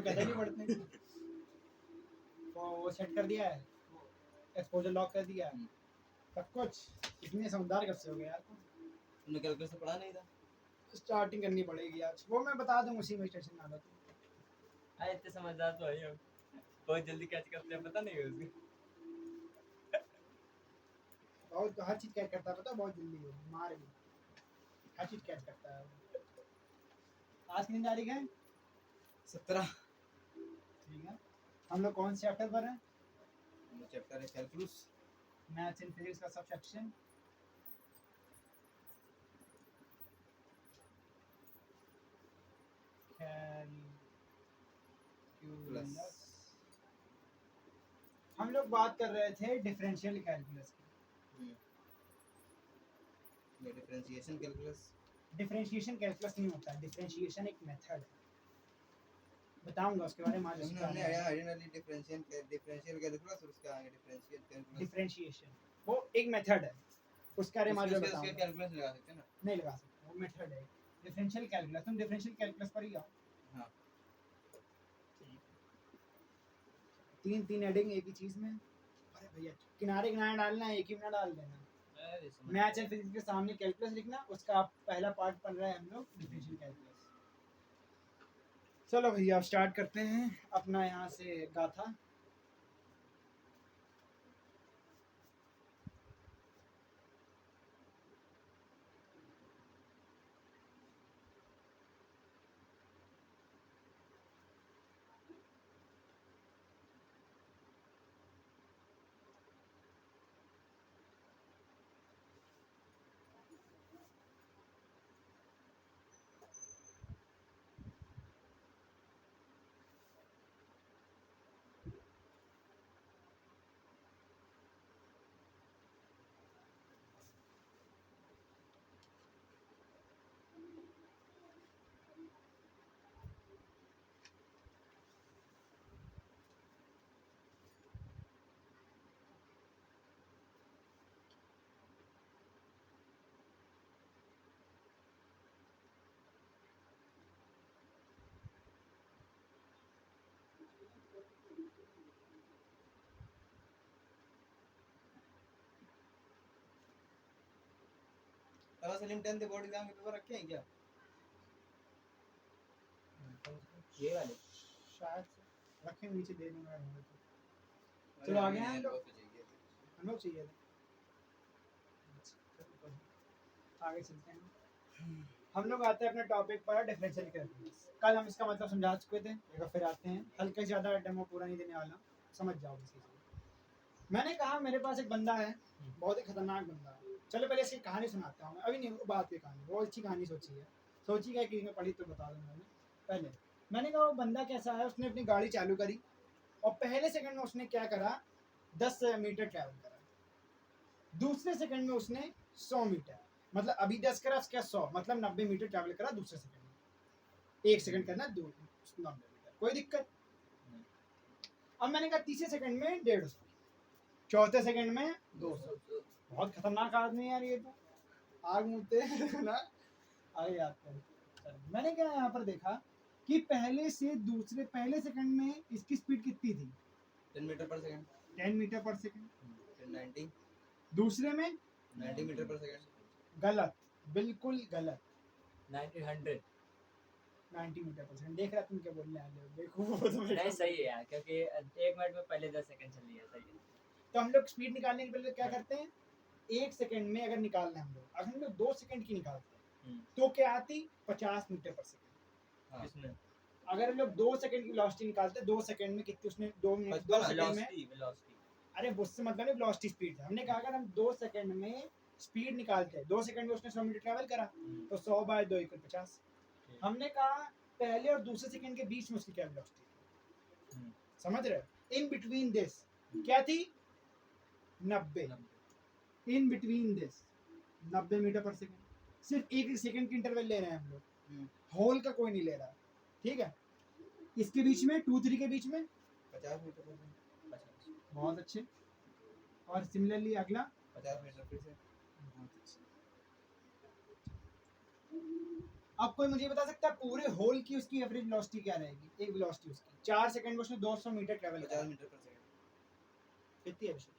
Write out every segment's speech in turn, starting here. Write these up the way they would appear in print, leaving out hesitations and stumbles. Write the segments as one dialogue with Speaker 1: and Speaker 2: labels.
Speaker 1: में कदर नहीं पड़ते। तो वो सेट कर दिया है, एक्सपोजर लॉक कर दिया है, सब कुछ। इतने समझदार कब से हो गए यार?
Speaker 2: तुमने कैलकुलस से पढ़ा नहीं था?
Speaker 1: स्टार्टिंग करनी पड़ेगी आज, वो मैं बता दूं उसी में स्टेशन में आ जाती।
Speaker 2: अरे इतने समझदार तो है हम, बहुत जल्दी कैच करते हैं, पता नहीं है उसको।
Speaker 1: बहुत हर चीज कैच करता है, पता है, बहुत जल्दी है, मार भी हर चीज कैच करता है। आज कितनी तारीख है?
Speaker 2: 17।
Speaker 1: ठीक है, हम लोग कौन से चैप्टर पर हैं?
Speaker 2: चैप्टर है कैलकुलस,
Speaker 1: मैथ्स एंड फिजिक्स का सब सेक्शन। कैलकुलस। हम लोग बात कर रहे थे डिफरेंशियल कैलकुलस की।
Speaker 2: ये डिफरेंशिएशन कैलकुलस।
Speaker 1: डिफरेंशिएशन कैलकुलस नहीं होता, डिफरेंशिएशन एक मेथड है, बताऊंगा उसके बारे में आज।
Speaker 2: हमने आइडियली डिफरेंशियल कैलकुलस और उसका आगे डिफरेंशियल कैलकुलस।
Speaker 1: डिफरेंशिएशन वो एक मेथड है, उसके बारे में आज
Speaker 2: उसके
Speaker 1: बताऊंगा।
Speaker 2: कैलकुलस लगा सकते हैं ना?
Speaker 1: नहीं लगा सकते, वो मेथड है। डिफरेंशियल कैलकुलस, तुम डिफरेंशियल कैलकुलस पर ही आओ।
Speaker 2: हाँ,
Speaker 1: तीन तीन हेडिंग एक ही चीज में। अरे भैया किनारे किनारे डालना है, एक ही में ना डाल देना। मैथ्स एंड फिजिक्स के सामने कैलकुलस लिखना, उसका पहला पार्ट पढ़ रहे हैं हम लोग, डिफरेंशियल कैलकुलस। चलो भैया स्टार्ट करते हैं अपना यहाँ से गाथा।
Speaker 2: तवा सलीम 10th बोर्ड एग्जाम के पेपर रखे हैं क्या? ये वाले
Speaker 1: शायद से रखें, नीचे दे दूंगा। चलो आगे हैं हम लोग, हम लोग चाहिए थे। आगे चलते हैं, हम लोग आते हैं अपने टॉपिक पर, डिफरेंशियल कैलकुलस। कल हम इसका मतलब समझा चुके थे, एक बार फिर आते हैं, हल्के ज़्यादा डेमो पूरा नहीं देने वाला, समझ जाओ इसी से। मैंने कहा मेरे पास एक बंदा है, बहुत ही खतरनाक बंदा है। चलो पहले इसकी कहानी सुनाता हूँ मैं, अभी नहीं, बात की कहानी, बहुत अच्छी कहानी सोची है, सोची क्या कि मैं पढ़ी तो बता दूंगा मैं। पहले मैंने कहा वो बंदा कैसा है, उसने अपनी गाड़ी चालू करी और पहले सेकंड में उसने क्या करा, 10 मीटर ट्रैवल करा। दूसरे सेकंड में उसने 100 मीटर, मतलब अभी 10 करा, उसके 100, मतलब 90 मीटर ट्रैवल करा दूसरे सेकंड में। एक सेकंड करना 90 मीटर, कोई दिक्कत। अब मैंने कहा तीसरे सेकंड में 150, चौथे सेकंड में 200। बहुत खतरनाक आदमी है यार ये तो, आग मुझते ना। आगे आते हैं, मैंने क्या यहाँ पर देखा कि पहले से दूसरे, पहले सेकंड में इसकी स्पीड कितनी थी?
Speaker 2: 10 metre per second.
Speaker 1: 10 metre per second.
Speaker 2: 90।
Speaker 1: दूसरे में
Speaker 2: 90 मीटर पर सेकंड।
Speaker 1: गलत, बिल्कुल गलत।
Speaker 2: 90 100
Speaker 1: 90 मीटर पर सेकंड। देख रहा तुम क्या बोलने वाले हो, देखो वो तो
Speaker 2: नहीं सही है यार, क्योंकि 1 मिनट में पहले 10 सेकंड चली है, सही है।
Speaker 1: तो हम लोग स्पीड निकालने के पहले क्या करते हैं, 1 सेकंड में अगर निकालना है हम लोग, अगर हम लोग 2 सेकंड की निकालते हैं तो क्या आती, 50 मीटर पर सेकंड।
Speaker 2: किसमें?
Speaker 1: अगर हम लोग 2 सेकंड की वेलोसिटी निकालते हैं, 2 सेकंड में कितनी, उसने 2 मिनट 2 सेकंड में,
Speaker 2: वेलोसिटी।
Speaker 1: अरे उससे मतलब नहीं, वेलोसिटी स्पीड था। हमने कहा अगर हम 2 सेकंड में स्पीड निकालते हैं, 2 सेकंड में उसने 100 मीटर ट्रैवल करा, तो 100 बाय 2 = 50। हमने कहा पहले और दूसरे सेकंड के बीच में उसकी क्या वेलोसिटी थी, समझ रहे हो? इन बिटवीन दिस क्या थी, 90। In between this 90 metre per second. सिर्फ एक सेकंड की इंटरवल ले रहे हैं हम लोग, होल का कोई नहीं ले रहा, ठीक है। इसके बीच में 2 3 के बीच में
Speaker 2: 50 मीटर पर सेकंड।
Speaker 1: बहुत अच्छे। और सिमिलरली अगला
Speaker 2: 50 मीटर फिर से।
Speaker 1: अब कोई मुझे बता सकता है पूरे होल की उसकी एवरेज वेलोसिटी क्या रहेगी? एक वेलोसिटी उसकी 4 सेकंड में उसने 200 मीटर ट्रैवल
Speaker 3: 50
Speaker 1: किया।
Speaker 3: Metre per second.
Speaker 1: कितनी है विषय?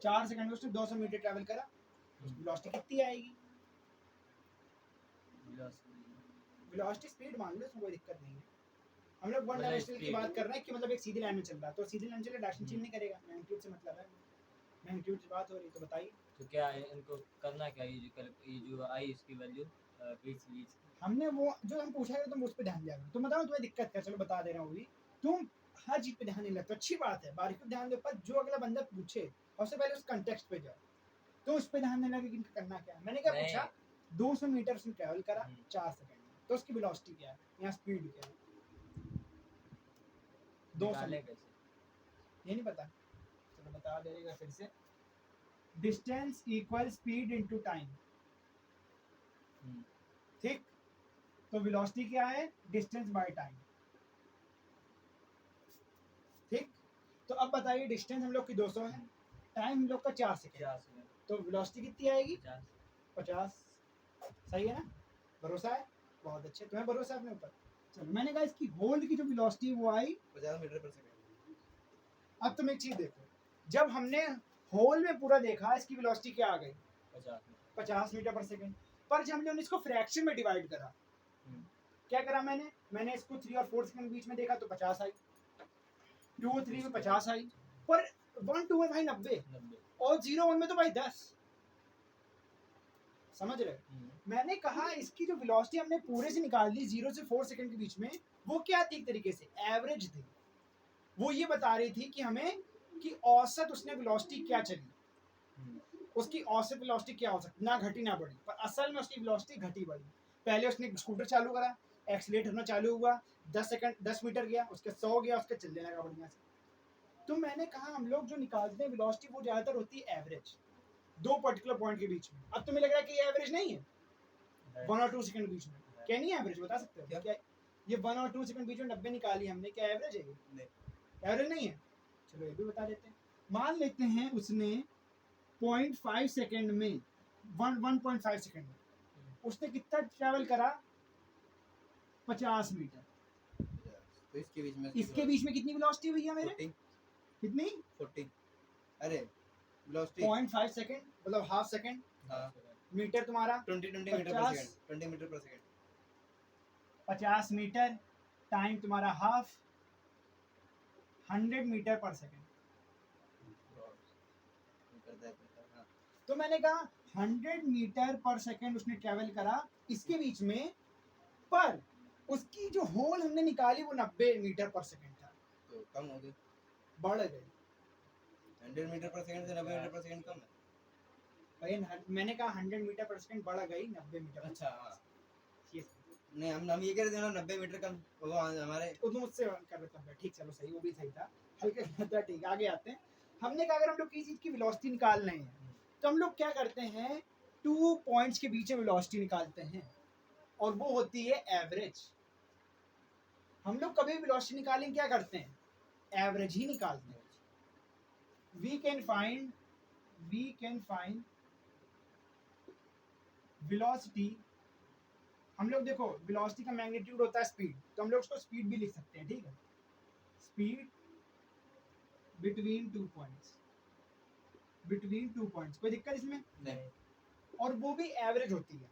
Speaker 1: 4 सेकंड में उसने 200 मीटर ट्रैवल करा, वेलोसिटी कितनी आएगी? वेलोसिटी स्पीड मान लो, इसमें कोई दिक्कत नहीं है। हम लोग वन
Speaker 2: मतलब
Speaker 1: डायरेक्शनल की
Speaker 2: speed।
Speaker 1: बात कर रहे हैं कि मतलब एक सीधी लाइन में चल रहा है, तो सीधी लाइन चले डायरेक्शन चेंज नहीं करेगा, मैग्नीट्यूड से मतलब है। मैग्नीट्यूड से बात हो रही है, तो बताइए
Speaker 2: तो क्या है इनको करना क्या है? ये जो आई इसकी वैल्यू 20
Speaker 1: हमने वो जो हम पूछा है तुम उस पर ध्यान दिया करो। तुम बताओ तुम्हें दिक्कत क्या? चलो बता दे रहा हूँ अभी। तुम हर चीज पे ध्यान नहीं लगता, अच्छी बात है, बारीकी पे ध्यान दो, पर जो अगला बंदा पूछे सबसे पहले उस कंटेक्स्ट पे जाओ। तो उस पे ध्यान देना कि इनका करना क्या है। मैंने क्या
Speaker 2: नहीं।
Speaker 1: पूछा? 200 मीटर उसने ट्रैवल करा
Speaker 2: हम्म।
Speaker 1: 4 सेकंड में, तो उसकी वेलोसिटी क्या है या स्पीड क्या है? 200
Speaker 2: निकाले कैसे?
Speaker 1: ये नहीं पता? चलो बता देगा फिर से। Distance equal speed into time, ठीक? तो वेलोसिटी क्या है? डिस्टेंस बाय टाइम, ठीक? तो अब बताइए डिस्टेंस हम लोग की 200 है, टाइम हम लोग का 4 सेकंड,
Speaker 2: 50 में
Speaker 1: तो वेलोसिटी कितनी आएगी?
Speaker 2: 50।
Speaker 1: 50। सही है ना? भरोसा है? बहुत अच्छे, तुम्हें भरोसा है अपने ऊपर। चलो मैंने कहा इसकी होल की जो वेलोसिटी वो आई
Speaker 3: 50 मीटर पर सेकंड।
Speaker 1: अब तुम एक चीज देखो, जब हमने होल में पूरा देखा इसकी वेलोसिटी क्या आ गई?
Speaker 2: 50 में
Speaker 1: 50 मीटर पर सेकंड। पर जब हमने इसको फ्रैक्शन में डिवाइड करा, क्या करा मैंने इसको 3 और 4 सेकंड बीच में देखा तो 50 आई, 2 और 3 में 50 आई, पर 1 2 में भाई 90
Speaker 2: 90।
Speaker 1: और 0 1 में तो भाई 10। समझ रहे? मैंने कहा इसकी जो वेलोसिटी हमने पूरे से निकाल ली 0 से 4 सेकंड के बीच में, वो क्या थी? एक तरीके से एवरेज थी। वो ये बता रही थी कि हमें कि औसत उसने वेलोसिटी क्या चली, उसकी औसत वेलोसिटी क्या हो सकती, ना घटी ना बढ़ी, पर असल में उसकी वेलोसिटी घटी बढ़ी। पहले उसने स्कूटर चालू करा, एक्सीलरेट होना चालू हुआ, 10 मीटर गया, उसके 100 गया, उसके चलने लगा बढ़िया से। तो मैंने कहा हम लोग जो निकालते हैं वेलोसिटी वो ज्यादातर होती है एवरेज, दो पर्टिकुलर पॉइंट के बीच में। अब तुम्हें लग रहा है कि ये एवरेज नहीं है 1 और 2 सेकंड के बीच में? क्या नहीं है एवरेज? बता सकते हो क्या ये 1 और 2 सेकंड बीच में 90 निकाली हमने, क्या एवरेज है ये?
Speaker 3: नहीं,
Speaker 1: एवरेज नहीं है। चलो ये भी बता देते हैं। मान लेते हैं उसने 0.5 सेकंड में 1.5 सेकंड में उसने कितना ट्रैवल करा? 50 मीटर।
Speaker 3: 50। तो इसके बीच में
Speaker 1: इसके बीच में कितनी वेलोसिटी भैया मेरे?
Speaker 3: 40
Speaker 1: कितनी?
Speaker 3: 40। अरे वेलोसिटी
Speaker 1: 0.5 सेकंड मतलब हाफ सेकंड,
Speaker 3: हाँ
Speaker 1: मीटर तुम्हारा
Speaker 3: 20 मीटर पर
Speaker 1: 50
Speaker 3: second. 20 metre per second.
Speaker 1: 50 metre, time तुम्हारा हाफ, 100 मीटर पर सेकंड।
Speaker 3: करता है हाँ।
Speaker 1: तो मैंने कहा 100 मीटर पर सेकंड उसने ट्रैवल करा इसके बीच में, पर उसकी जो होल हमने निकाली वो 90 मीटर पर सेकंड था,
Speaker 3: तो कम हो गए।
Speaker 1: बढ़ गए।
Speaker 3: 100 मीटर पर सेकंड से 90 मीटर पर सेकंड कम है।
Speaker 1: भाई मैंने कहा 100 मीटर पर सेकंड बढ़ गई 90 मीटर पर
Speaker 3: अच्छा हाँ।
Speaker 1: सेकंड।
Speaker 3: नहीं हम ये कह रहे थे ना 90 मीटर कम वो हमारे
Speaker 1: तो तुम उससे कर रहे थे, ठीक चलो सही, वो भी सही था, हल्का था, ठीक। आगे आते हैं। हमने कहा अगर हम लोग किसी चीज की वेलोसिटी निकाल रहे हैं तो हम लोग क्या करते हैं? 2 पॉइंट्स के बीच में वेलोसिटी निकालते हैं और वो होती है एवरेज। हम लोग कभी वेलोसिटी निकालें क्या करते हैं? एवरेज ही निकालते हैं। We can find velocity. हम लोग देखो वेलोसिटी का मैग्नीट्यूड होता है स्पीड, तो हम लोग उसको स्पीड भी लिख सकते हैं, ठीक है? स्पीड बिटवीन टू पॉइंट्स, कोई दिक्कत इसमें?
Speaker 3: नहीं।
Speaker 1: और वो भी एवरेज होती है।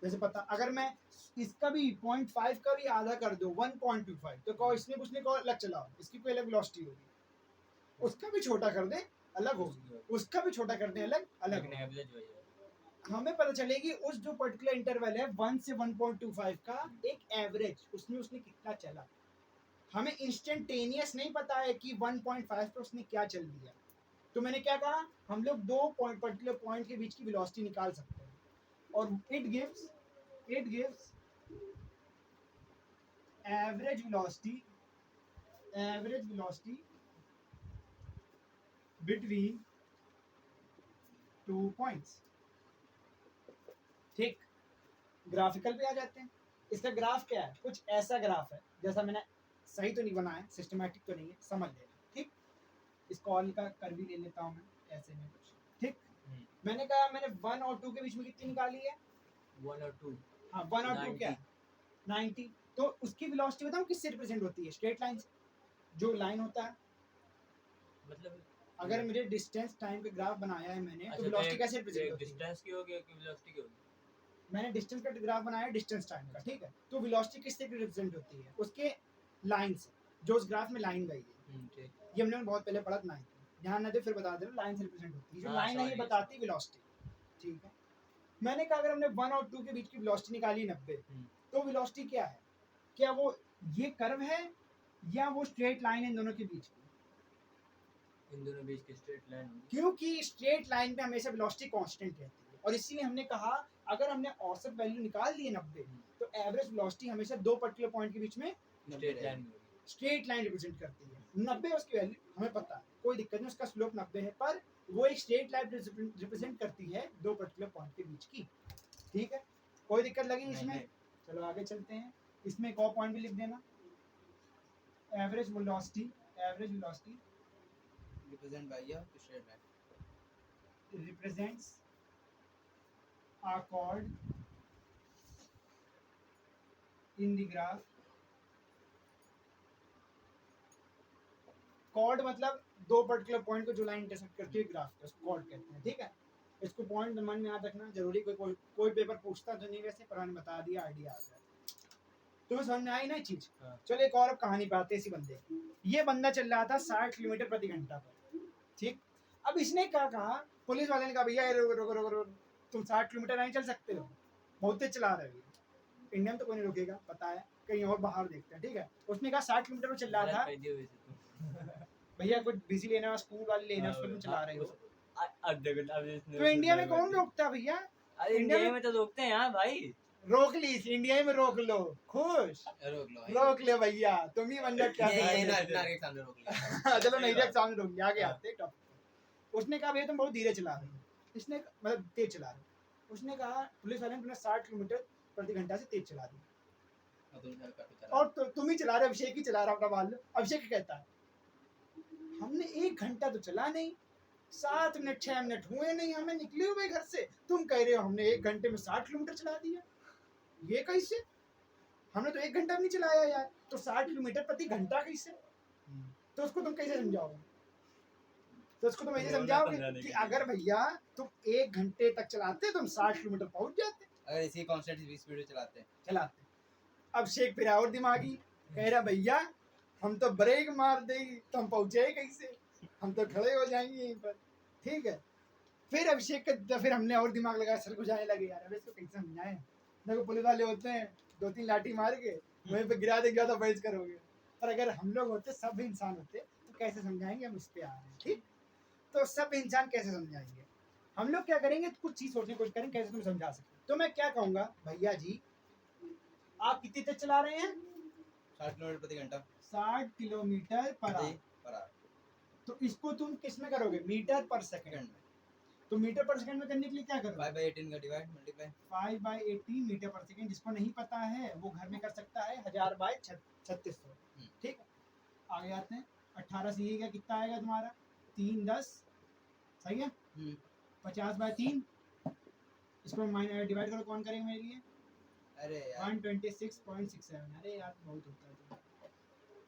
Speaker 1: जैसे पता अगर मैं इसका भी 0.5 का भी आधा कर दो 1.25, तो कहो इसमें कुछ नहीं, कहो अलग चलाओ, इसकी कोई अलग वेलोसिटी होगी। उसका भी छोटा कर दे अलग होगी, उसका भी छोटा कर दे अलग अलग
Speaker 2: लेकिन
Speaker 1: होगी।
Speaker 2: एवरेज वही है।
Speaker 1: हमें पता चलेगी उस जो पर्टिकुलर इंटरवल है 1 से 1.25 का एक एवरेज उसने कितना चला। हमें इंस्टेंटेनियस नहीं पता है कि 1.5 पे उसने क्या चल दिया। तो मैंने क्या कहा? हम लोग दो पर्टिकुलर पॉइंट के बीच की वेलोसिटी निकाल सकते हैं और it gives average velocity between 2 points, ठीक? ग्राफिकल पे आ जाते हैं। इसका ग्राफ क्या है? कुछ ऐसा ग्राफ है, जैसा मैंने सही तो नहीं बनाया, सिस्टमैटिक तो नहीं है, समझ लेना, ठीक? इसको और का कर भी ले लेता हूँ मैं ऐसे में कुछ, ठीक? मैंने कहा मैंने 1 और 2 के बीच में कितनी निकाली है?
Speaker 2: 1 और 2
Speaker 1: हाँ 1 और 2 क्या है 90। तो उसकी वेलोसिटी बताऊं किससे रिप्रेजेंट होती है? स्ट्रेट लाइन से। जो लाइन होता है,
Speaker 2: मतलब
Speaker 1: अगर मुझे डिस्टेंस टाइम का ग्राफ बनाया है मैंने, तो
Speaker 2: अच्छा,
Speaker 1: वेलोसिटी कैसे रिप्रेजेंट होती है?
Speaker 2: डिस्टेंस की होगी कि वेलोसिटी की होगी?
Speaker 1: मैंने डिस्टेंस का ग्राफ बनाया है, डिस्टेंस टाइम का, ठीक है। तो वेलोसिटी किससे रिप्रेजेंट होती है? उसके लाइन से, जो उस ग्राफ में लाइन गई है।
Speaker 2: ठीक।
Speaker 1: ये हमने बहुत पहले पढ़ा था 9th में, ध्यान न दे फिर बता दे रहा हूं, लाइन से रिप्रेजेंट होती है। जो
Speaker 2: हाँ,
Speaker 1: लाइन है ये
Speaker 2: sorry,
Speaker 1: बताती है वेलोसिटी, ठीक है। मैंने कहा अगर हमने 1 और 2 के बीच की वेलोसिटी निकाली 90, तो वेलोसिटी क्या है? क्या वो ये कर्व है या वो स्ट्रेट लाइन है इन दोनों के बीच की?
Speaker 2: इन दोनों बीच की स्ट्रेट लाइन होगी।
Speaker 1: क्योंकि स्ट्रेट लाइन पे हमेशा वेलोसिटी कांस्टेंट रहती है, और इसीलिए हमने कहा अगर हमने औसत वैल्यू निकाल दी है 90, तो एवरेज वेलोसिटी हमेशा दो पर्टिकुलर पॉइंट के बीच में
Speaker 2: स्ट्रेट लाइन में होगी।
Speaker 1: स्ट्रेट लाइन रिप्रेजेंट करती है। 90 उसकी वैल्यू हमें पता है, कोई दिक्कत नहीं, उसका स्लोप 90 है, पर वो एक स्ट्रेट लाइन रिप्रेजेंट करती है दो पर्टिकुलर पॉइंट के बीच की, ठीक है। कोई दिक्कत लगी इसमें? चलो आगे चलते हैं। इसमें एक और पॉइंट भी लिख देना, average velocity
Speaker 3: represent by a straight line
Speaker 1: represents a chord in the graph। chord मतलब दो पर्टिकुलर पॉइंट को जो लाइन इंटरसेक्ट करती है ग्राफ का, उसको chord कहते हैं, ठीक है। इसको पॉइंट मन में याद रखना जरूरी, कोई पेपर पूछता तो नहीं वैसे, पर मैंने बता दिया, आइडिया आ गया। तुम्हें समझ में आई ना चीज? चलो एक और अब कहानी पे आते हैं इसी बंदे की। ये बंदा चल रहा था 60 किलोमीटर प्रति घंटा पर, ठीक। अब इसने क्या कहा, पुलिस वाले ने कहा भैया रुको रुको रुको रुको, तुम 60 किलोमीटर नहीं चल सकते हो, बहुत तेज चला रहे हो। इंडिया में तो कोई नहीं रुकेगा, पता है, कहीं और बाहर देखते हैं, ठीक है। उसने कहा 60 किलोमीटर पर चल रहा था, भैया कुछ बिजी लेना, स्कूल वाले लेना, उस पर तुम चला रहे हो। तो इंडिया में कौन रोकता भैया?
Speaker 2: इंडिया में तो रोकते हैं यार भाई।
Speaker 1: रोक ली, इंडिया में रोक लो, खुश रोक ले भैया, तुम ही बन जाओ क्या। चलो नहीं देख सामने रोक लिया, आगे आते टॉपिक। उसने कहा भैया तुम बहुत धीरे चला रहे हो, इसने मतलब तेज चला रहे हो। उसने कहा पुलिस वाले ने तुमने 60 किलोमीटर प्रति घंटा से तेज चला दी, और तुम ही चला रहे, अभिषेक ही चला रहा अपना मान लो। अभिषेक कहता है हमने 1 घंटा तो चला नहीं, 7 मिनट 6 मिनट हुए नहीं हमें निकले हुए घर से, तुम कह रहे हो हमने 1 घंटे में 60 किलोमीटर चला दिया, ये कैसे? हमने तो 1 घंटा भी नहीं चलाया यार, तो 60 किलोमीटर प्रति घंटा कैसे? तो उसको तुम कैसे समझाओगे? तो उसको तुम ऐसे समझाओगे कि अगर भैया तुम 1 घंटे तक चलाते तुम 60 किलोमीटर पहुंच जाते,
Speaker 3: अगर इसी कांस्टेंट स्पीड में चलाते।
Speaker 1: अब शेख फिर और दिमागी कह रहा भैया हम तो ब्रेक मार देगी तो हम पहुंचे कैसे, हम तो खड़े हो जाएंगे यहीं पर, ठीक है। फिर अभिषेक का फिर हमने और दिमाग लगाया, सर को जाने लगे यार अब इसको कैसे समझाएं। देखो पुलिस वाले होते हैं 2-3 लाठी मार के वहीं पे गिरा देंगे तो बहस करोगे, पर अगर हम लोग होते, सब इंसान होते, तो कैसे समझाएंगे? हम इस पे आ रहे हैं, ठीक। तो सब इंसान कैसे समझाएंगे? हम लोग क्या करेंगे, कुछ चीज सोचने की कोशिश करेंगे कैसे तुम समझा सकते। तो मैं क्या कहूंगा, भैया जी आप कितनी तेज चला रहे हैं?
Speaker 3: 60 किलोमीटर प्रति घंटा।
Speaker 1: 60 किलोमीटर पर आवर। तो इसको तुम किस में करोगे? मीटर पर सेकंड में। तो मीटर पर सेकंड में करने के लिए क्या करोगे?
Speaker 3: 5/18 का divide multiply
Speaker 1: 5/18 metre per second. जिसको नहीं पता है वो घर में कर सकता है 1000/3600, ठीक है। आगे आते हैं, 18 से ये क्या कितना आएगा तुम्हारा? 3 10, सही है। 50/3, इसको माइनस डिवाइड करो, कौन करेगा मेरे लिए?
Speaker 3: अरे यार
Speaker 1: 126.67, अरे यार बहुत होता है,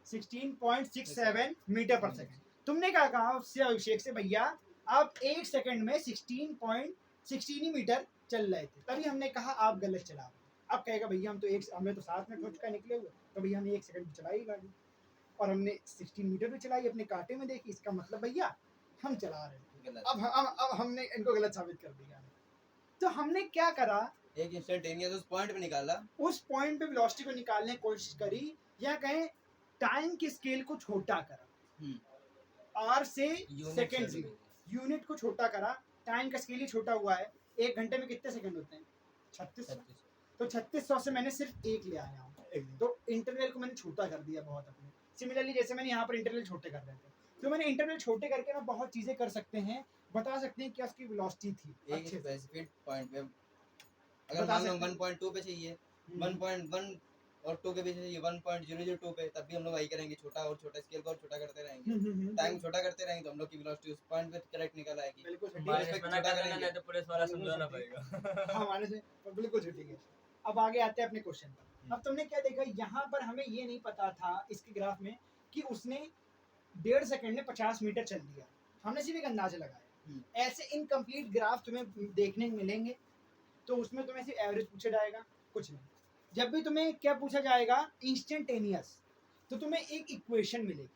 Speaker 1: 16.67 मीटर पर सेकंड। तुमने क्या कहा उससे, अभिषेक से, भैया आप 1 सेकंड में 16 मीटर चल रहे थे, तभी हमने कहा आप गलत चला रहे हो। अब कहेगा भैया हमें तो 7 मिनट हो चुका निकले हुए, तो भैया हमने 1 सेकंड चलाई गाड़ी और हमने 16 मीटर भी चलाई, अपने कांटे में देखी, इसका मतलब भैया हम चला रहे थे। अब हमने इनको गलत साबित कर दिया। तो हमने क्या करा,
Speaker 3: एक इंस्टेंटेनियस उस पॉइंट पे निकाला,
Speaker 1: उस पॉइंट पे वेलोसिटी को निकालने की कोशिश करी, या कहें टाइम की स्केल को छोटा करा, आर से सेकंड यूनिट को छोटा करा, टाइम का स्केल ही छोटा हुआ है। 1 घंटे में कितने सेकंड होते हैं? 3600। तो 3600 से मैंने सिर्फ 1 ले आया हूँ, तो इंटरवल को मैंने छोटा कर दिया बहुत अपने। सिमिलरली जैसे मैंने यहाँ पर इंटरवल छोटे कर रहे थे, तो मैंने इंटरवल छोटे करके मैं बहुत चीजें कर सकते हैं, बता सकते हैं क्या उसकी वेलोसिटी थी
Speaker 3: एक स्पेसिफिक पॉइंट पे। अगर मान लो 1.2 पे चाहिए, 1.1 और 2 के बीच चाहिए 1.002 पे, तब भी हम लोग वही करेंगे, छोटा और छोटा स्केल को और छोटा करते रहेंगे, टाइम छोटा करते रहेंगे, तो हम लोग की वेलोसिटी उस पॉइंट पे करेक्ट निकल आएगी।
Speaker 2: माइनस बना करना, नहीं तो पुलिस वाला समझाना पड़ेगा।
Speaker 1: हां माइनस बिल्कुल ठीक है। अब आगे आते हैं अपने क्वेश्चन पर। अब तुमने क्या देखा, यहाँ पर हमें ये नहीं पता था इसके ग्राफ में कि उसने 1.5 सेकंड में 50 मीटर चल दिया, हमने सिर्फ एक अंदाजा लगाया। ऐसे इनकम्प्लीट ग्राफ तुम्हें देखने को मिलेंगे, तो उसमें तुम्हें सिर्फ एवरेज पूछा जाएगा, कुछ नहीं। जब भी तुम्हें क्या पूछा जाएगा इंस्टेंटेनियस, तो तुम्हें एक इक्वेशन मिलेगी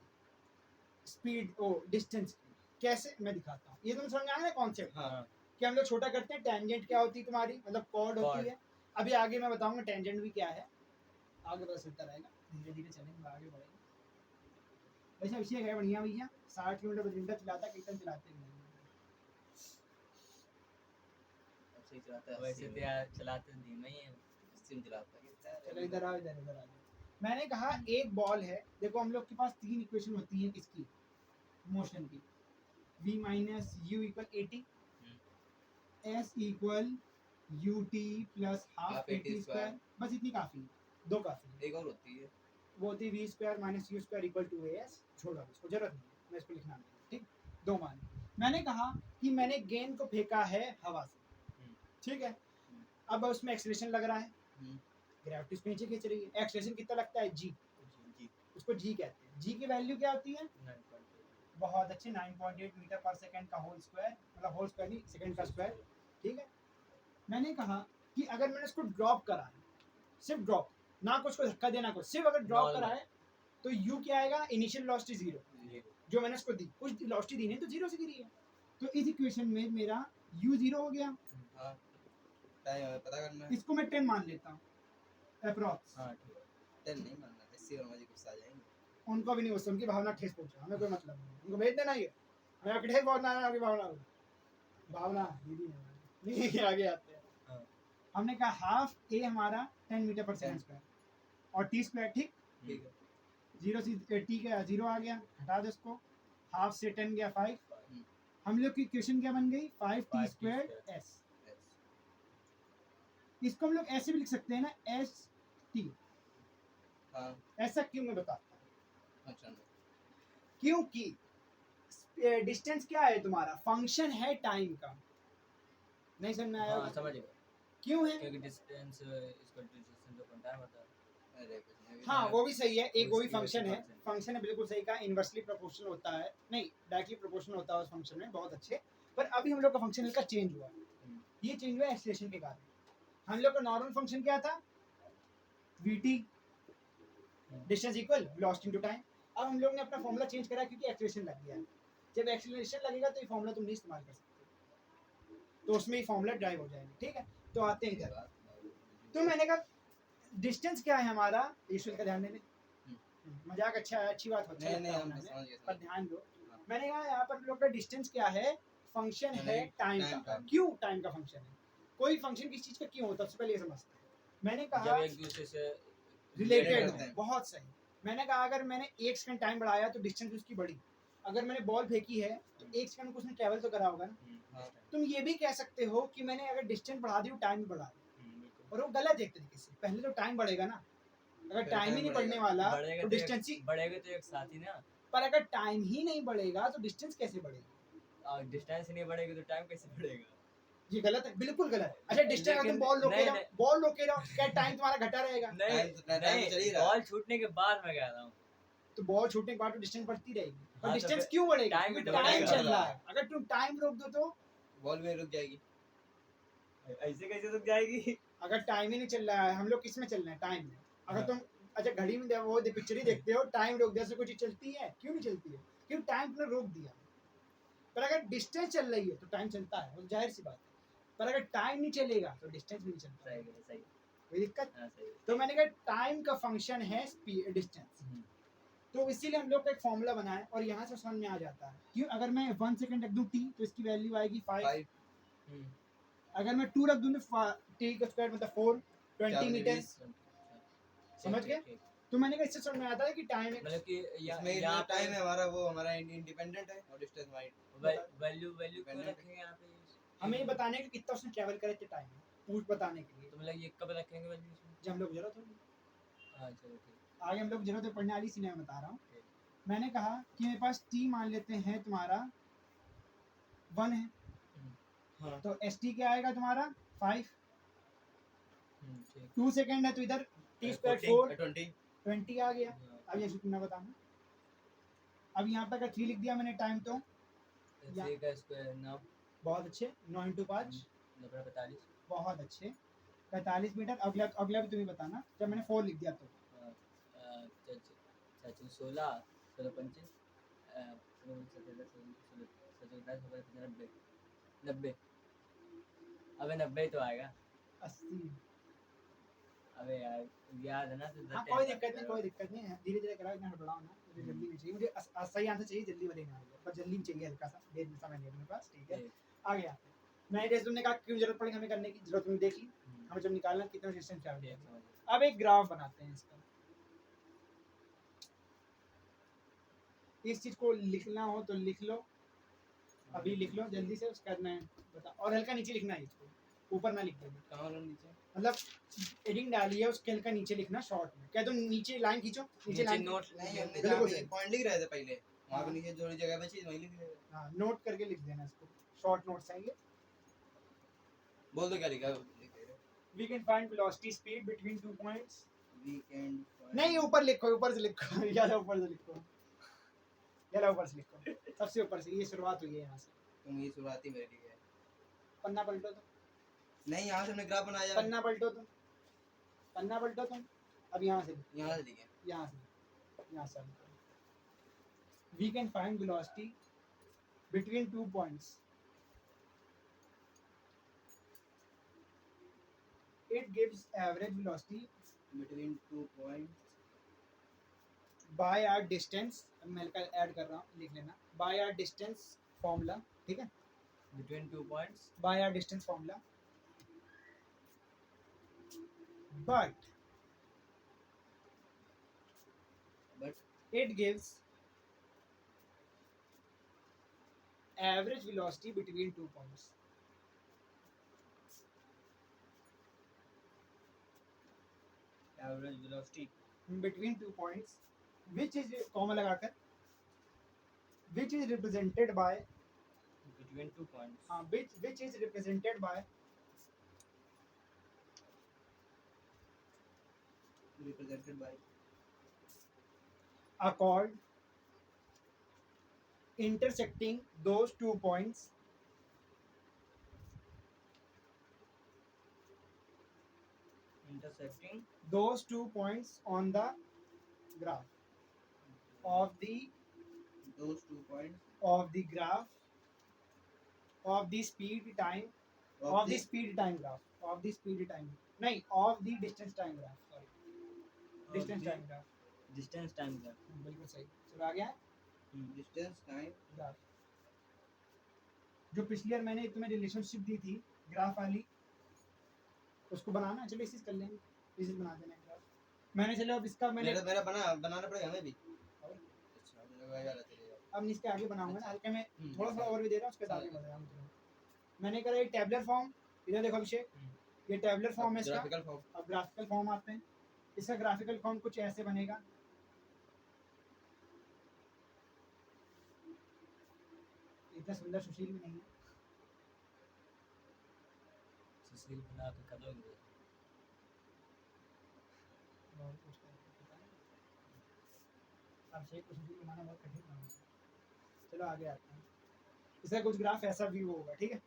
Speaker 1: स्पीड ओ डिस्टेंस की। कैसे मैं दिखाता हूँ, ये तुम समझ आए ना कॉन्सेप्ट।
Speaker 3: हाँ
Speaker 1: कि हम लोग छोटा करते हैं, टेंजेंट क्या होती है तुम्हारी, मतलब कॉर्ड होती है। अभी आगे मैं बताऊंगा टेंजेंट भी क्या है, आगे पता चलता रहेगा, धीरे धीरे चलेंगे आगे बढ़ेंगे। वैसे विषय है बढ़िया भैया, 60 किलोमीटर प्रति घंटा चलाता, कीर्तन चलाते नहीं।
Speaker 3: सही चलाता है।
Speaker 2: वैसे तो यार चलाते धीमे ही है।
Speaker 3: सिम चलाता है।
Speaker 1: चलो इधर आओ, इधर इधर आओ। मैंने कहा एक बॉल है, देखो हम लोग के पास 3 इक्वेशन होती है किसकी, मोशन की। v minus you equal AT, s equal ut plus half AT square, बस इतनी काफी है, 2 काफी है।
Speaker 3: एक और होती है,
Speaker 1: वो होती है v square minus u square equal to as, छोड़ो इसको, जरूरत नहीं है, मैं इसको लिखना नहीं, ठीक। 2 मान। मैंने कहा कि मैंने गेंद को फेंका है हवा से, ठीक है। अब उसमें एक्सेलरेशन लग रहा है, ग्रेविटी उसको नीचे खींच रही है, एक्सेलरेशन कितना लगता है g, उसको g कहते हैं। g की वैल्यू क्या होती है, बहुत अच्छे 9.8 मीटर पर सेकंड का होल स्क्वायर, मतलब होल स्क्वायर नहीं सेकंड का स्क्वायर, ठीक है। मैंने कहा कि अगर मैंने इसको ड्रॉप करा है, सिर्फ ड्रॉप, ना कुछ को धक्का देना, कुछ सिर्फ अगर ड्रॉप करा है, तो u क्या आएगा, इनिशियल वेलोसिटी 0, जो मैंने इसको दी, कुछ वेलोसिटी दी नहीं तो 0 से गिरी है। तो इस इक्वेशन में मेरा u 0 हो गया।
Speaker 3: हाँ टाइम पता करना है।
Speaker 1: इसको मैं 10 मान लेता हूँ अप्रॉक्स।
Speaker 2: हाँ ठीक है।
Speaker 3: 10 नहीं मानना, इससे और मुझे गुस्सा आ जाएंगे।
Speaker 1: उनको भी नहीं, उससे उनकी भावना ठेस पहुंचा, हमें कोई मतलब नहीं, उनको भेज देना, ये हमें आपकी ठेस पहुंचना है, आपकी भावना भावना दीदी नहीं। आगे आते हैं।
Speaker 2: हाँ।
Speaker 1: हमने कहा हाफ a हमारा 10 मीटर पर सेकंड स्क्वायर और t स्क्वायर, ठीक।
Speaker 3: ठीक है।
Speaker 1: 0 से t का 0 आ गया, हटा दो इसको, हाफ से 10 गया 5। हम लोग की इक्वेशन क्या बन गई, 5t स्क्वायर s। इसको हम लोग ऐसे भी लिख सकते हैं ना, st।
Speaker 3: हाँ
Speaker 1: ऐसा क्यों, मैं बताता हूँ।
Speaker 3: अच्छा
Speaker 1: क्योंकि डिस्टेंस क्या है तुम्हारा, फंक्शन है टाइम का, नहीं समझ में आया?
Speaker 2: हाँ समझ गया,
Speaker 1: क्यों है,
Speaker 2: क्योंकि डिस्टेंस इसका डिस्टेंस जो टाइम होता है।
Speaker 3: अरे कुछ नहीं,
Speaker 1: हाँ वो भी सही है, एक वो भी
Speaker 2: उसकी वजह से
Speaker 1: फंक्शन है,
Speaker 2: function।
Speaker 1: फंक्शन है, बिल्कुल सही कहा, इनवर्सली प्रोपोर्शनल होता है, नहीं डायरेक्टली प्रोपोर्शनल होता है उस फंक्शन में, बहुत अच्छे। पर अभी हम लोग का फंक्शन का चेंज हुआ, ये चेंज हुआ एक्सेलरेशन के कारण। हम लोग का नॉर्मल फंक्शन क्या था, vt distance equal velocity into time. अब हम लोग ने अपना फॉर्मूला चेंज करा क्योंकि एक्सेलरेशन लग गया है। जब एक्सेलरेशन लगेगा तो ये फॉर्मूला तुम नहीं इस्तेमाल कर सकते, तो उसमें ये फॉर्मूला ड्राइव हो जाएगा, ठीक है। तो आते हैं इधर, तो मैंने कहा डिस्टेंस क्या है हमारा, ईश्वर का ध्यान देने, मजाक अच्छा है, अच्छी बात, अच्छा
Speaker 3: नहीं नहीं
Speaker 1: लगता है
Speaker 3: हम
Speaker 1: बनाने,
Speaker 3: समझ गए,
Speaker 1: पर ध्यान दो। मैंने कहा यहाँ पर हम लोग का डिस्टेंस क्या है, फंक्शन है टाइम
Speaker 3: time
Speaker 1: का।
Speaker 3: का।
Speaker 1: क्यों टाइम का फंक्शन है, कोई फंक्शन किस चीज का क्यों होता है, सबसे पहले ये समझते हैं। मैंने
Speaker 2: जब
Speaker 1: कहा
Speaker 2: एक दूसरे से
Speaker 1: रिलेटेड
Speaker 3: करते
Speaker 1: है,
Speaker 3: हैं।
Speaker 1: बहुत सही। मैंने कहा अगर मैंने 1 सेकंड टाइम बढ़ाया तो डिस्टेंस उसकी बढ़ी, अगर मैंने बॉल फेंकी है तो 1 सेकंड को उसने ट्रैवल तो करा होगा ना।
Speaker 3: हाँ।
Speaker 1: तुम ये भी कह सकते हो कि मैंने अगर डिस्टेंस बढ़ा दी, टाइम भी बढ़ा दी, और वो गलत है एक तरीके से। पहले तो टाइम बढ़ेगा ना, अगर
Speaker 3: फिर
Speaker 1: टाइम ही
Speaker 3: time
Speaker 1: नहीं बढ़ने
Speaker 3: बढ़ेगा।
Speaker 1: वाला
Speaker 2: बढ़ेगा
Speaker 1: तो
Speaker 2: तो
Speaker 1: डिस्टेंस ही,
Speaker 2: बढ़ेगा तो एक साथ ही ना।
Speaker 1: पर अगर टाइम ही नहीं बढ़ेगा तो डिस्टेंस कैसे बढ़ेगा,
Speaker 2: और डिस्टेंस नहीं बढ़ेगा तो टाइम कैसे बढ़ेगा।
Speaker 1: ये गलत है, बिल्कुल गलत है। अच्छा डिस्टेंस अगर तुम
Speaker 2: लेकिन-
Speaker 1: बॉल रोके
Speaker 2: नहीं,
Speaker 1: रहो,
Speaker 2: नहीं।
Speaker 1: बॉल रोके रहो, क्या टाइम तुम्हारा घटा रहेगा?
Speaker 2: नहीं
Speaker 3: time तो चल ही रहा है।
Speaker 2: बॉल छूटने के बाद मैं कह रहा हूँ।
Speaker 1: तो बॉल छूटने के बाद तो डिस्टेंस बढ़ती रहेगी, पर
Speaker 2: हाँ, तो
Speaker 1: डिस्टेंस
Speaker 2: फिर
Speaker 1: क्यों बढ़ेगा,
Speaker 2: time भी
Speaker 1: क्योंकि
Speaker 2: तो
Speaker 1: टाइम
Speaker 2: बढ़ेगा।
Speaker 1: चल रहा है। अगर तुम टाइम रोक दो तो,
Speaker 3: बॉल में रुक जाएगी।
Speaker 2: ऐसे कैसे रुक जाएगी।
Speaker 1: अगर टाइम ही नहीं चल रहा है, हम लोग किस में चल रहे हैं, टाइम में। अगर
Speaker 2: हाँ।
Speaker 1: तुम अच्छा घड़ी में वो पिक्चर ही देखते हो, टाइम रोक दिया से कोई चीज चलती है, क्यों नहीं चलती है, क्योंकि टाइम तुमने रोक दिया। पर अगर डिस्टेंस चल रही है तो टाइम चलता है, वो जाहिर सी बात है। पर अगर टाइम नहीं चलेगा तो डिस्टेंस भी नहीं चलता,
Speaker 2: सही है, सही
Speaker 1: कोई दिक्कत।
Speaker 2: हाँ, सही है।
Speaker 1: तो मैंने कहा टाइम का फंक्शन है डिस्टेंस, तो इसीलिए हम लोग का एक फॉर्मूला बनाए और यहाँ से समझ में आ जाता है। क्यों, अगर मैं 1 सेकंड रख दूं t तो इसकी वैल्यू आएगी 5।
Speaker 3: 5
Speaker 1: अगर मैं 2 रख दूं तो t का स्क्वायर मतलब 4, 20 मीटर, समझ गए?
Speaker 2: ठीक।
Speaker 1: तो मैंने कहा इससे समझ में आता है कि टाइम
Speaker 2: मतलब कि
Speaker 3: इसमें
Speaker 2: यहाँ पे
Speaker 3: टाइम है हमारा, वो हमारा इंडिपेंडेंट है और डिस्टेंस हमारी
Speaker 2: वैल्यू क्यों
Speaker 3: Dependent।
Speaker 2: रखेंगे यहाँ पे।
Speaker 1: हमें ये बताने का कितना उसने ट्रैवल करे थे टाइम में, पूछ बताने के लिए,
Speaker 2: तो मतलब ये कब रखेंगे वैल्यू इसमें।
Speaker 1: जब हम लोग जरूरत होगी।
Speaker 2: हाँ चलो ठीक।
Speaker 1: आगे हम लोग जरूरत है पढ़ने वाली, इसीलिए मैं बता रहा हूँ।
Speaker 2: ठीक।
Speaker 1: मैंने कहा कि मेरे पास t मान लेते हैं तुम्हारा 1 है,
Speaker 2: हाँ।
Speaker 1: तो st क्या आएगा तुम्हारा 5।
Speaker 2: ठीक
Speaker 1: 2 सेकंड है तो इधर t स्क्वायर 4
Speaker 3: 20
Speaker 1: 20 आ गया। अब ये तुमने बताना। अब यहाँ पे अगर 3 लिख दिया मैंने टाइम तो या-
Speaker 2: 3 का स्क्वायर 9
Speaker 1: बहुत अच्छे 9 इंटू 5
Speaker 2: 9 45
Speaker 1: बहुत अच्छे 45 मीटर। अगला अगला भी तुम्हें बताना जब मैंने 4 लिख दिया तो
Speaker 2: 16 16 पंचे 90 अबे 90 तो आएगा
Speaker 1: 80।
Speaker 2: अबे यार याद है ना तो
Speaker 1: हाँ कोई दिक्कत नहीं कोई दिक्कत नहीं है धीरे धीरे करा इतना हड़बड़ाओ ना मुझे जल्दी नहीं चाहिए मुझे सही आंसर चाहिए जल्दी बताइए ना पर जल्दी भी चाहिए हल्का सा देर में समय नहीं है अपने पास ठीक है आगे आते हैं। मैंने जैसे तुमने कहा क्यों जरूरत पड़ेगी हमें करने की जरूरत तुमने देख ली हमें जब निकालना कितना सिस्टम चाहिए। अब एक ग्राफ बनाते हैं इसका। इस चीज को लिखना हो तो लिख लो अभी लिख लो जल्दी से उसके बाद मैं बता और हल्का नीचे लिखना है इसको ऊपर ना लिख देना
Speaker 3: कहाँ लो नीचे
Speaker 1: मतलब एडिंग डाली है उसके हल्का नीचे लिखना शॉर्ट में क्या तो नीचे लाइन खींचो नीचे लाइन
Speaker 2: नोट
Speaker 3: नहीं हमने
Speaker 1: बिल्कुल
Speaker 3: जहाँ पे
Speaker 1: सही।
Speaker 3: पॉइंट लिख रहे थे पहले वहाँ पे
Speaker 1: हाँ।
Speaker 3: नीचे थोड़ी जगह बची वहीं लिख रहे थे
Speaker 1: हाँ नोट करके लिख देना इसको शॉर्ट नोट्स आएंगे।
Speaker 3: बोल दो क्या लिखा लिख रहे
Speaker 1: we can find velocity speed between 2 points.
Speaker 3: वीकेंड
Speaker 1: नहीं ऊपर लिखो ऊपर से लिखो याद ऊपर से लिखो याद ऊपर से लिखो सबसे ऊपर से ये शुरुआत हुई है यहाँ से।
Speaker 3: तुम ये शुरुआती मेरे लिए है
Speaker 1: पन्ना पलटो तुम
Speaker 3: नहीं यहाँ से हमने ग्राफ बनाया
Speaker 1: पन्ना पलटो तुम पन्ना पलटो तुम अब यहाँ से लिखो
Speaker 3: यहाँ से लिखे
Speaker 1: यहाँ से we can find velocity between 2 points it gives average velocity
Speaker 3: between 2 point
Speaker 1: by our distance। अब मैं हल्का ऐड कर रहा हूँ लिख लेना by our distance formula ठीक है
Speaker 2: between 2 points
Speaker 1: by our distance formula but it gives average velocity between 2 points।
Speaker 2: average velocity
Speaker 1: between 2 points which is comma लगाकर which is represented by
Speaker 2: between 2 points
Speaker 1: which is represented by
Speaker 3: represented by
Speaker 1: a chord intersecting those 2 points
Speaker 2: intersecting
Speaker 1: those 2 points on the graph of the
Speaker 3: those 2 points
Speaker 1: of the graph of the speed time of the speed time graph of the speed time नहीं of the distance time graph sorry distance time graph
Speaker 2: distance time graph
Speaker 1: बिल्कुल सही चलो आ गया
Speaker 3: distance time
Speaker 1: graph जो पिछली बार मैंने तुम्हें relationship दी थी ग्राफ वाली उसको बनाना चलो इसी से कर लेंगे इसी से बना देना ग्राफ मैंने चलो अब इसका मैंने
Speaker 3: मेरा बनाना पड़ेगा हमें भी अच्छा मुझे लगा यार तेरे
Speaker 1: अब मैं इसके आगे बनाऊंगा ना हल्के में थोड़ा
Speaker 3: अच्छा।
Speaker 1: थोड़ा और भी दे रहा हूँ उसके बाद आगे बढ़ रहा हूँ मैंने करा ये टेबलर फॉर्म इधर देखो अभिषेक ये टेबलर फॉर्म है इसका
Speaker 3: ग्राफिकल फॉर्म
Speaker 1: अब ग्राफिकल फॉर्म आते हैं इसका ग्राफिकल फॉर्म कुछ ऐसे बनेगा इतना सुंदर सुशील भी नहीं है
Speaker 2: सुशील बना के करोगे
Speaker 1: बहुत कुछ करके पता नहीं अभिषेक को सुशील बनाना बहुत कठिन काम है। चलो आगे आते हैं इसका कुछ ग्राफ ऐसा व्यू होगा ठीक है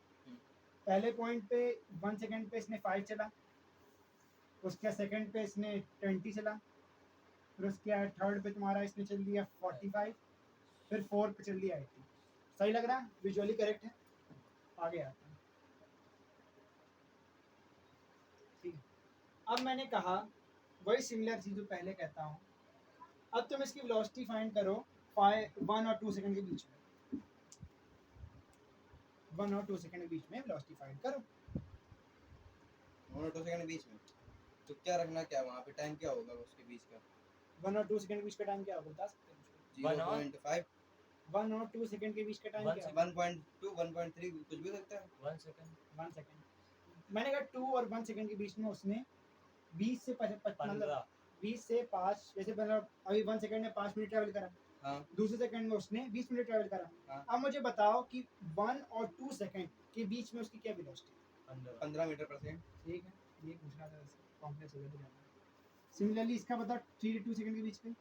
Speaker 1: पहले पॉइंट पे 1 सेकंड पे इसने 5 चला उसके सेकंड पे इसने 20 चला फिर उसके थर्ड पे तुम्हारा इसने चल दिया 45 फिर 4 पे चल दिया 80 सही लग रहा है विजुअली करेक्ट है आगे आते हैं ठीक है अब मैंने कहा वही सिमिलर चीज जो पहले कहता हूँ अब तुम इसकी वेलोसिटी फाइंड करो 1 और 2 सेकंड के बीच में 1 और 2 सेकंड के बीच में वेलोसिटी फाइंड करो
Speaker 3: 1 और 2 सेकंड बीच में तो क्या रखना क्या वहाँ पे टाइम क्या होगा उसके बीच का
Speaker 1: 1 और 2 सेकंड के बीच का टाइम क्या होगा बता सकते हैं मुझको?
Speaker 3: 0.5
Speaker 1: 1 और 2 सेकंड के बीच का टाइम क्या
Speaker 3: 1.2 1.3 कुछ भी सकता है
Speaker 2: 1 second
Speaker 1: 1 सेकंड मैंने कहा 2 और 1 सेकंड के बीच में उसने 20 से 25 मतलब 20 से 5 जैसे मतलब अभी 1 सेकंड में 5 मिनट ट्रैवल करा
Speaker 3: हाँ
Speaker 1: दूसरे सेकंड में उसने 20 मिनट ट्रैवल करा
Speaker 3: हाँ।
Speaker 1: अब मुझे बताओ कि 1 और 2 सेकंड के बीच में उसकी क्या वेलोसिटी
Speaker 2: 15
Speaker 3: 15 मीटर पर सेकंड
Speaker 1: ठीक है ये पूछना था वैसे कॉम्प्लेक्स हो गया। सिमिलरली इसका बताओ 3 to 2 सेकंड के बीच में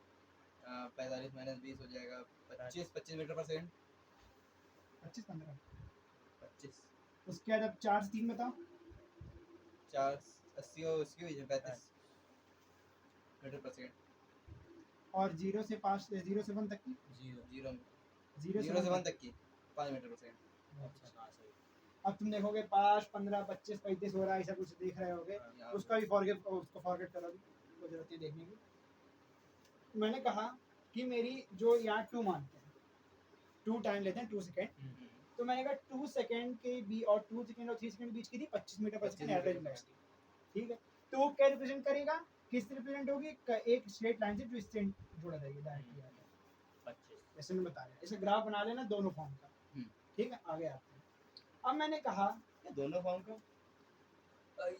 Speaker 3: 45 माइनस 20 हो जाएगा 25 मीटर पर सेकंड
Speaker 1: 25-15।
Speaker 3: 25
Speaker 1: उसके बाद अब 4 से 3 बताओ
Speaker 3: 4 80 और उसके बीच में 35 मीटर पर सेकंड
Speaker 1: और 0 से 5 0 से 1 तक की
Speaker 3: 0
Speaker 1: 0
Speaker 3: 0 से 1
Speaker 1: तक।
Speaker 3: तक की 5 मीटर पर सेकंड
Speaker 2: अच्छा हाँ सही
Speaker 1: अब तुम देखोगे 5 15 25 35 हो रहा है, ऐसा कुछ देख रहे होगे,
Speaker 3: यहाँ
Speaker 1: उसका भी फॉरगेट उसको फॉरगेट करो, अभी कोई जरूरत नहीं देखने की। मैंने कहा कि मेरी जो यहाँ 2 मानते हैं, 2 टाइम लेते हैं 2 सेकंड, तो मैंने कहा 2 सेकंड के बी और 2 सेकंड और 3 सेकंड के बीच की थी 25 मीटर पर
Speaker 3: 25
Speaker 1: सेकंड एवरेज
Speaker 3: मीटर पर
Speaker 1: वेलोसिटी, ठीक है। तो वो क्या रिप्रेजेंट करेगा, किस रिप्रेजेंट होगी, एक स्ट्रेट लाइन से जो इससे जुड़ा रहेगी डायरेक्टली आगे,
Speaker 2: 25
Speaker 1: जैसे मैं बता रहा, इसे ग्राफ बना लेना दोनों फॉर्म का, ठीक है। आगे आते हैं। अब मैंने कहा
Speaker 3: ये दोनों फॉर्म का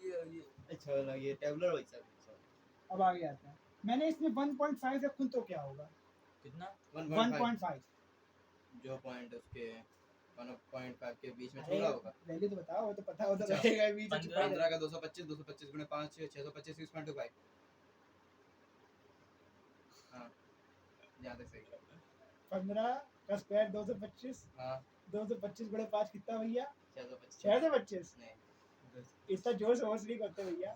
Speaker 3: ये अच्छा वाला ये टेबुलर वैसा
Speaker 1: अब आगे आते हैं। मैंने इसमें 1.5 रखूं तो क्या होगा,
Speaker 2: कितना
Speaker 1: 1.5
Speaker 3: जो पॉइंट उसके 1.5 के बीच में
Speaker 1: अरे
Speaker 3: छोड़ा होगा
Speaker 1: वैल्यू तो बताओ, वो तो पता होता
Speaker 3: अच्छा,
Speaker 1: रहेगा, बीच में छुपा
Speaker 3: 15 का 225 गुणे 5 625 6.25 हाँ यहाँ तक सही
Speaker 1: 15 का स्क्वायर 225,
Speaker 3: हाँ
Speaker 1: 225 गुणे 5 कितना भैया,
Speaker 3: 625
Speaker 1: 625।
Speaker 3: नहीं
Speaker 1: इतना जोर से और नहीं करते भैया,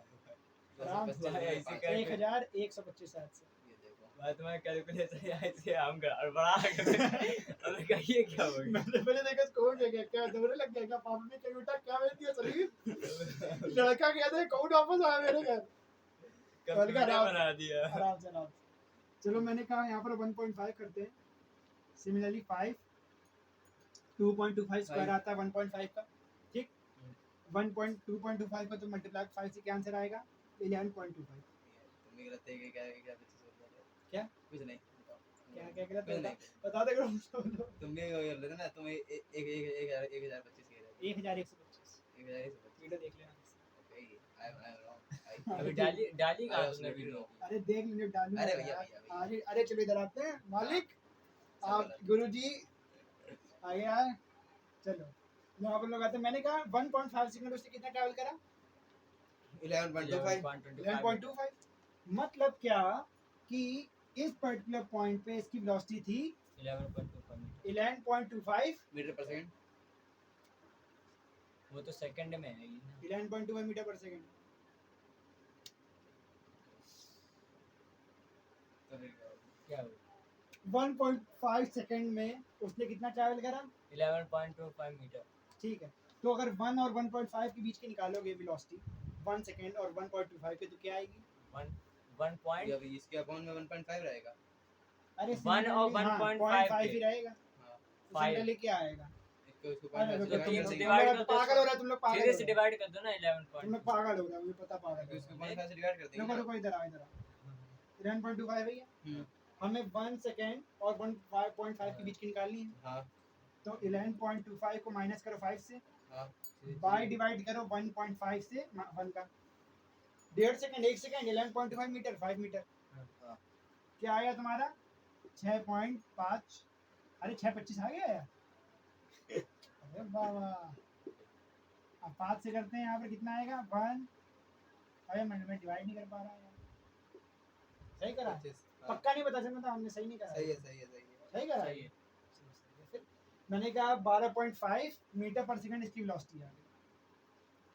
Speaker 1: आराम से
Speaker 3: 225 गुणे
Speaker 2: ऐसे
Speaker 3: 5
Speaker 2: क्या-
Speaker 1: 1125 शायद से।
Speaker 3: ये देखो
Speaker 2: मैं तुम्हारा कैलकुलेटर यहाँ से हम गड़बड़ा गए हमने कहा ये क्या हो गया
Speaker 1: मैंने पहले देखा कोड है क्या दोबारा लग गया, क्या पापा ने क्या बेटा क्या भेज दिया सलीम, लड़का गया था कोड वापस आया मेरे घर,
Speaker 2: कंप्यूटर
Speaker 1: आराम-
Speaker 2: बना दिया
Speaker 1: आराम से आराम से। चलो मैंने कहा यहाँ पर 1.5 करते हैं, सिमिलरली 5 2.25 स्क्वायर आता है 1.5 का, ठीक। 2.25 का तो मल्टीप्लाई 5 से क्या आंसर आएगा, 11.25।
Speaker 3: तुम भी गलत है कि क्या बच्चे सोच रहे हो
Speaker 1: क्या
Speaker 3: कुछ नहीं बताओ
Speaker 1: क्या क्या गलत
Speaker 3: कुछ
Speaker 1: होता,
Speaker 3: नहीं
Speaker 1: बता दे करो।
Speaker 3: तुम भी ये लेते ना तुम 1025 कह रहे
Speaker 1: 1125
Speaker 3: थे 1125
Speaker 1: वीडियो देख लेना।
Speaker 3: ओके आई एम रॉन्ग
Speaker 2: अभी डाली डाली कहाँ तुमने
Speaker 3: absolutely
Speaker 2: वीडियो
Speaker 3: wrong.
Speaker 1: अरे देख लेने डालू
Speaker 3: अरे
Speaker 1: यार।
Speaker 3: भैया, भैया।
Speaker 1: आगे अरे चलो इधर आते हैं मालिक,
Speaker 3: सब
Speaker 1: आप
Speaker 3: गलत।
Speaker 1: गुरुजी आगे आए। चलो यहाँ पर लोग आते हैं। मैंने कहा 1.5 सेकंड उससे कितना ट्रैवल करा,
Speaker 3: 11.25
Speaker 1: 11.25। मतलब क्या कि इस पर्टिकुलर पॉइंट पे इसकी वेलोसिटी थी
Speaker 2: 11.25 मीटर
Speaker 1: 11.25
Speaker 3: मीटर पर सेकंड
Speaker 2: वो तो सेकंड में है ना
Speaker 1: 11.25 मीटर पर सेकंड।
Speaker 3: तो फिर क्या होगा?
Speaker 2: क्या हुआ
Speaker 1: 1.5 सेकंड में उसने कितना ट्रैवल करा,
Speaker 2: 11.25 मीटर
Speaker 1: ठीक है। तो अगर 1 और 1.5 के बीच के निकालोगे वेलोसिटी 1 सेकंड और 1.25 के, तो क्या आएगी,
Speaker 2: 1 पॉइंट
Speaker 3: ये अभी इसके अकाउंट में 1.5 रहेगा
Speaker 1: अरे
Speaker 2: 1 और 1.5
Speaker 1: ही रहेगा,
Speaker 3: हाँ
Speaker 1: सिमिलरली क्या आएगा।
Speaker 3: इसको
Speaker 1: अरे
Speaker 3: पॉइंट
Speaker 1: रुको,
Speaker 2: तीन
Speaker 1: तुम
Speaker 2: से
Speaker 1: लोग
Speaker 2: divide कर दो
Speaker 1: पागल हो रहा है, तुम लोग पागल हो
Speaker 2: 3
Speaker 1: रहे
Speaker 2: से
Speaker 1: हो,
Speaker 2: डिवाइड कर दो ना 11
Speaker 1: तुम लोग पागल हो रहे हो, मुझे पता पागल हो
Speaker 3: इसको
Speaker 1: रहे हो।
Speaker 3: 0.5 से डिवाइड कर देंगे
Speaker 1: रुको
Speaker 3: ना
Speaker 1: रुको इधर आओ, इधर आओ। 11.25 भैया, हमें 1 सेकंड और 1.5 के बीच की निकालनी है,
Speaker 3: हाँ
Speaker 1: तो 11.25 को माइनस करो 5 से,
Speaker 3: हाँ
Speaker 1: बाय डिवाइड करो 1.5 से 1 का, 1.5 सेकंड 1 सेकंड 11.25 मीटर 5 मीटर,
Speaker 3: हाँ
Speaker 1: क्या आया तुम्हारा 6.5, अरे 6.25 आ गया यार, अरे बाबा। अब 5 से करते हैं, यहाँ पर कितना आएगा 1, अरे मैं डिवाइड नहीं कर पा रहा यार, सही करा
Speaker 3: 25 हाँ
Speaker 1: पक्का नहीं पता चला था, हमने सही नहीं करा,
Speaker 3: सही है सही है सही है
Speaker 1: सही करा
Speaker 2: सही है
Speaker 1: फिर मैंने कहा 12.5 मीटर पर सेकंड इसकी वेलोसिटी आ गई।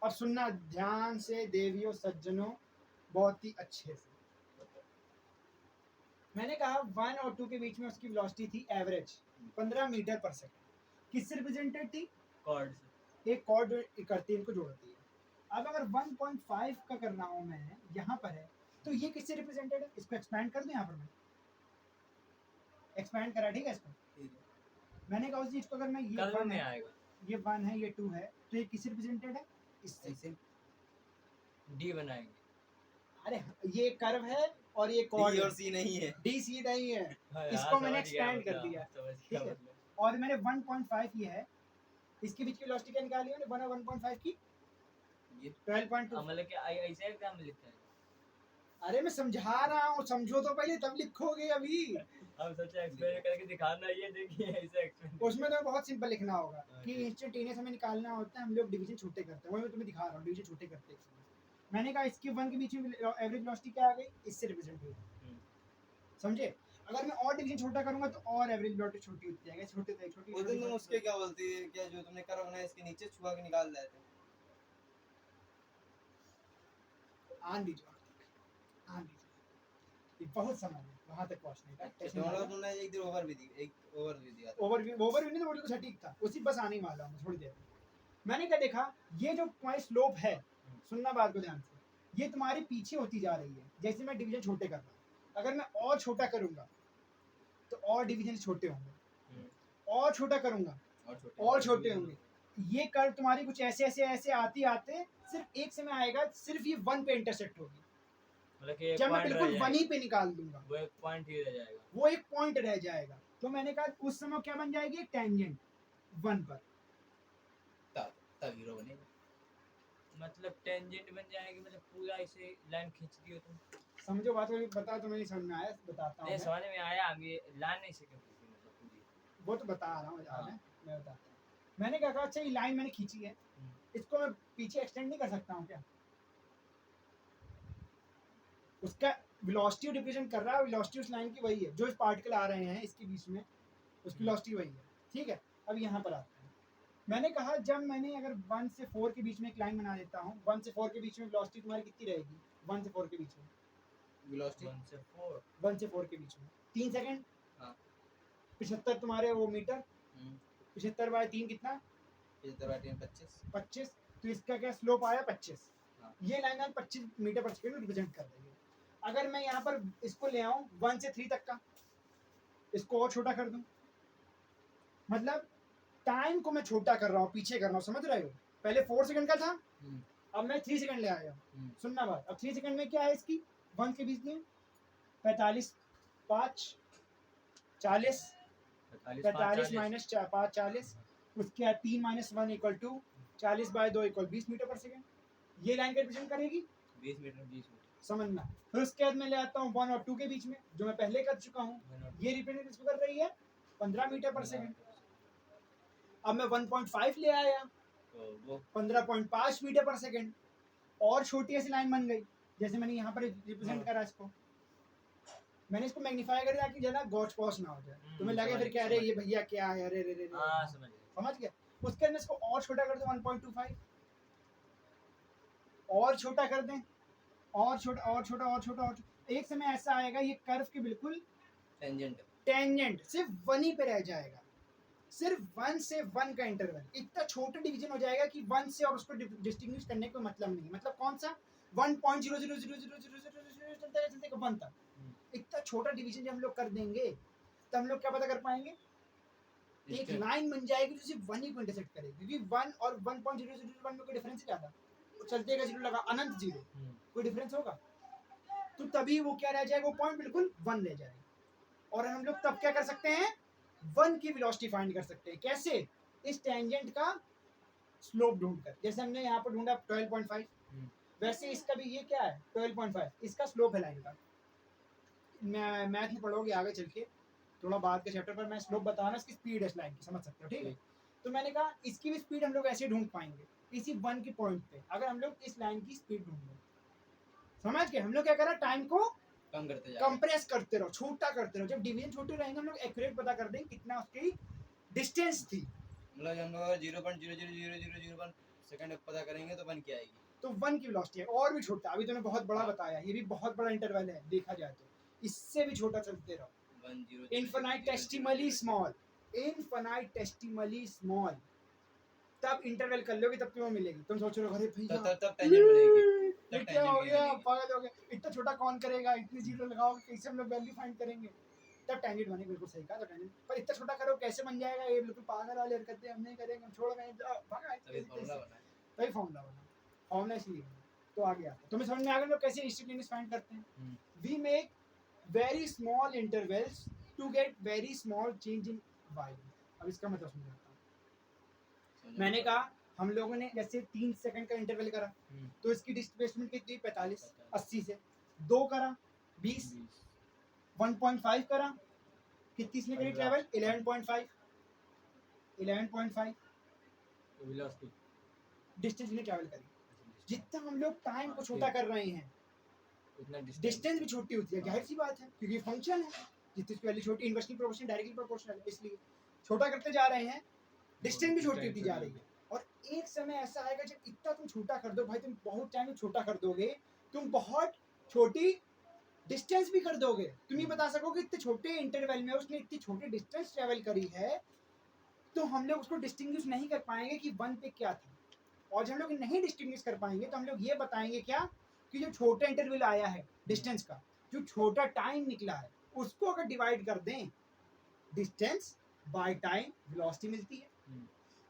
Speaker 1: अब सुनना ध्यान से देवियों सज्जनों, बहुत ही अच्छे से। मैंने कहा 1 और 2 के बीच में उसकी वेलोसिटी थी एवरेज 15 मीटर पर सेकंड, किससे रिप्रेजेंटेड थी,
Speaker 2: कॉर्ड से
Speaker 1: एक कॉर्ड करती है, इनको जोड़ती है। अब अगर 1.5 का करना हो मैं, यहाँ पर है, तो ये किससे रिप्रेजेंटेड है, इसको एक्सपैंड कर दूं, यहाँ पर मैं एक्सपैंड करा, ठीक है इसको।
Speaker 3: ठीक है
Speaker 1: मैंने कहा उस चीज को अगर मैं ये
Speaker 2: कल
Speaker 1: 1
Speaker 2: में
Speaker 1: है,
Speaker 2: आएगा
Speaker 1: ये 1 है, ये 2 है, तो ये किससे रिप्रेजेंटेड है, इससे।
Speaker 3: ऐसे
Speaker 2: डी बनाएंगे
Speaker 1: अरे ये कर्व है और ये
Speaker 3: डी
Speaker 1: कॉर्ड
Speaker 3: और सी नहीं है,
Speaker 1: डी सी नहीं है,
Speaker 2: हाँ,
Speaker 1: इसको
Speaker 2: हाँ,
Speaker 1: मैंने
Speaker 2: समझ गया
Speaker 1: expand कर
Speaker 2: मतलब,
Speaker 1: दिया,
Speaker 2: समझ
Speaker 1: ठीक
Speaker 2: गया
Speaker 1: है।
Speaker 2: मतलब
Speaker 1: और मैंने 1.5 ये है, इसके बीच की वेलोसिटी क्या निकाली मैंने 1 और 1.5 की,
Speaker 3: ये
Speaker 1: 12.2।
Speaker 2: मतलब कि ऐसे एग्जाम में लिखते हैं
Speaker 1: अरे मैं समझा रहा हूँ, समझो तो पहले तब लिखोगे अभी।
Speaker 2: हम सोचा एक्सप्लेन करके दिखाना, ये देखिए ऐसे एक्सप्लेन
Speaker 1: उसमें तो बहुत सिंपल लिखना होगा
Speaker 2: हाँ,
Speaker 1: कि
Speaker 2: ठीक।
Speaker 1: इंस्टेंटेनियस हमें निकालना होता है, हम लोग डिवीजन छोटे करते हैं, वही मैं तुम्हें दिखा रहा हूँ, डिवीजन छोटे करते हैं। मैंने कहा इसके 1 के बीच में एवरेज वेलोसिटी क्या आ गई, इससे रिप्रेजेंट हुई। समझे? अगर मैं और डिवीजन छोटा करूंगा तो और एवरेज वेलोसिटी छोटी होती जाएगी, छोटे से छोटी
Speaker 3: उस दिन तुम उसके क्या बोलती है, क्या जो तुमने कर्व बनाया इसके नीचे छुआ के निकाल रहे थे?
Speaker 1: आन दीजिए, ये बहुत समय है वहां तक पहुंचने का।
Speaker 3: तो तुमने एक दिन एक ओवरव्यू दिया था।
Speaker 1: ओवरव्यू नहीं तो बिल्कुल सटीक था, उसी बस आने ही वाला हूं थोड़ी देर में। मैंने क्या देखा, ये जो तुम्हारी स्लोप है, सुनना बात को ध्यान से, ये तुम्हारे पीछे होती जा रही है जैसे मैं डिवीजन छोटे कर रहा हूँ। अगर मैं और छोटा करूंगा तो और डिवीजन छोटे होंगे, और छोटा करूंगा और छोटे होंगे। ये कर्व तुम्हारी कुछ ऐसे ऐसे ऐसे आते आते सिर्फ एक समय आएगा, सिर्फ ये 1 पे इंटरसेक्ट होगी।
Speaker 2: मतलब कि
Speaker 1: जब मैं बिल्कुल 1 ही पे निकाल दूंगा,
Speaker 2: वो एक पॉइंट ही रह जाएगा,
Speaker 1: वो एक पॉइंट रह जाएगा। तो मैंने कहा उस समय क्या बन जाएगी, एक टेंजेंट 1 पर।
Speaker 3: तब हीरो बनेगा।
Speaker 2: मतलब टेंजेंट बन जाएगी, मतलब पूरा ऐसे लाइन खींचती हो तुम।
Speaker 1: समझो बात को, बता तो नहीं समझ में आया, बताता हूँ
Speaker 2: नहीं
Speaker 1: मैं।
Speaker 2: समझ में आया, आगे लाइन नहीं सेकंड खींची मतलब पूरी।
Speaker 1: वो तो बता रहा हूँ
Speaker 2: हाँ।
Speaker 1: मैं बताता हूँ। मैंने क्या कहा, अच्छा ये लाइन मैंने खींची है, इसको मैं पीछे एक्सटेंड नहीं कर सकता हूँ क्या? उसका वेलोसिटी रिप्रेजेंट कर रहा है, वेलोसिटी उस लाइन की वही है जो इस पार्टिकल आ रहे हैं इसके बीच में, उसकी वेलोसिटी वही है। ठीक है, अब यहाँ पर आते हैं। मैंने कहा जब मैंने अगर 1 से 4 के बीच में एक लाइन बना देता हूँ, 1 से 4 के बीच में वेलोसिटी तुम्हारी कितनी रहेगी? 1 से 4 के बीच में
Speaker 3: वेलोसिटी
Speaker 2: 1 से 4
Speaker 1: 1 से 4 के बीच में 3 सेकंड।
Speaker 3: हाँ।
Speaker 1: 75 तुम्हारे वो मीटर, 75 बाय 3 कितना? 25। तो इसका क्या स्लोप आया? 25।
Speaker 3: हाँ।
Speaker 1: ये line 25 metre per second represent कर रही है। अगर मैं यहाँ पर इसको ले आऊँ 1 से 3 तक का, इसको और छोटा कर दूं, मतलब टाइम को मैं छोटा कर रहा हूँ, पीछे कर रहा हूँ, समझ रहे हो? पहले 4 सेकंड का था, अब मैं 3 सेकंड ले आया। सुनना बात, अब 3 सेकंड में क्या है इसकी 1 के बीच में 45 5 40, 45 माइनस 5 40, उसके बाद 3 minus 1 equal to 40 by 2 equal 20 metre per second. ये लाइन का रिप्रेजेंट करेगी
Speaker 2: 20 मीटर
Speaker 1: समझना। फिर उसके बाद मैं ले आता हूँ 1 और 2 के बीच में, जो मैं पहले कर चुका हूँ। ये रिप्रेजेंट इसको कर रही है 15 मीटर पर सेकंड। अब मैं 1.5 ले आया,
Speaker 2: तो वो
Speaker 1: 15.5 मीटर पर सेकंड। और छोटी ऐसी लाइन बन गई, जैसे मैंने यहाँ पर रिप्रेजेंट करा इसको। मैंने इसको मैग्नीफाई कर दिया कि ज़्यादा गॉच पॉच ना हो जाए। तुम्हें लगे फिर क्या, अरे ये भैया क्या है, अरे रे रे रे।
Speaker 2: हाँ समझ
Speaker 1: गया। उसके अंदर इसको और छोटा कर दो 1.25, और छोटा कर दें, और छोटा और छोटा और छोटा और छोटा। एक समय ऐसा आएगा ये कर्व के बिल्कुल टेंजेंट सिर्फ 1 ही पे रह जाएगा, सिर्फ 1 से 1 का इंटरवल। इतना छोटा डिवीजन हो जाएगा कि 1 से और उसको डिस्टिंग्विश करने का मतलब नहीं। मतलब कौन सा 1.0000000 चलते 1 तक। इतना छोटा डिवीजन जब हम लोग कर देंगे तो हम लोग क्या पता कर पाएंगे, एक लाइन बन जाएगी जो सिर्फ 1 ही को इंटरसेक्ट करेगी, क्योंकि 1 और 1.001 में कोई डिफरेंस नहीं आता। चलते का जीरो लगा, अनंत जीरो, कोई डिफरेंस होगा? तो तभी वो क्या रह जाएगा, वो पॉइंट बिल्कुल 1 रह जाएगा। और हम लोग तब क्या कर सकते हैं, 1 की वेलोसिटी फाइंड कर सकते हैं। कैसे? इस टेंजेंट का स्लोप ढूंढकर। जैसे हमने यहाँ पर ढूंढा 12.5, वैसे इसका भी ये क्या है 12.5, इसका स्लोप है लाइन का। मैथ में पढ़ोगे आगे चल के, थोड़ा बाद के चैप्टर पर मैं स्लोप बताना, इसकी स्पीड है लाइन की, समझ सकते हो? ठीक है। तो मैंने कहा इसकी भी स्पीड हम लोग ऐसे ढूंढ पाएंगे इसी 1 के पॉइंट पे। अगर हम लोग इस लाइन की स्पीड ढूंढ लें, समझ के हम लोग क्या करा, टाइम को कंप्रेस करते रहो, छोटा करते रहो। जब डिवीजन छोटे रहेंगे हम लोग एक्यूरेट पता कर देंगे कितना उसकी डिस्टेंस थी।
Speaker 3: मतलब हम लोग 0.0000001 सेकंड पता करेंगे तो 1 की आएगी।
Speaker 1: तो 1 की वेलोसिटी है। और भी छोटा, अभी तूने बहुत बड़ा बताया, ये भी बहुत बड़ा इंटरवल है देखा जाए तो। इससे भी छोटा चलते रहो, इनफिनिटेसिमली स्मॉल, इनफिनिटेसिमली स्मॉल। तब इंटरवल कर लोगे तब तुम्हें मिलेगी। तुम सोच रहे हो अरे भैया
Speaker 3: तब टेंजेंट बनेगी,
Speaker 1: ये क्या हो गया, पागल हो गए, इतना छोटा कौन करेगा, इतनी जीरो लगाओगे कैसे हम लोग वैल्यू फाइंड करेंगे? तब टेंजेंट बनेगी। बिल्कुल सही कहा, तो टेंजेंट पर इतना छोटा करो कैसे बन जाएगा? ये बिल्कुल पागल वाली हरकतें हम नहीं करेंगे, हम छोड़ गए, भागा
Speaker 3: तभी फॉर्मूला बना है।
Speaker 1: तभी फॉर्मूला बना, फॉर्मूला इसलिए बना। तो आगे आता है, तुम्हें समझ में आ गया लोग कैसे इंस्टेंटेनियस फाइंड करते हैं। We make very small intervals to get very small change in Y. अब इसका मतलब समझाता हूँ। मैंने कहा हम लोगों ने जैसे 3 सेकंड का इंटरवल करा, तो इसकी डिस्प्लेसमेंट कितनी 45, 80 से 2 करा 20, 1.5 करा कितनी इसने करी ट्रैवल 11.5
Speaker 2: वेलोसिटी
Speaker 1: डिस्टेंस ने ट्रैवल करी। जितना हम लोग टाइम को छोटा कर रहे हैं
Speaker 2: उतना
Speaker 1: डिस्टेंस भी छोटी होती है, जाहिर सी बात है, क्योंकि फंक्शन है, जितनी उसकी वैल्यू छोटी, इनवर्सली प्रोपोर्शनल डायरेक्टली प्रोपोर्शनल, इसलिए छोटा करते जा रहे हैं, डिस्टेंस भी छोटी होती जा रही है। और एक समय ऐसा आएगा जब इतना तुम छोटा कर दो भाई, तुम बहुत टाइम छोटा कर दोगे, तुम बहुत छोटी डिस्टेंस भी कर दोगे, तुम ये बता सकोगे इतने छोटे इंटरवल में उसने इतनी छोटी डिस्टेंस ट्रेवल करी है, तो हम लोग उसको डिस्टिंग्विश नहीं कर पाएंगे कि वन पे क्या था। और जब हम लोग नहीं डिस्टिंग्विश कर पाएंगे तो हम लोग ये बताएंगे क्या कि जो छोटा इंटरवल आया है डिस्टेंस का, जो छोटा टाइम निकला है, उसको अगर डिवाइड कर दें डिस्टेंस बाय टाइम वेलोसिटी मिलती है।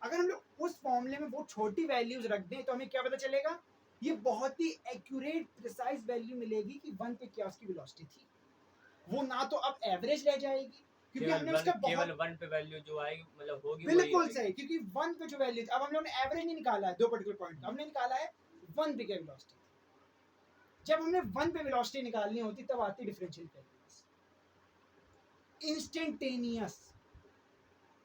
Speaker 1: अगर हम लोग उस फॉर्मूले में वो छोटी वैल्यूज रख दें तो हमें क्या पता चलेगा, ये बहुत ही एक्यूरेट प्रिसाइज वैल्यू मिलेगी कि वन पे क्या उसकी वेलोसिटी थी। वो ना तो अब एवरेज रह जाएगी क्योंकि हमने उसका
Speaker 2: केवल
Speaker 1: बहुत
Speaker 2: वन पे वैल्यू जो आएगी मतलब होगी
Speaker 1: बिल्कुल सही, क्योंकि वन पे जो वैल्यू, अब हम लोग ने एवरेज नहीं निकाला है दो पर्टिकुलर पॉइंट, हमने निकाला है वन पे क्या वेलोसिटी। जब हमने वन पे वेलोसिटी निकालनी होती तब आती डिफरेंशियल कैलकुलस, इंस्टेंटेनियस,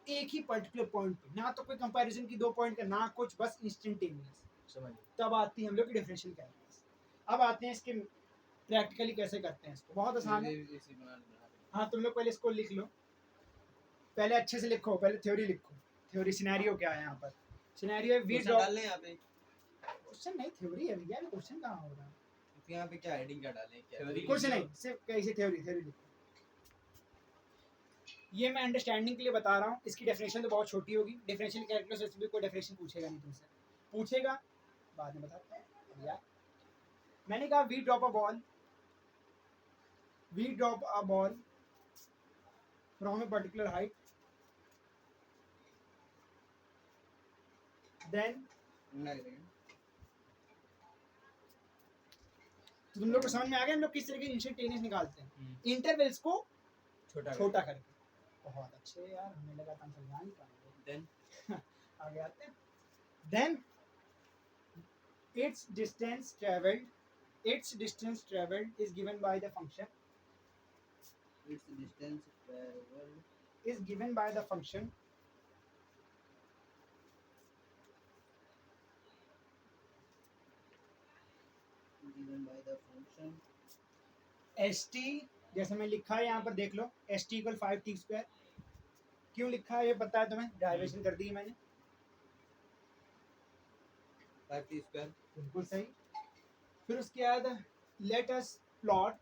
Speaker 1: एक ही पर्टिकुलर पॉइंट पे, ना तो कोई कंपैरिजन की दो पॉइंट का, ना कुछ, बस इंस्टेंटेनियस।
Speaker 2: समझ
Speaker 1: तब आती है हम लोग की डिफरेंशियल कैलकुलस। अब आते हैं इसके प्रैक्टिकली कैसे करते हैं इसको, बहुत आसान है। हाँ तुम लोग पहले इसको लिख लो, पहले अच्छे से लिखो, पहले थ्योरी लिखो, थ्योरी सिनेरियो क्या है यहाँ पर, सिनेरियो वी ड्रॉप,
Speaker 3: डाल लें यहाँ पे,
Speaker 1: क्वेश्चन नहीं थ्योरी है भैया, क्वेश्चन कहाँ हो रहा है,
Speaker 3: यहाँ पे क्या हेडिंग क्या डालें, क्या
Speaker 2: Theory
Speaker 1: कुछ नहीं, सिर्फ कैसे थ्योरी थ्योरी लिखो। ये मैं अंडरस्टैंडिंग के लिए बता रहा हूँ, इसकी डेफिनेशन तो बहुत छोटी होगी, डिफरेंशियल कैलकुलस से भी कोई डेफिनेशन पूछेगा नहीं तुमसे, पूछेगा बाद में बताते हैं भैया। मैंने कहा we drop a ball from a particular height, then तो तुम लोग को समझ में आ गया हम लोग किस तरह के इंस्टेंटेनियस निकालते हैं, इंटरवल्स को छोटा करके। बहुत अच्छे यार, हमें लगा था हम समझा नहीं पाएंगे।
Speaker 2: देन
Speaker 1: आगे आते हैं, then its distance traveled is given by the function,
Speaker 3: its distance traveled
Speaker 1: is given by the function
Speaker 3: given by the function
Speaker 1: st, जैसे मैं लिखा है यहाँ पर देख लो, st इक्वल 5t²। क्यों लिखा है ये पता है तुम्हें, डेरिवेशन कर दी है मैंने,
Speaker 3: 5t²।
Speaker 1: बिल्कुल सही। फिर उसके बाद let us plot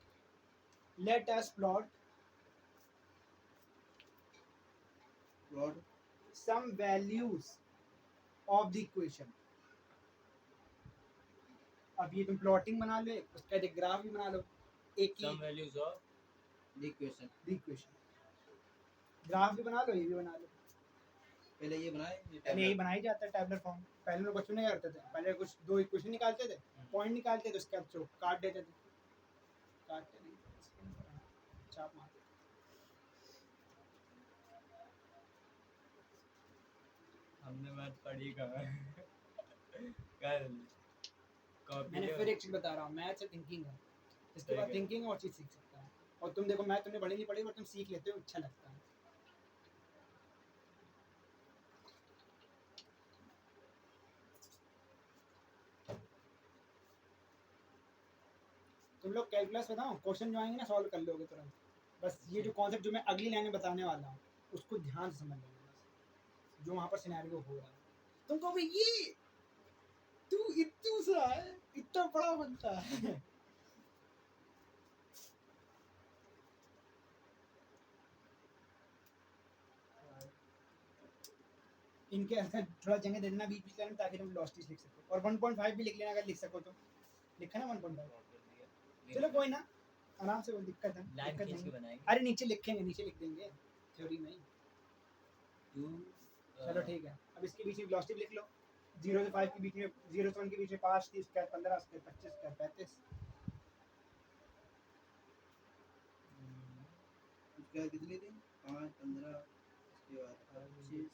Speaker 3: plot
Speaker 1: some values of the equation। अब ये तुम प्लॉटिंग बना लो, उसका एक ग्राफ भी बना लो, एक ही
Speaker 2: some values of
Speaker 3: the equation,
Speaker 1: graph भी बना लो, ये भी बना लो।
Speaker 3: पहले ये बनाए,
Speaker 1: पहले यही बनाई जाता है टैबुलर फॉर्म, पहले लोग बच्चों नहीं करते थे, पहले कुछ दो इक्वेशन निकालते थे, पॉइंट निकालते थे, उसके बाद जो काट देते थे, काटते नहीं, चाप मारते।
Speaker 2: हमने बात पढ़ी कहाँ कर कॉपी
Speaker 1: मैंने फिर एक चीज बता रहा हूँ, मैथ से थिंकिंग है, इसके बाद
Speaker 2: ठीक है।
Speaker 1: थिंकिंग और चीज सीख सकता है। और तुम देखो मैथ तुमने पढ़ी नहीं पढ़ी, और तुम सीख लेते हो, अच्छा लगता है। तुम लोग कैलकुलस बताओ, क्वेश्चन जो आएंगे ना सॉल्व कर लोगे तुरंत, बस ये जो कॉन्सेप्ट जो मैं अगली लाइन में बताने वाला हूँ उसको ध्यान से समझ लेना, बस जो वहाँ पर सिनेरियो हो रहा है तुम कहोगे ये तू इतू सा है, इतना बड़ा बनता है। इनके अंदर थोड़ा जगह दे देना बीच बीच में ताकि तुम वेलोसिटीज लिख सको, और 1.5 भी लिख लेना अगर लिख सको तो, लिखा ना 1.5, चलो कोई ना, आराम से, कोई दिक्कत है,
Speaker 2: लाइन
Speaker 1: दिक्कत
Speaker 2: खींच के
Speaker 1: नहीं।
Speaker 2: बनाएंगे
Speaker 1: अरे नीचे लिखेंगे, नीचे लिख देंगे थ्योरी में ही। चलो ठीक है, अब इसके बीच में वेलोसिटी लिख लो, 0 से 5 के बीच में, 0 से 1 के बीच में 5, 30, 15, 25, 35।
Speaker 3: उसके बाद कितनी थी, 5, 15, उसके बाद 25,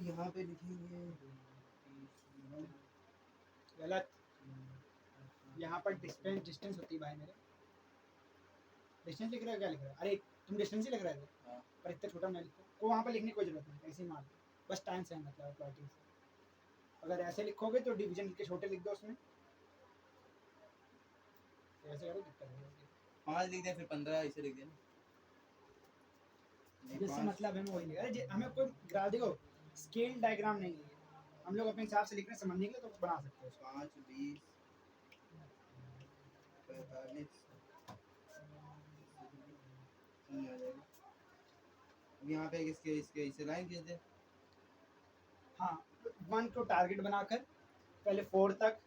Speaker 3: यहाँ पे लिखेंगे
Speaker 1: गलत, यहाँ पर डिस्टेंस होती है भाई मेरे, डिस्टेंस लिख रहा है क्या लिख रहा है, अरे तुम डिस्टेंस ही लग रहे थे
Speaker 3: हाँ।
Speaker 1: पर इतना छोटा मैं लिखो को वहाँ पर लिखने की कोई जरूरत नहीं ऐसे ही मान लो बस टाइम से मतलब प्लॉटिंग से अगर ऐसे लिखोगे तो डिवीजन के छोटे लिख दो उसमें ऐसे करो दिक्कत हो जाएगी
Speaker 3: 5 लिख दे फिर 15 ऐसे लिख दे ना
Speaker 1: जिससे मतलब है वही लिख अरे हमें कोई ग्राफ देखो स्केल डायग्राम नहीं है हम लोग अपने हिसाब से लिख रहे हैं समझने के लिए तो बना सकते हो
Speaker 3: 5 20 45 समझ आ जाएगा अब यहाँ पे इसके इसके इसे लाइन खींच दे
Speaker 1: हाँ 1 को टारगेट बनाकर पहले 4 तक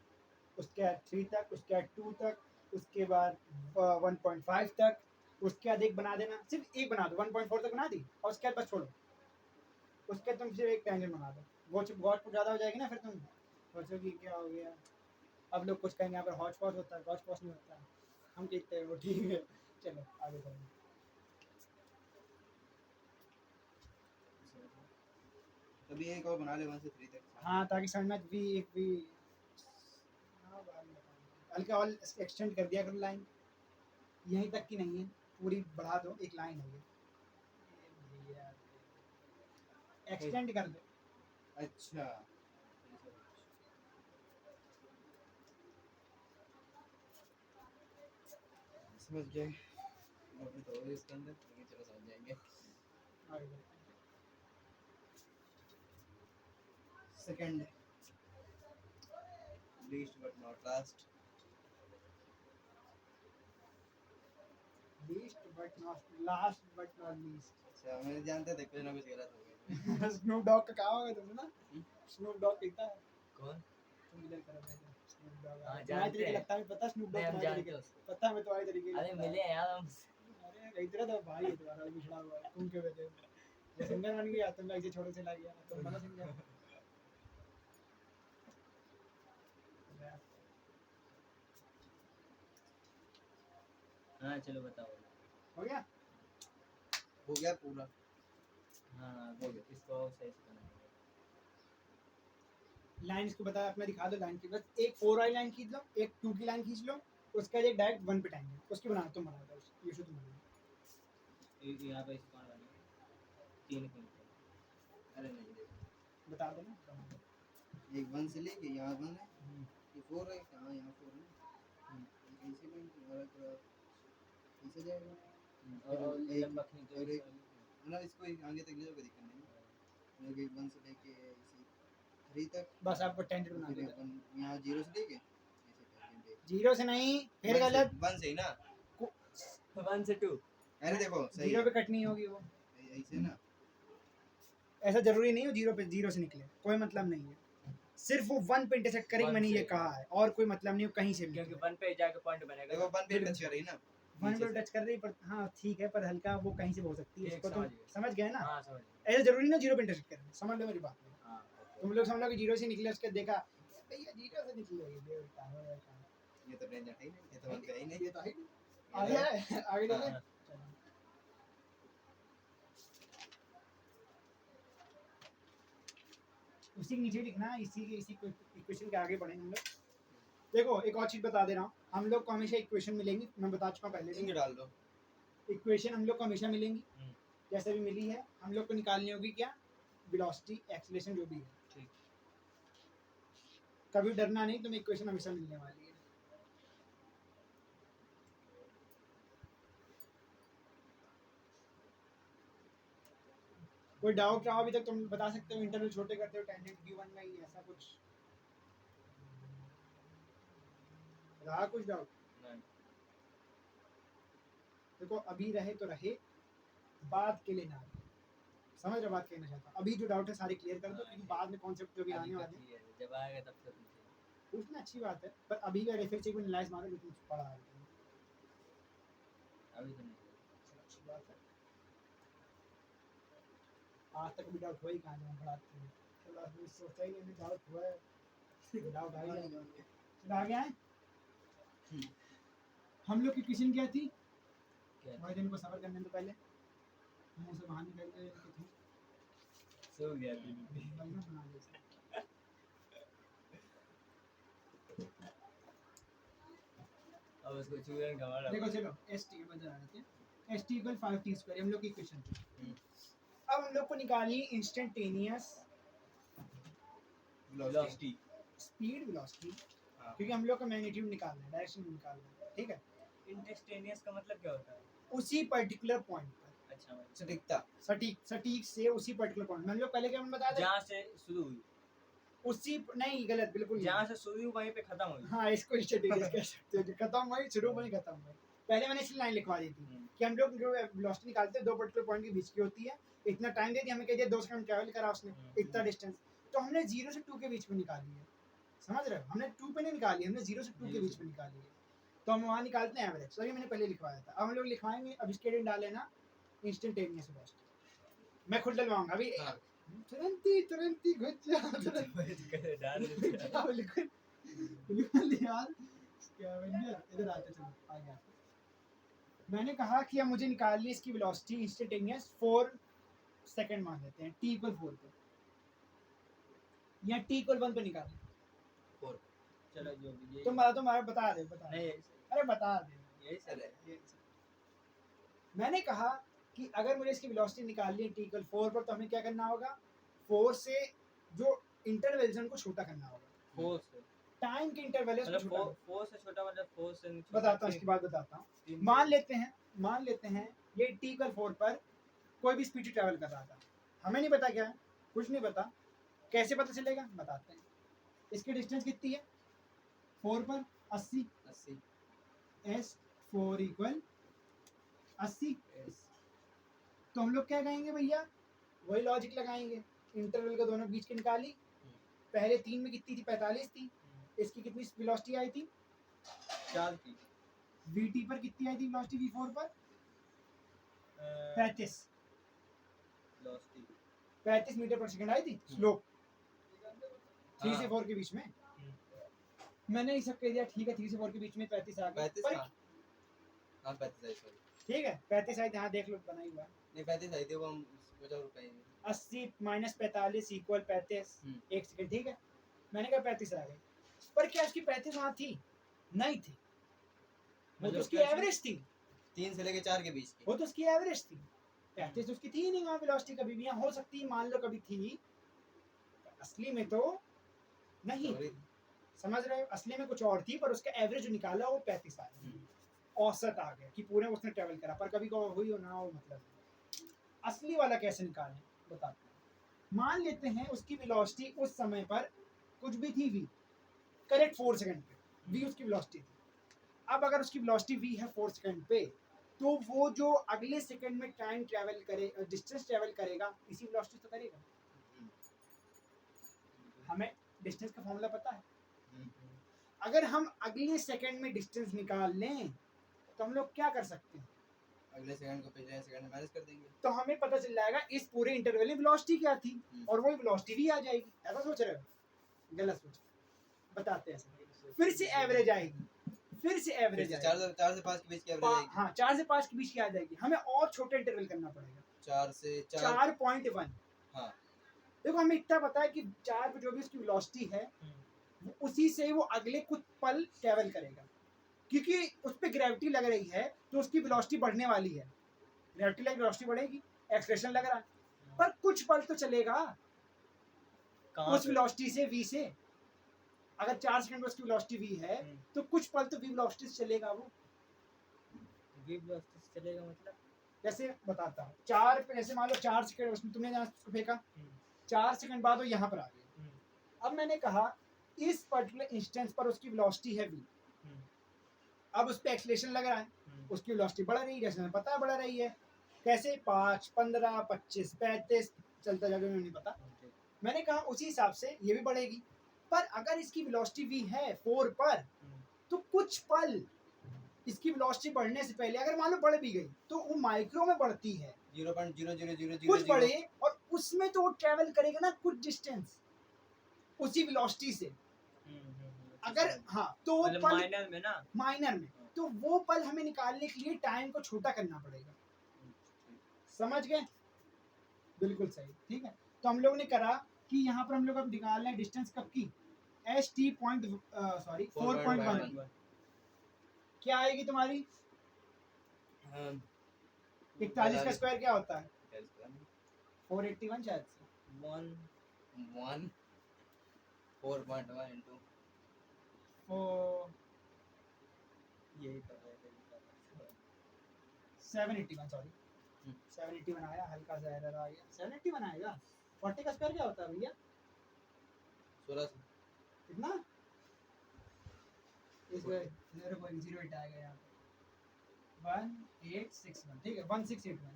Speaker 1: उसके बाद 3 तक उसके बाद 2 तक उसके बाद 1.5 तक उसके बाद एक बना देना सिर्फ एक बना दो 1.4 तक बना दी और उसके बाद बस छोड़ो उसके बाद तुम सिर्फ एक टेंजेंट बना दो गॉड पर ज़्यादा हो जाएगी ना फिर तुम सोचोगे क्या हो गया अब लोग कुछ कहेंगे यहाँ पर हॉट स्पॉट होता है गॉड स्पॉट नहीं होता हम कहते हैं वो ठीक है चलो आगे चलो
Speaker 3: तभी एक और बना ले 1 से 3 तक
Speaker 1: हाँ ताकि समझ में भी एक भी हाँ, बाद में बताऊंगा। हल्का और एक्सटेंड कर दिया करो लाइन यहीं तक की नहीं है पूरी बढ़ा दो एक लाइन हो गई एक्सटेंड कर दो
Speaker 3: अच्छा समझ गए अभी तो होगी इसके अंदर लेकिन चलो समझ जाएंगे
Speaker 1: आगे बढ़ो।
Speaker 3: Second least but not last
Speaker 1: least but not last but not least
Speaker 3: अच्छा मैं जानते थे कुछ ना कुछ गलत हो गया
Speaker 1: स्नूप डॉग का कहा होगा तुमने ना स्नूप डॉग कहता है
Speaker 2: कौन
Speaker 1: तुम इधर करो पहले स्नूप डॉग
Speaker 2: हाँ,
Speaker 1: तुम्हारे
Speaker 2: जानते
Speaker 1: तरीके
Speaker 2: हैं।
Speaker 1: लगता है पता स्नूप डॉग
Speaker 2: नहीं, हम
Speaker 1: तुम्हारे
Speaker 2: जानते
Speaker 1: तरीके
Speaker 2: हैं उसको।
Speaker 1: पता है मैं तुम्हारे तरीके
Speaker 2: अरे
Speaker 1: लगता है।
Speaker 2: मिले हैं यार हम
Speaker 1: अरे इतना तो भाई है तुम्हारा बिछड़ा हुआ है तुम क्यों बैठे हो ये सिंगर बन गया तुम ऐसे छोटे से ला गया तुम बनो सिंगर
Speaker 2: हाँ चलो बताओ
Speaker 1: हो गया
Speaker 3: हो गया पूरा
Speaker 2: हाँ
Speaker 3: हो गया।
Speaker 2: इसको और सही से बनाएंगे
Speaker 1: लाइन इसको बता अपना दिखा दो लाइन की बस एक 4 वाली लाइन खींच लो एक 2 की लाइन खींच लो उसका एक डायरेक्ट 1 पे टाइम उसकी बना तुम बना दो ये शुद्ध बना
Speaker 2: यहाँ पे इसको कौन बनेगा 3 क्विंटल
Speaker 3: अरे नहीं देखो
Speaker 1: बता दो ना बना दो।
Speaker 3: एक 1 से लेके यहाँ 1 है ये 4 है कहाँ यहाँ 4 है कैसे लाइन तुम्हारा थोड़ा ऐसे जाएगा
Speaker 2: और
Speaker 3: एक-
Speaker 2: लंबा खींच दो
Speaker 3: और एक-
Speaker 2: इसको।
Speaker 3: ना इसको एक आगे तक ले जाओ कोई दिक्कत नहीं है एक 1 से लेके इसी 3 तक
Speaker 1: बस आपको टेंजेंट बना
Speaker 3: फिर
Speaker 1: दो
Speaker 3: यहाँ 0 से लेके ऐसे tangent
Speaker 1: जीरो से नहीं फिर गलत
Speaker 3: 1 से ही ना
Speaker 2: 1 से 2
Speaker 3: अरे देखो सही
Speaker 1: जीरो
Speaker 3: है
Speaker 1: पे कट नहीं होगी वो
Speaker 3: ऐसे ना
Speaker 1: ऐसा जरूरी नहीं हो जीरो पे जीरो से निकले कोई मतलब नहीं है सिर्फ वो 1 पे इंटरसेक्ट करेगी
Speaker 2: 1
Speaker 1: मैंने ये
Speaker 2: से।
Speaker 1: कहा है और कोई मतलब नहीं हो कहीं से भी
Speaker 2: क्योंकि 1 पे जाके पॉइंट बनेगा
Speaker 3: देखो 1 पे टच कर रही ना
Speaker 1: 1 पे टच कर रही पर हाँ ठीक है पर हल्का वो कहीं से हो सकती है
Speaker 2: ठीक,
Speaker 1: इसको तुम
Speaker 2: समझ गए।
Speaker 1: समझ गए ना
Speaker 2: हाँ समझ गए।
Speaker 1: ऐसा जरूरी ना जीरो पे इंटरसेक्ट करें समझ लो मेरी बात
Speaker 2: हाँ
Speaker 1: तुम लोग समझ लो कि जीरो से निकले उसके देखा भैया जीरो से निकली होगी बेवकूफ हो यार कहाँ।
Speaker 3: ये तो टेंजेंट है ही नहीं ये तो 1 पे है ही नहीं
Speaker 1: ये तो है आगे है आगे
Speaker 3: हाँ,
Speaker 1: चले
Speaker 3: हाँ।
Speaker 1: चलो। उसी के नीचे लिखना इसी इक्वेशन के आगे बढ़ेंगे हम लोग देखो एक और चीज बता दे रहा हूँ हम लोग को हमेशा इक्वेशन मिलेंगी मैं बता चुका हूँ पहले
Speaker 3: इनके डाल दो
Speaker 1: इक्वेशन हम लोग को हमेशा मिलेंगी
Speaker 2: हम्म।
Speaker 1: जैसे भी मिली है हम लोग को निकालनी होगी क्या वेलोसिटी एक्सीलरेशन जो भी है
Speaker 2: ठीक।
Speaker 1: कभी डरना नहीं तुम्हें इक्वेशन हमेशा मिलने वाली है कोई डाउट रहा अभी तक तुम बता सकते हो इंटरवल छोटे करते हो टेंजेंट गिवन में ही ऐसा कुछ रहा कुछ डाउट
Speaker 2: नहीं।
Speaker 1: देखो अभी रहे तो रहे बाद के लिए ना रहे। समझ रहे बात कहना चाहता हूँ अभी जो डाउट है सारे क्लियर कर दो क्योंकि बाद में कॉन्सेप्ट जो भी आने वाले हैं
Speaker 2: जब आएगा तब से पूछिए।
Speaker 1: पूछना अच्छी बात है पर अभी का रेफरेंस एक बार एनालाइज मारो जो तुम पढ़ा रहे हो
Speaker 2: अभी तो नहीं।
Speaker 1: अच्छी बात है आज तक भी डाउट हुआ ही कहाँ जब हम पढ़ाते हैं चलो आदमी सोचा ही नहीं डाउट हुआ है डाउट आ ही जाएगा चलो आगे आए हम लोग की क्वेश्चन क्या थी
Speaker 2: क्या
Speaker 1: भाई दिन को सफर करने से पहले मुंह से बाहर निकल गए थे
Speaker 2: सो गया
Speaker 1: बढ़िया बना दिया
Speaker 2: अब उसको चूरन का मारा
Speaker 1: देखो चलो एस टी के बजा रहे थे एस टी इक्वल 5t², हम लोग की इक्वेशन थी।
Speaker 3: हम्म।
Speaker 1: अब हम लोग को निकालनी इंस्टेंटेनियस
Speaker 3: वेलोसिटी।
Speaker 1: स्पीड वेलोसिटी,
Speaker 3: हाँ।
Speaker 1: क्योंकि हम लोग का मैग्नीट्यूड निकालना है, डायरेक्शन निकालना है, ठीक है।
Speaker 2: इंस्टेंटेनियस का मतलब क्या होता है?
Speaker 1: उसी पर्टिकुलर पॉइंट पर
Speaker 2: अच्छा भाई,
Speaker 3: सटीकता।
Speaker 1: सटीक से उसी पर्टिकुलर पॉइंट, हम लोग पहले क्या बता दें,
Speaker 2: जहाँ से शुरू हुई,
Speaker 1: उसी नहीं, गलत बिल्कुल
Speaker 2: जहाँ
Speaker 1: नहीं।
Speaker 2: से शुरू हुई वहीं पे खत्म हुई।
Speaker 1: हाँ, इसको इंस्टेंटेनियस कह सकते हो, जो खत्म हुई शुरू में ही खत्म हुई। पहले मैंने इसलिए लाइन लिखवा दी थी कि हम लोग जो वेलोसिटी निकालते हैं दो पर्टिकुलर पॉइंट के बीच की होती है, इतना टाइम दे दिया, हमें कह दिया 2 सेकंड ट्रैवल करा उसने, इतना डिस्टेंस, तो हमने 0 से 2 के बीच में निकाली है, समझ रहे हो, हमने 2 पे नहीं निकाली, हमने 0 से 2 के बीच में निकाली है, तो हम वहाँ निकालते हैं एवरेज, सही मैंने पहले लिखवाया था। अब हम लोग लिखवाएंगे, अब इसके लिए डाले ना इंस्टेंटेनियस वेलोसिटी, मैं खुद डलवाऊंगा अभी।
Speaker 3: हाँ।
Speaker 1: तुरंत ही घुस जा, बिल्कुल यार, क्या बन गया, इधर आते, चलो आ गया। मैंने कहा कि अब मुझे निकालनी है इसकी वेलोसिटी इंस्टेंटेनियस 4 सेकंड मान लेते हैं, t इक्वल 4 पे, या t इक्वल 1 पे निकाल।
Speaker 2: चलो जो भी यही-
Speaker 1: तुम बता दे
Speaker 2: नहीं यही सही-
Speaker 1: अरे बता दे।
Speaker 2: यही सही है।
Speaker 1: मैंने कहा कि अगर मुझे इसकी वेलोसिटी निकालनी है t इक्वल 4 पर, तो हमें क्या करना होगा, 4 से जो इंटरवल है उनको छोटा करना होगा,
Speaker 2: 4 से
Speaker 1: टाइम के इंटरवल है उसको
Speaker 2: मतलब
Speaker 1: छोटा।
Speaker 2: 4 से छोटा मतलब 4 से नीचे।
Speaker 1: बताता हूँ, इसके बाद बताता हूँ।
Speaker 2: 3
Speaker 1: मान लेते हैं ये t इक्वल 4 पर कोई भी स्पीड ट्रैवल कर रहा था, हमें नहीं पता क्या है, कुछ नहीं पता, कैसे पता चलेगा, बताते हैं। इसकी डिस्टेंस कितनी है 4 पर 80, s 4 इक्वल 80, तो हम लोग क्या कहेंगे भैया, वही लॉजिक लगाएंगे, इंटरवल को दोनों बीच की निकाली, पहले 3 में कितनी थी, 45 थी, इसकी कितनी वेलोसिटी आई थी,
Speaker 2: 4 की
Speaker 1: vt पर कितनी आई थी वेलोसिटी, v4 पर 35
Speaker 2: वेलोसिटी
Speaker 1: मीटर पर सेकंड आई थी, स्लोप 3 से 4 के बीच में। मैंने ये सब कह दिया, ठीक है 3 से 4 के बीच में 35 आ गई,
Speaker 3: 35 हाँ 35 आई, सॉरी
Speaker 1: ठीक है 35 आई थी, हाँ देख लो बनाई हुआ है।
Speaker 3: नहीं 35 आई थी, वो हम 50 रुपए
Speaker 1: 80 माइनस 45 इक्वल 35, एक सेकंड, ठीक है, मैंने कहा 35 आ गई, पर क्या इसकी 35 वहाँ थी, नहीं थी, वो तो उसकी एवरेज थी,
Speaker 3: 3 से लेके 4 के बीच की।
Speaker 1: वो तो उसकी एवरेज थी, 35 तो उसकी थी ही नहीं वहाँ वेलोसिटी, कभी भी यहाँ हो सकती है, मान लो कभी थी, असली में तो नहीं
Speaker 3: Sorry।
Speaker 1: थी, समझ रहे हो, असली में कुछ और थी, पर उसका एवरेज जो निकाला वो 35 आ गया, औसत आ गया कि पूरे उसने ट्रेवल करा, पर कभी को हुई हो ना हो, मतलब असली वाला कैसे निकालें बताते हैं। मान लेते हैं उसकी वेलोसिटी उस समय पर कुछ भी थी v, करेक्ट 4 सेकंड पे v उसकी वेलोसिटी थी। अब अगर उसकी वेलोसिटी v है 4 सेकंड पे, तो वो जो अगले सेकंड में टाइम ट्रैवल करे, डिस्टेंस ट्रैवल करेगा, इसी वेलोसिटी से करेगा। हमें डिस्टेंस का फॉर्मूला पता है, अगर हम अगले सेकंड में डिस्टेंस निकाल लें तो हम लोग क्या कर सकते हैं,
Speaker 3: अगले सेकंड को पिछले सेकंड में माइनस कर देंगे,
Speaker 1: तो हमें पता चल जाएगा इस पूरे इंटरवल में वेलोसिटी क्या थी, और वही वेलोसिटी भी आ जाएगी। ऐसा सोच रहे हो, गलत सोच, बताते हैं। फिर से एवरेज आएगी, फिर से एवरेज
Speaker 3: 4 से 5 के बीच की एवरेज आएगी।
Speaker 1: हाँ 4 से 5 के बीच की आ जाएगी, हमें और छोटे इंटरवल करना पड़ेगा,
Speaker 3: 4 से
Speaker 1: 4.1।
Speaker 3: हाँ
Speaker 1: देखो हमें इतना पता है कि 4 पे जो भी उसकी वेलोसिटी है, उसी से वो अगले कुछ पल ट्रैवल करेगा, क्योंकि उस पर ग्रेविटी लग रही है तो उसकी वेलोसिटी बढ़ने वाली है, ग्रेविटी लग वेलोसिटी बढ़ेगी, एक्सेलरेशन लग रहा है, पर कुछ पल तो चलेगा उस वेलोसिटी से v से, अगर 4 सेकंड में उसकी वेलोसिटी v है तो कुछ पल तो v वेलोसिटी से चलेगा, वो
Speaker 2: v वेलोसिटी से चलेगा मतलब
Speaker 1: जैसे बताता हूँ, 4 पे ऐसे मान लो 4 सेकंड उसमें तुमने जहाँ फेंका, 4 सेकंड बाद वो यहाँ पर आ गया। अब मैंने कहा इस पर्टिकुलर इंस्टेंस पर उसकी वेलोसिटी है v, अब उस पे एक्सेलरेशन लग रहा है, उसकी वेलोसिटी बढ़ रही है, जैसे हमें पता है बढ़ रही है, कैसे 5, 15, 25, 35 चलता जाएगा, नहीं पता। मैंने कहा उसी हिसाब से ये भी बढ़ेगी, पर अगर इसकी वेलोसिटी v है 4 पर, तो कुछ पल इसकी वेलोसिटी बढ़ने से पहले अगर मान लो बढ़ भी गई तो वो माइक्रो में बढ़ती है,
Speaker 3: 0.00000
Speaker 1: कुछ बढ़े, और उसमें तो वो ट्रैवल करेगा ना कुछ डिस्टेंस उसी वेलोसिटी से, अगर हाँ तो वो
Speaker 2: मतलब
Speaker 1: पल
Speaker 2: माइनर में ना,
Speaker 1: माइनर में, तो वो पल हमें निकालने के लिए टाइम को छोटा करना पड़ेगा, समझ गए, बिल्कुल सही, ठीक है। तो हम लोग ने करा कि यहाँ पर हम लोग अब निकाल रहे हैं डिस्टेंस कब की, st पॉइंट 4.1 क्या आएगी तुम्हारी, 41 का स्क्वायर क्या होता है?
Speaker 3: क्या इसका?
Speaker 1: 481 शायद से।
Speaker 2: 1
Speaker 3: 4.1 into
Speaker 1: वो
Speaker 2: यही कर रहे थे
Speaker 1: 781 सॉरी
Speaker 3: हम्म।
Speaker 1: 781 आया, हल्का सा एरर आ गया। 781 आएगा। 40 का स्क्वायर क्या होता है भैया?
Speaker 3: 1600
Speaker 1: कितना? इस 0.08 आएगा यहाँ पे 1861, ठीक है 1681।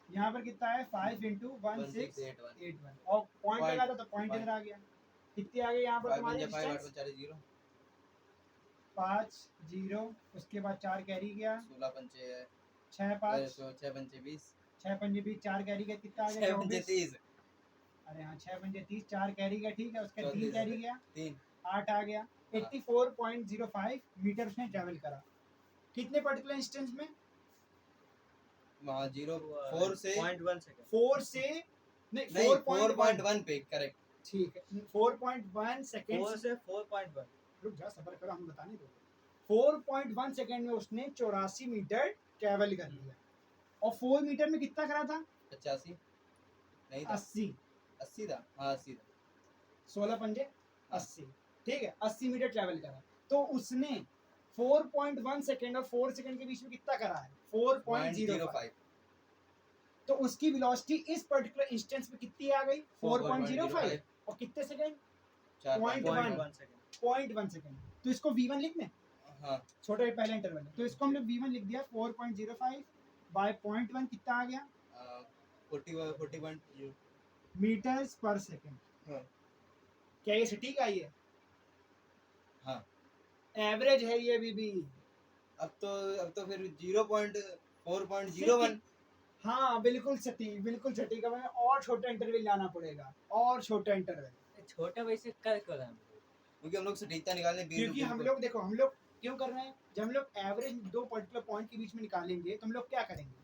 Speaker 1: यहाँ पर कितना है? 5 इंटू 1681 और पॉइंट लगा था तो पॉइंट इधर आ गया। कितनी आ गई यहाँ पर
Speaker 3: 5
Speaker 1: तुम्हारी
Speaker 3: 5 8
Speaker 1: डिस्टेंस?
Speaker 3: 4 0
Speaker 1: 5 0 उसके बाद 4 कैरी गया
Speaker 3: 16 पंचे
Speaker 1: 6 5
Speaker 3: 6 पंचे 20
Speaker 1: 6 पंजे 20 4 कैरी गया कितना आ गया?
Speaker 3: 6 पंचे
Speaker 1: 24।
Speaker 3: 30
Speaker 1: अरे हाँ 6 पंजे 30 4 कैरी गया, ठीक है उसका 3
Speaker 3: 34
Speaker 1: कैरी गया
Speaker 3: 3
Speaker 1: 8 आ गया। 84.05 मीटर उसने ट्रैवल करा। कितने पर्टिकुलर इंस्टेंस में?
Speaker 3: वहाँ 0 4 से
Speaker 2: 0.1 सेकंड
Speaker 1: 4 से नहीं
Speaker 3: नहीं
Speaker 1: 4.1
Speaker 3: 4.1 पे करेक्ट
Speaker 1: ठीक है 4.1 सेकंड
Speaker 2: 4 से 4.1
Speaker 1: रुक जा सबर करो हम बताने दो। 4.1 सेकंड में उसने 84 मीटर ट्रैवल कर लिया और 4 मीटर में कितना करा था?
Speaker 3: 85 नहीं था
Speaker 1: 80।
Speaker 3: 80 था हाँ 80 था
Speaker 1: 16 पंजे 80, ठीक है 80 मीटर ट्रैवल करा। तो उसने 4.1 सेकंड और 4 सेकंड के बीच में कितना करा है? 4.05।
Speaker 3: 0.05
Speaker 1: तो उसकी वेलोसिटी इस पर्टिकुलर इंस्टेंस में कितनी आ गई? 4.05 और कितने सेकंड?
Speaker 2: 0.1 second
Speaker 1: 0.1 second. तो इसको v1 लिख दें,
Speaker 3: हाँ
Speaker 1: छोटे पहले इंटरवल है तो इसको हम लोग v1 लिख दिया 4.05 बाय 0.1 कितना आ गया?
Speaker 3: 40
Speaker 1: मीटर्स पर सेकंड।
Speaker 3: हाँ
Speaker 1: क्या ये सटीक आई है?
Speaker 3: हाँ
Speaker 1: एवरेज है ये भी।
Speaker 3: अब तो फिर 0.4.01
Speaker 1: हाँ बिल्कुल सटीक। हमें और छोटा इंटरवल लाना पड़ेगा और छोटा इंटरवल,
Speaker 2: छोटा वैसे कर क्यों रहा है
Speaker 3: क्योंकि हम लोग सटीकता निकालने
Speaker 1: क्योंकि हम लोग देखो हम लोग क्यों कर रहे हैं? जब हम लोग एवरेज दो पर्टिकुलर पॉइंट के बीच में निकालेंगे तो हम लोग क्या करेंगे?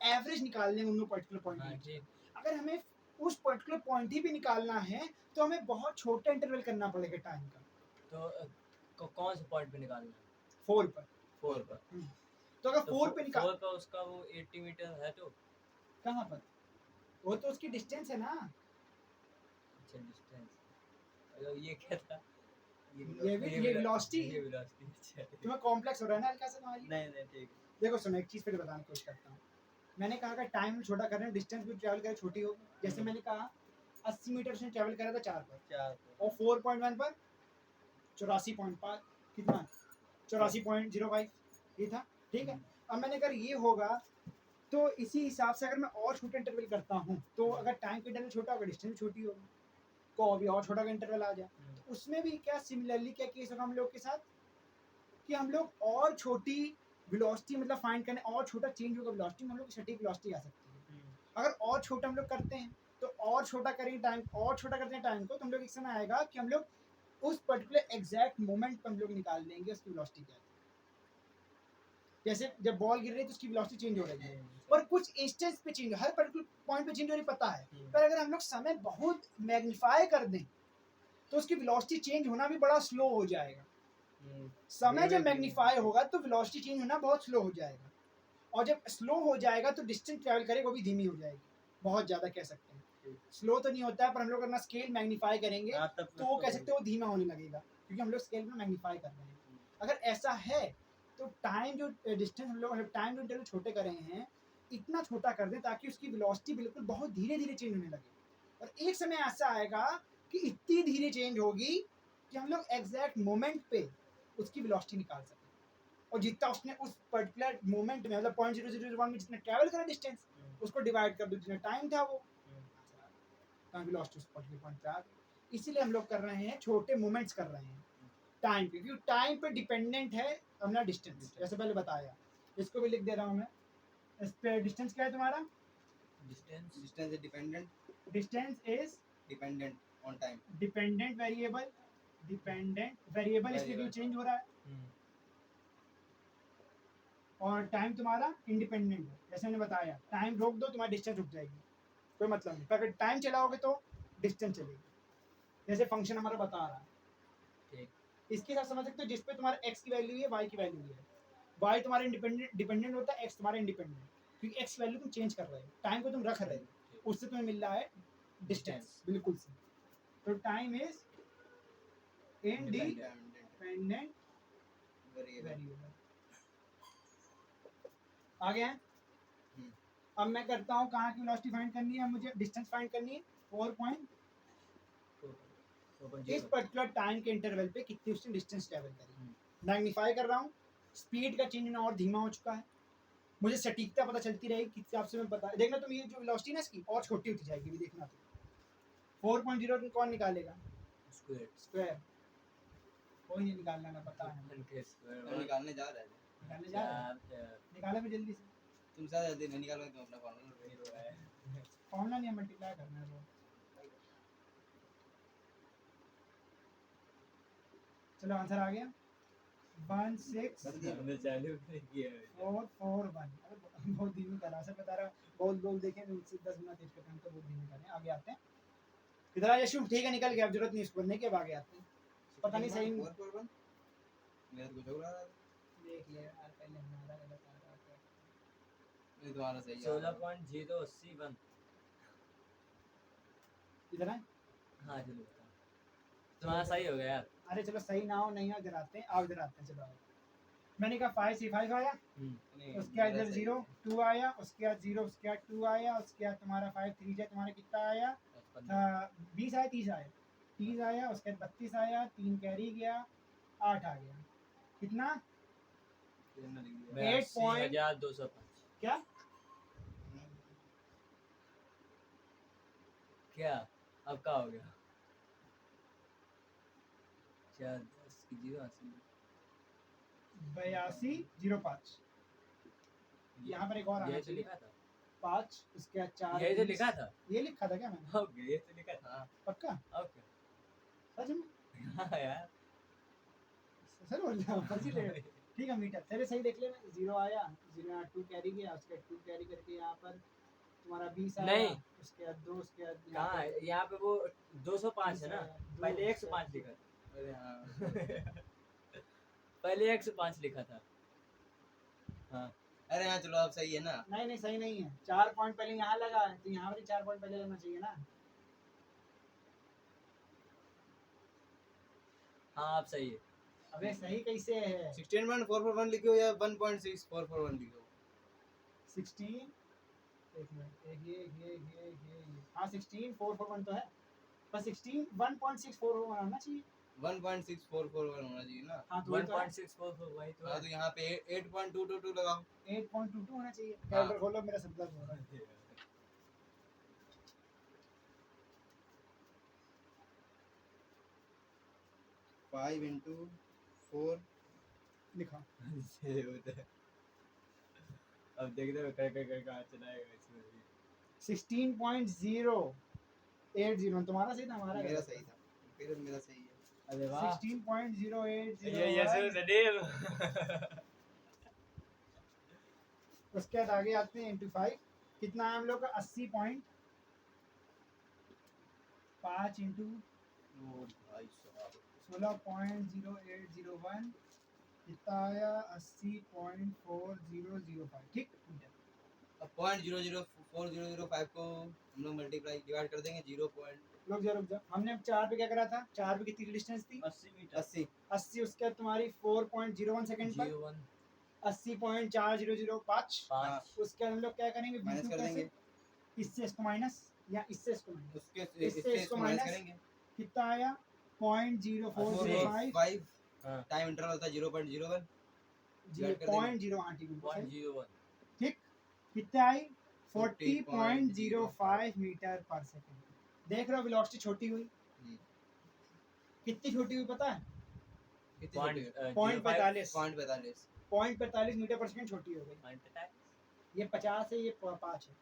Speaker 1: एवरेज निकाल लेंगे उन दो पर्टिकुलर पॉइंट के
Speaker 2: हाँ
Speaker 1: बीच में।
Speaker 2: ठीक
Speaker 1: अगर हमें उस पर्टिकुलर पॉइंट ही भी निकालना है तो हमें बहुत छोटा इंटरवल करना पड़ेगा टाइम का।
Speaker 2: तो कौन से पॉइंट पे निकालना है?
Speaker 1: 4 पर।
Speaker 2: 4 पर
Speaker 1: तो अगर
Speaker 2: तो
Speaker 1: 4 पे निकाल
Speaker 2: 4 पर उसका वो 80 मीटर है तो
Speaker 1: कहाँ पर? वो तो उसकी डिस्टेंस है ना।
Speaker 2: अच्छा डिस्टेंस अगर ये क्या था
Speaker 1: ये velocity।
Speaker 2: ये वेलोसिटी अच्छा
Speaker 1: तुम्हें कॉम्प्लेक्स हो रहा है ना हल्का सा तुम्हारी।
Speaker 2: नहीं ठीक है
Speaker 1: देखो सुनो एक चीज फिर बताने की कोशिश करता हूँ। मैंने कहा कि टाइम छोटा कर रहे हैं, डिस्टेंस भी ट्रैवल करे छोटी होगी। जैसे मैंने कहा 80 मीटर उसने ट्रैवल करा था 4 पर
Speaker 2: 4
Speaker 1: और 4.1 पर 84.5 कितना 84.05 ये था, ठीक है। अब मैंने अगर ये होगा तो इसी हिसाब से अगर मैं और छोटा इंटरवल करता हूँ तो अगर टाइम का इंटरवल छोटा होगा डिस्टेंस छोटी होगी तो अभी और छोटा का इंटरवल आ जाए। तो उसमें भी क्या सिमिलरली क्या केस होगा हम लोग के साथ कि हम लोग और छोटी वेलोसिटी मतलब फाइंड करने और छोटा चेंज होगा वेलोसिटी में हम लोग की सटीक वेलोसिटी आ सकती है। अगर और छोटा हम लोग करते हैं तो और छोटा करेंगे टाइम और छोटा करते हैं टाइम को तो हम लोग एक समय आएगा कि हम लोग उस पर्टिकुलर एग्जैक्ट मोमेंट पर हम लोग निकाल लेंगे उसकी वेलोसिटी क्या है। जैसे जब बॉल गिर रही है तो उसकी वेलोसिटी चेंज हो रही है पर कुछ इंस्टेंस पे चेंज हर पर्टिकुलर पॉइंट पे चेंज हो रही पता है, पर अगर हम लोग समय बहुत मैग्नीफाई कर दें तो उसकी वेलोसिटी चेंज होना भी बड़ा स्लो हो जाएगा। समय जब मैग्नीफाई होगा तो वेलोसिटी चेंज होना बहुत स्लो हो जाएगा और जब स्लो हो जाएगा तो डिस्टेंस ट्रैवल करेगा वो भी धीमी हो जाएगी, बहुत ज़्यादा कह सकते हैं। स्लो तो नहीं होता है पर हम लोग अपना स्केल मैग्नीफाई करेंगे तो वो कह सकते हैं वो धीमा होने लगेगा क्योंकि हम लोग स्केल में मैग्नीफाई कर रहे हैं। अगर ऐसा है तो टाइम जो डिस्टेंस हम लोग टाइम जो इंटरवल छोटे कर रहे हैं इतना छोटा कर दें ताकि उसकी वेलोसिटी बिल्कुल बहुत धीरे धीरे चेंज होने लगे और एक समय ऐसा आएगा कि इतनी धीरे चेंज होगी कि हम लोग एग्जैक्ट मोमेंट पे उसकी वेलोसिटी निकाल सकें और जितना उसने उस पर्टिकुलर मोमेंट में मतलब 0.0001 में जितना ट्रैवल करा डिस्टेंस उसको डिवाइड कर दो जितना टाइम था वो वेलोसिटी उस पर्टिकुलर पॉइंट पे आ गई। इसीलिए हम लोग कर रहे हैं छोटे मोमेंट्स कर रहे हैं टाइम पे क्योंकि टाइम पे डिपेंडेंट है अपना डिस्टेंस जैसे पहले बताया। इसको भी लिख दे रहा हूँ मैं। इस पे डिस्टेंस क्या है तुम्हारा?
Speaker 3: Distance is
Speaker 1: distance is
Speaker 3: dependent on time
Speaker 1: dependent variable इसलिए क्यों चेंज हो रहा है और टाइम तुम्हारा इंडिपेंडेंट है। जैसे मैंने बताया टाइम रोक दो तुम्हारी डिस्टेंस रुक जाएगी कोई मतलब नहीं, पर अगर टाइम चलाओगे तो डिस्टेंस चलेगी। जैसे फंक्शन हमारा बता रहा है
Speaker 2: ठीक
Speaker 1: इसके साथ समझ सकते हो जिस पे तुम्हारा x की वैल्यू है y की वैल्यू है y तुम्हारा डिपेंडेंट होता है, x तुम्हारा इंडिपेंडेंट, क्योंकि x वैल्यू तुम चेंज कर रहे हो, टाइम को तुम रख रहे हो, उससे तुम्हें मिल रहा है डिस्टेंस। बिल्कुल सही। तो टाइम इज इंडिपेंडेंट वेरिएबल। आ गया है। अब मैं करता हूँ कहाँ की वेलोसिटी फाइंड करनी है, मुझे डिस्टेंस फाइंड करनी है 4 पॉइंट, इस पर्टिकुलर टाइम के इंटरवल पे कितनी उसने डिस्टेंस ट्रैवल करी। मैग्नीफाई कर रहा हूँ, स्पीड का चेंज और धीमा हो चुका है, मुझे सटीकता पता चलती रहेगी किस हिसाब से मैं पता, देखना तुम ये जो वेलोसिटी ना इसकी और छोटी होती जाएगी भी, देखना तुम 4.0 कौन निकालेगा, स्क्वायर कोई नहीं निकालना, ना पता है
Speaker 3: निकालने जा रहे हैं,
Speaker 1: निकाले भी जल्दी से,
Speaker 3: तुम ज्यादा जल्दी नहीं निकालोगे, तुम अपना
Speaker 1: फॉर्मूला नहीं मल्टीप्लाई करना है वो। चलो आंसर आ गया 16441। बहुत धीमी करा से बता रहा, बहुत लोग देखें तो उससे 10 गुना तेज करते हैं, तो बहुत धीमी करें। आगे आते हैं, इधर आ यशु, ठीक है निकल गया, अब जरूरत नहीं इसको करने की, अब आगे आते हैं। पता नहीं सही
Speaker 3: मेरा तो कुछ हो रहा है,
Speaker 1: देख ले यार, पहले हमारा गलत आ रहा था,
Speaker 3: ये तुम्हारा सही है
Speaker 2: 16.081।
Speaker 1: इधर है।
Speaker 2: हाँ चलो तुम्हारा सही हो गया यार।
Speaker 1: अरे चलो सही ना हो नहीं हो, इधर आते हैं, आओ इधर आते हैं। चलो आओ, मैंने कहा 5 से 5 आया, उसके बाद इधर 0 2 आया, उसके बाद 0, उसके बाद 2 आया, उसके बाद तुम्हारा 5 3 है, तुम्हारा कितना आया 20 आया, 30 आया, 30 आया, उसके बाद 32 आया, 3 कैरी गया, 8 आ गया, कितना
Speaker 2: 8205।
Speaker 1: क्या
Speaker 2: क्या अब क्या हो गया, 410 की
Speaker 1: 8205। यहाँ पर एक और आना
Speaker 2: ये तो
Speaker 1: चाहिए,
Speaker 2: लिखा था
Speaker 1: 5, उसके बाद 4,
Speaker 2: ये तो लिखा था,
Speaker 1: ये लिखा था क्या मैंने,
Speaker 2: ओके ये तो लिखा था
Speaker 1: पक्का
Speaker 2: ओके
Speaker 1: सच में,
Speaker 2: हाँ यार
Speaker 1: सर बोल रहा हूँ, फर्जी ले, ठीक है मीटर तेरे सही देख लेना, 0 आया, 0 2 कैरी गया, उसके बाद 2 कैरी करके यहाँ पर तुम्हारा 20 आया,
Speaker 2: नहीं।
Speaker 1: उसके बाद 2, उसके बाद
Speaker 2: कहाँ है यहाँ पे वो 205 है ना, पहले 105 लिखा था।
Speaker 3: अरे हाँ
Speaker 2: पहले 105 लिखा था। हाँ
Speaker 3: अरे हाँ चलो अब सही है ना,
Speaker 1: नहीं नहीं सही नहीं है, 4 पॉइंट पहले यहाँ लगा है, तो यहाँ पर 4 पॉइंट पहले लगना चाहिए ना।
Speaker 2: हाँ अब सही है।
Speaker 1: अबे सही कैसे है,
Speaker 3: 16.441 लिखो या 1.6441 लिखो,
Speaker 1: 16 एक मिनट, ये हाँ 16441 तो है, पर 16 1.641 आना चाहिए,
Speaker 3: 1.6441 होना चाहिए ना।
Speaker 1: हाँ तो
Speaker 2: 1.64 वही तो
Speaker 3: हाँ
Speaker 2: है।
Speaker 3: तो यहाँ पे 8.222 लगाओ,
Speaker 1: 8.22 होना चाहिए।
Speaker 3: हाँ।
Speaker 1: कैलकुलेटर खोलो, मेरा सब दर्द हो रहा है।
Speaker 3: 5 into 4
Speaker 1: लिखा
Speaker 2: अब देखते हैं कर कहाँ चलाएगा इसमें भी।
Speaker 1: 16.080 तुम्हारा सही था, हमारा
Speaker 3: मेरा
Speaker 1: गलत
Speaker 3: सही था, फिर मेरा सही है।
Speaker 2: अरे वाह
Speaker 1: 16.080
Speaker 2: ये सलीम
Speaker 1: उसके बाद आगे आते हैं into 5, कितना है हम लोग का 80.5 into
Speaker 3: ओ भाई साहब
Speaker 1: 16.0801 कितना आया 80.4005, ठीक।
Speaker 3: अब 0.004005 को हम लोग मल्टीप्लाई डिवाइड कर देंगे 0.
Speaker 1: रुक जा, हमने 4 पे क्या करा था, 4 पे कितनी डिस्टेंस थी
Speaker 2: 80 मीटर
Speaker 1: 80, उसके बाद तुम्हारी 4.01 सेकंड पर
Speaker 2: 01
Speaker 1: 80.4005,
Speaker 2: 5
Speaker 1: उसके बाद हम लोग क्या करेंगे,
Speaker 3: माइनस कर देंगे,
Speaker 1: इससे इसको माइनस या इससे इसको माइनस,
Speaker 3: उसके
Speaker 1: इससे इसको
Speaker 3: माइनस
Speaker 1: माइनस
Speaker 3: करेंगे,
Speaker 1: कितना आया 0.0405
Speaker 3: 5
Speaker 2: हाँ
Speaker 3: टाइम इंटरवल होता है 0.01
Speaker 1: 0.0 हाँ ठीक है,
Speaker 2: 0.01
Speaker 1: ठीक। कितने आई 40.05 मीटर पर सेकंड। देख रहे हो वेलोसिटी छोटी हुई, कितनी छोटी हुई पता है,
Speaker 3: कितनी छोटी है?
Speaker 1: 0.45
Speaker 3: 0.45
Speaker 1: मीटर पर सेकंड छोटी हो गई। ये 50 है, ये 5 है।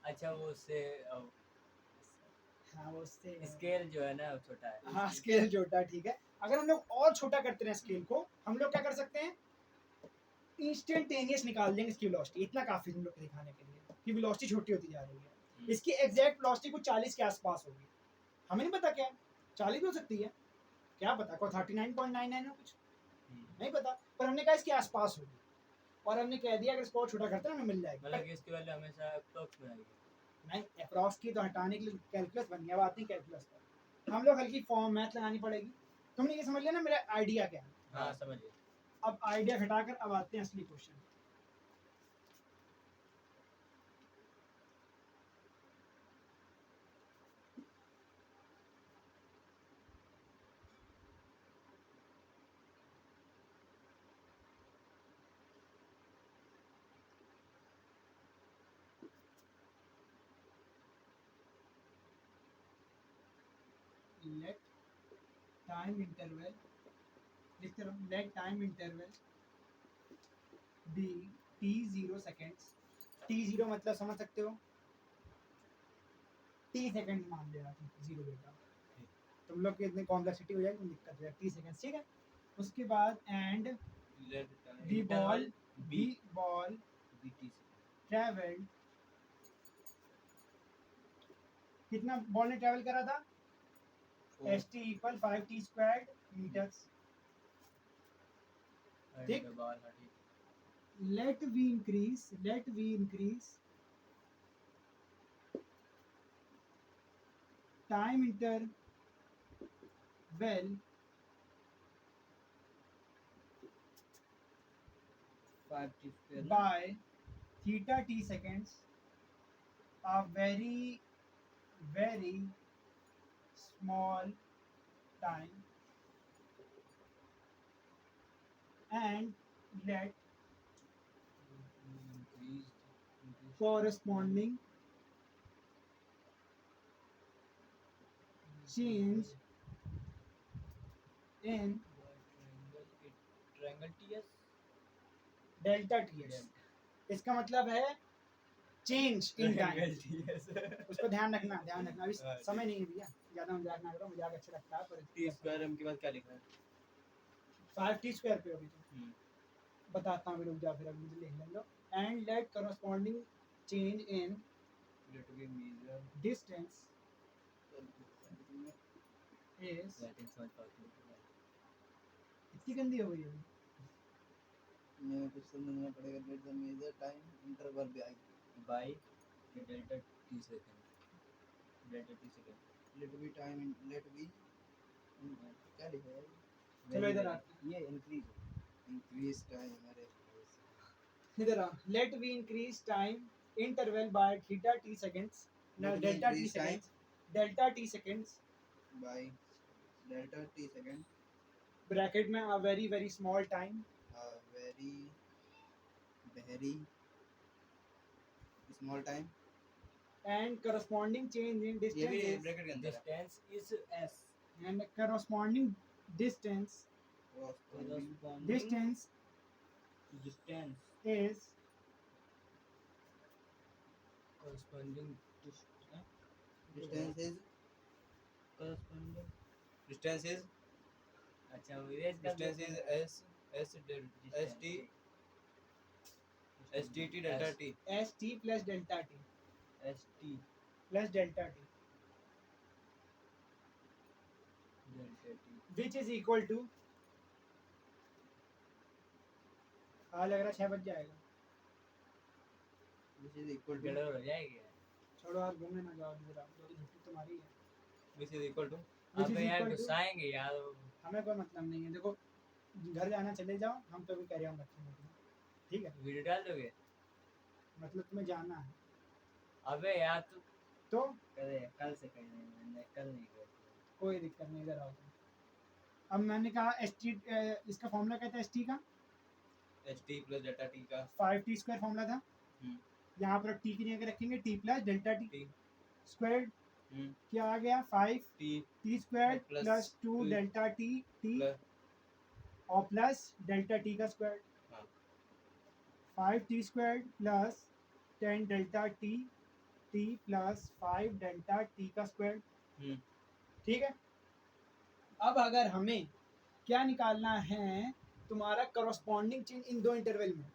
Speaker 2: अच्छा वो उससे
Speaker 1: हाँ वो उससे
Speaker 2: स्केल जो है ना वो छोटा है।
Speaker 1: हाँ स्केल छोटा, ठीक है। अगर हम लोग और छोटा करते हैं स्केल को, हम लोग क्या कर सकते हैं, इंस्टेंटेनियस निकाल देंगे इसकी वेलोसिटी, इतना काफी हम लोग को दिखाने के लिए कि वेलोसिटी छोटी होती जा रही है। इसकी एग्जैक्ट वेलोसिटी कुछ 40 के आसपास होगी, हमें नहीं पता क्या 40 हो सकती है, क्या पता कोई 39.99 हो कुछ, नहीं पता, पर हमने कहा इसके आसपास होगी और हमने कह दिया अगर स्पॉट छोटा करते हैं हमें मिल जाएगी।
Speaker 2: मतलब कि इसकी वैल्यू हमेशा अप्रॉक्स में आएगी।
Speaker 1: नहीं, अप्रॉक्स की तो हटाने के लिए कैलकुलस बन गया, बात नहीं कैलकुलस पर। हम लोग हल्की फॉर्म मैथ लगानी पड़ेगी। तुमने ये समझ लिया ना मेरा आइडिया क्या है?
Speaker 2: हाँ समझ गए।
Speaker 1: अब आइडिया घटाकर अब आते हैं असली क्वेश्चन। let time interval लिखते रहो, let time interval be t0 seconds। t0 मतलब समझ सकते हो, t सेकंड मान लिया जीरो बेटा, तुम लोग की इतनी कॉम्प्लेक्सिटी हो जाएगी, दिक्कत हो जाएगी, t सेकंड ठीक है। उसके बाद and the ball
Speaker 2: BT
Speaker 1: traveled, कितना बॉल ने ट्रैवल करा था? st equal 5t squared meters। ठीक।
Speaker 2: बॉल हटी।
Speaker 1: let v increase time interval
Speaker 2: 5t square
Speaker 1: by theta t seconds, a very small time, and let
Speaker 2: increased
Speaker 1: corresponding change in
Speaker 2: triangle TS
Speaker 1: delta ts। इसका मतलब है change in time. उसको ध्यान रखना अभी
Speaker 2: हाँ,
Speaker 1: समय नहीं है भैया, ज्यादा मजाक ना करो, मजाक अच्छा लगता है पर
Speaker 2: t square m के बाद क्या लिखना है?
Speaker 1: 5t स्क्वायर पे अभी तो बताता हूँ, रुक जा फिर अभी मुझे लिख लेने दो। And let corresponding change in
Speaker 2: let we measure
Speaker 1: distance is,
Speaker 2: Latin समझ पाते हो?
Speaker 1: इतनी गंदी हो गई अभी।
Speaker 3: मैं कुछ समझना पड़ेगा। Let the measure time interval
Speaker 2: by delta t second
Speaker 3: let be time let be क्या लिखा है
Speaker 1: चलो इधर आते हैं,
Speaker 2: ये
Speaker 3: इंक्रीज टाइम। अरे
Speaker 1: इधर आ। Let we increase time interval by theta T seconds, ना
Speaker 3: Let we
Speaker 1: delta T
Speaker 3: increase time
Speaker 1: seconds, delta T seconds
Speaker 3: by delta t second,
Speaker 1: bracket में a very small time,
Speaker 3: very small time।
Speaker 1: And corresponding change in
Speaker 3: ये भी
Speaker 1: distance
Speaker 3: bracket के अंदर है।
Speaker 2: distance is s
Speaker 1: and corresponding distance
Speaker 3: Corresponding
Speaker 1: distance
Speaker 2: distance
Speaker 1: is
Speaker 2: corresponding
Speaker 3: distance is
Speaker 2: corresponding
Speaker 3: distance is
Speaker 2: अच्छा वो erase कर
Speaker 3: distance
Speaker 2: देते
Speaker 3: is
Speaker 2: हैं।
Speaker 3: s st delta t
Speaker 1: S T plus delta T
Speaker 2: st
Speaker 1: plus delta T
Speaker 2: delta t
Speaker 1: which is equal to, हाँ लग रहा है 6 बज जाएगा,
Speaker 3: which is equal to
Speaker 2: गड़बड़ हो जाएगी
Speaker 1: छोड़ो यार घूमने ना जाओ, इधर आओ, जो छुट्टी तुम्हारी है।
Speaker 3: which is equal to
Speaker 1: Which is
Speaker 2: अब यार
Speaker 1: equal to-
Speaker 2: गुस्साएंगे यार
Speaker 1: हमें कोई मतलब नहीं है, देखो घर जाना चले जाओ, हम तो भी कैरी ऑन रखेंगे तुम्हें, ठीक है,
Speaker 2: वीडियो डाल दोगे
Speaker 1: मतलब तुम्हें जाना है
Speaker 2: अबे यार तू
Speaker 1: तो
Speaker 2: करे कल से कर मैंने कल नहीं किया
Speaker 1: कोई दिक्कत नहीं, इधर आओ तुम। अब मैंने कहा एस टी, इसका फॉर्मूला क्या था एस टी का?
Speaker 3: st plus delta t का
Speaker 1: 5t स्क्वायर फॉर्मूला था,
Speaker 3: हम्म
Speaker 1: यहाँ पर टी की जगह रखेंगे t plus delta t
Speaker 3: t
Speaker 1: square,
Speaker 3: हम्म
Speaker 1: क्या आ गया 5
Speaker 3: t
Speaker 1: t square
Speaker 3: plus
Speaker 1: plus 2
Speaker 3: two
Speaker 1: delta t t
Speaker 3: plus
Speaker 1: और प्लस डेल्टा टी का स्क्वायर,
Speaker 3: हाँ
Speaker 1: 5t square plus 10 delta t t plus 5 delta t का स्क्वायर, ठीक है। अब अगर हमें क्या निकालना है, तुम्हारा करस्पॉन्डिंग चेंज इन दो इंटरवल में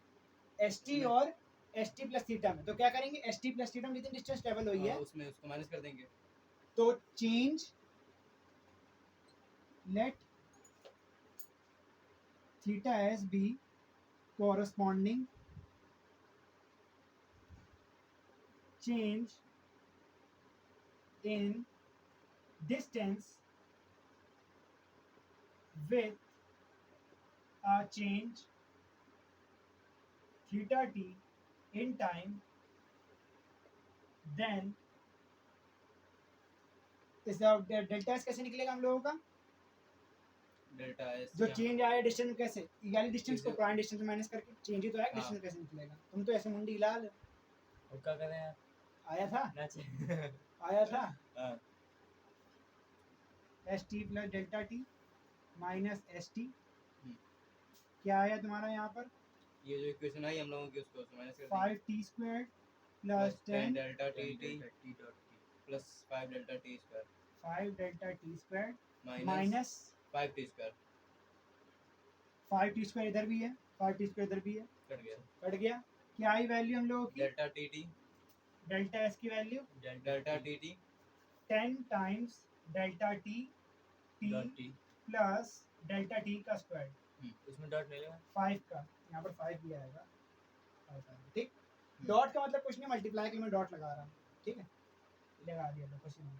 Speaker 1: एस टी और एस टी प्लस थीटा में, तो क्या करेंगे एस टी प्लस थीटा में जितनी डिस्टेंस ट्रेवल हुई है
Speaker 3: उसमें उसको माइनस कर देंगे।
Speaker 1: तो change let theta S be corresponding change in distance with a change theta t in time, then इसका डेल्टा एस कैसे निकलेगा हम लोगों का?
Speaker 3: डेल्टा एस
Speaker 1: जो चेंज आया डिस्टेंस में कैसे, यानी डिस्टेंस को
Speaker 3: इसे-
Speaker 1: प्राइम डिस्टेंस में माइनस करके चेंज ही तो है,
Speaker 3: हाँ।
Speaker 1: डिस्टेंस कैसे निकलेगा? तुम तो ऐसे मुंडी हिला लो।
Speaker 2: और क्या करें यार
Speaker 1: आया था
Speaker 2: नाचे
Speaker 1: आया था
Speaker 2: हाँ
Speaker 1: s T plus delta t minus s t,
Speaker 3: हम्म।
Speaker 1: क्या आया तुम्हारा यहाँ पर?
Speaker 3: ये जो इक्वेशन आई हम लोगों की उसको माइनस कर देंगे
Speaker 1: 5t² plus 10
Speaker 3: delta t T
Speaker 2: t dot t
Speaker 3: plus 5 delta T square
Speaker 1: 5 delta T square
Speaker 3: minus
Speaker 1: minus
Speaker 3: 5 T square
Speaker 1: 5t² इधर भी है, 5t² इधर भी है,
Speaker 3: कट गया
Speaker 1: कट गया। क्या आई वैल्यू हम लोगों की?
Speaker 3: Delta t t
Speaker 1: delta s की value
Speaker 3: delta t t
Speaker 1: 10 times delta t t
Speaker 2: dot t
Speaker 1: plus delta t का स्क्वायर
Speaker 2: इसमें डॉट नहीं लगा
Speaker 1: 5 का, यहाँ पर 5 भी आएगा, 5 आएगा, ठीक। डॉट का मतलब कुछ नहीं, मल्टीप्लाई के लिए मैं डॉट लगा रहा हूँ, ठीक है, लगा दिया तो कुछ नहीं,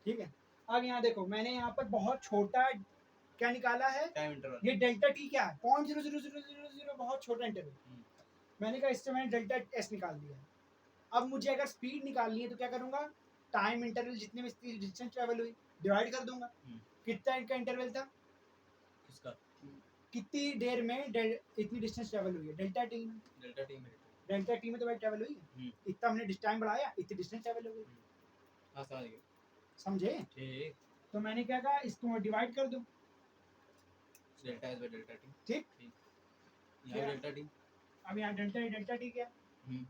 Speaker 1: ठीक है। अब यहाँ देखो मैंने यहाँ पर बहुत छोटा क्या निकाला है,
Speaker 3: टाइम इंटरवल
Speaker 1: ये डेल्टा टी क्या है, 0.00000, बहुत छोटा इंटरवल। मैंने कहा इससे मैंने डेल्टा एस निकाल दिया है। अब मुझे अगर स्पीड निकालनी है तो क्या करूंगा, टाइम इंटरवल जितने में डिस्टेंस ट्रेवल हुई डिवाइड कर दूंगा। कितना इनका इंटरवल था,
Speaker 2: किसका
Speaker 1: कितनी देर में इतनी डिस्टेंस ट्रेवल हुई है, डेल्टा टी में,
Speaker 3: डेल्टा टी में
Speaker 1: डेल्टा टी में तो भाई ट्रेवल हुई है, इतना हमने टाइम बढ़ाया इतनी डिस्टेंस ट्रेवल हो गई,
Speaker 3: हाँ समझ गए
Speaker 1: समझे?
Speaker 2: ठीक
Speaker 1: तो मैंने क्या कहा, इसको डिवाइड कर दूं,
Speaker 3: delta S by delta T
Speaker 1: ठीक।
Speaker 3: यहाँ डेल्टा टी
Speaker 1: अब यहाँ डेल्टा टी क्या,
Speaker 3: हम्म।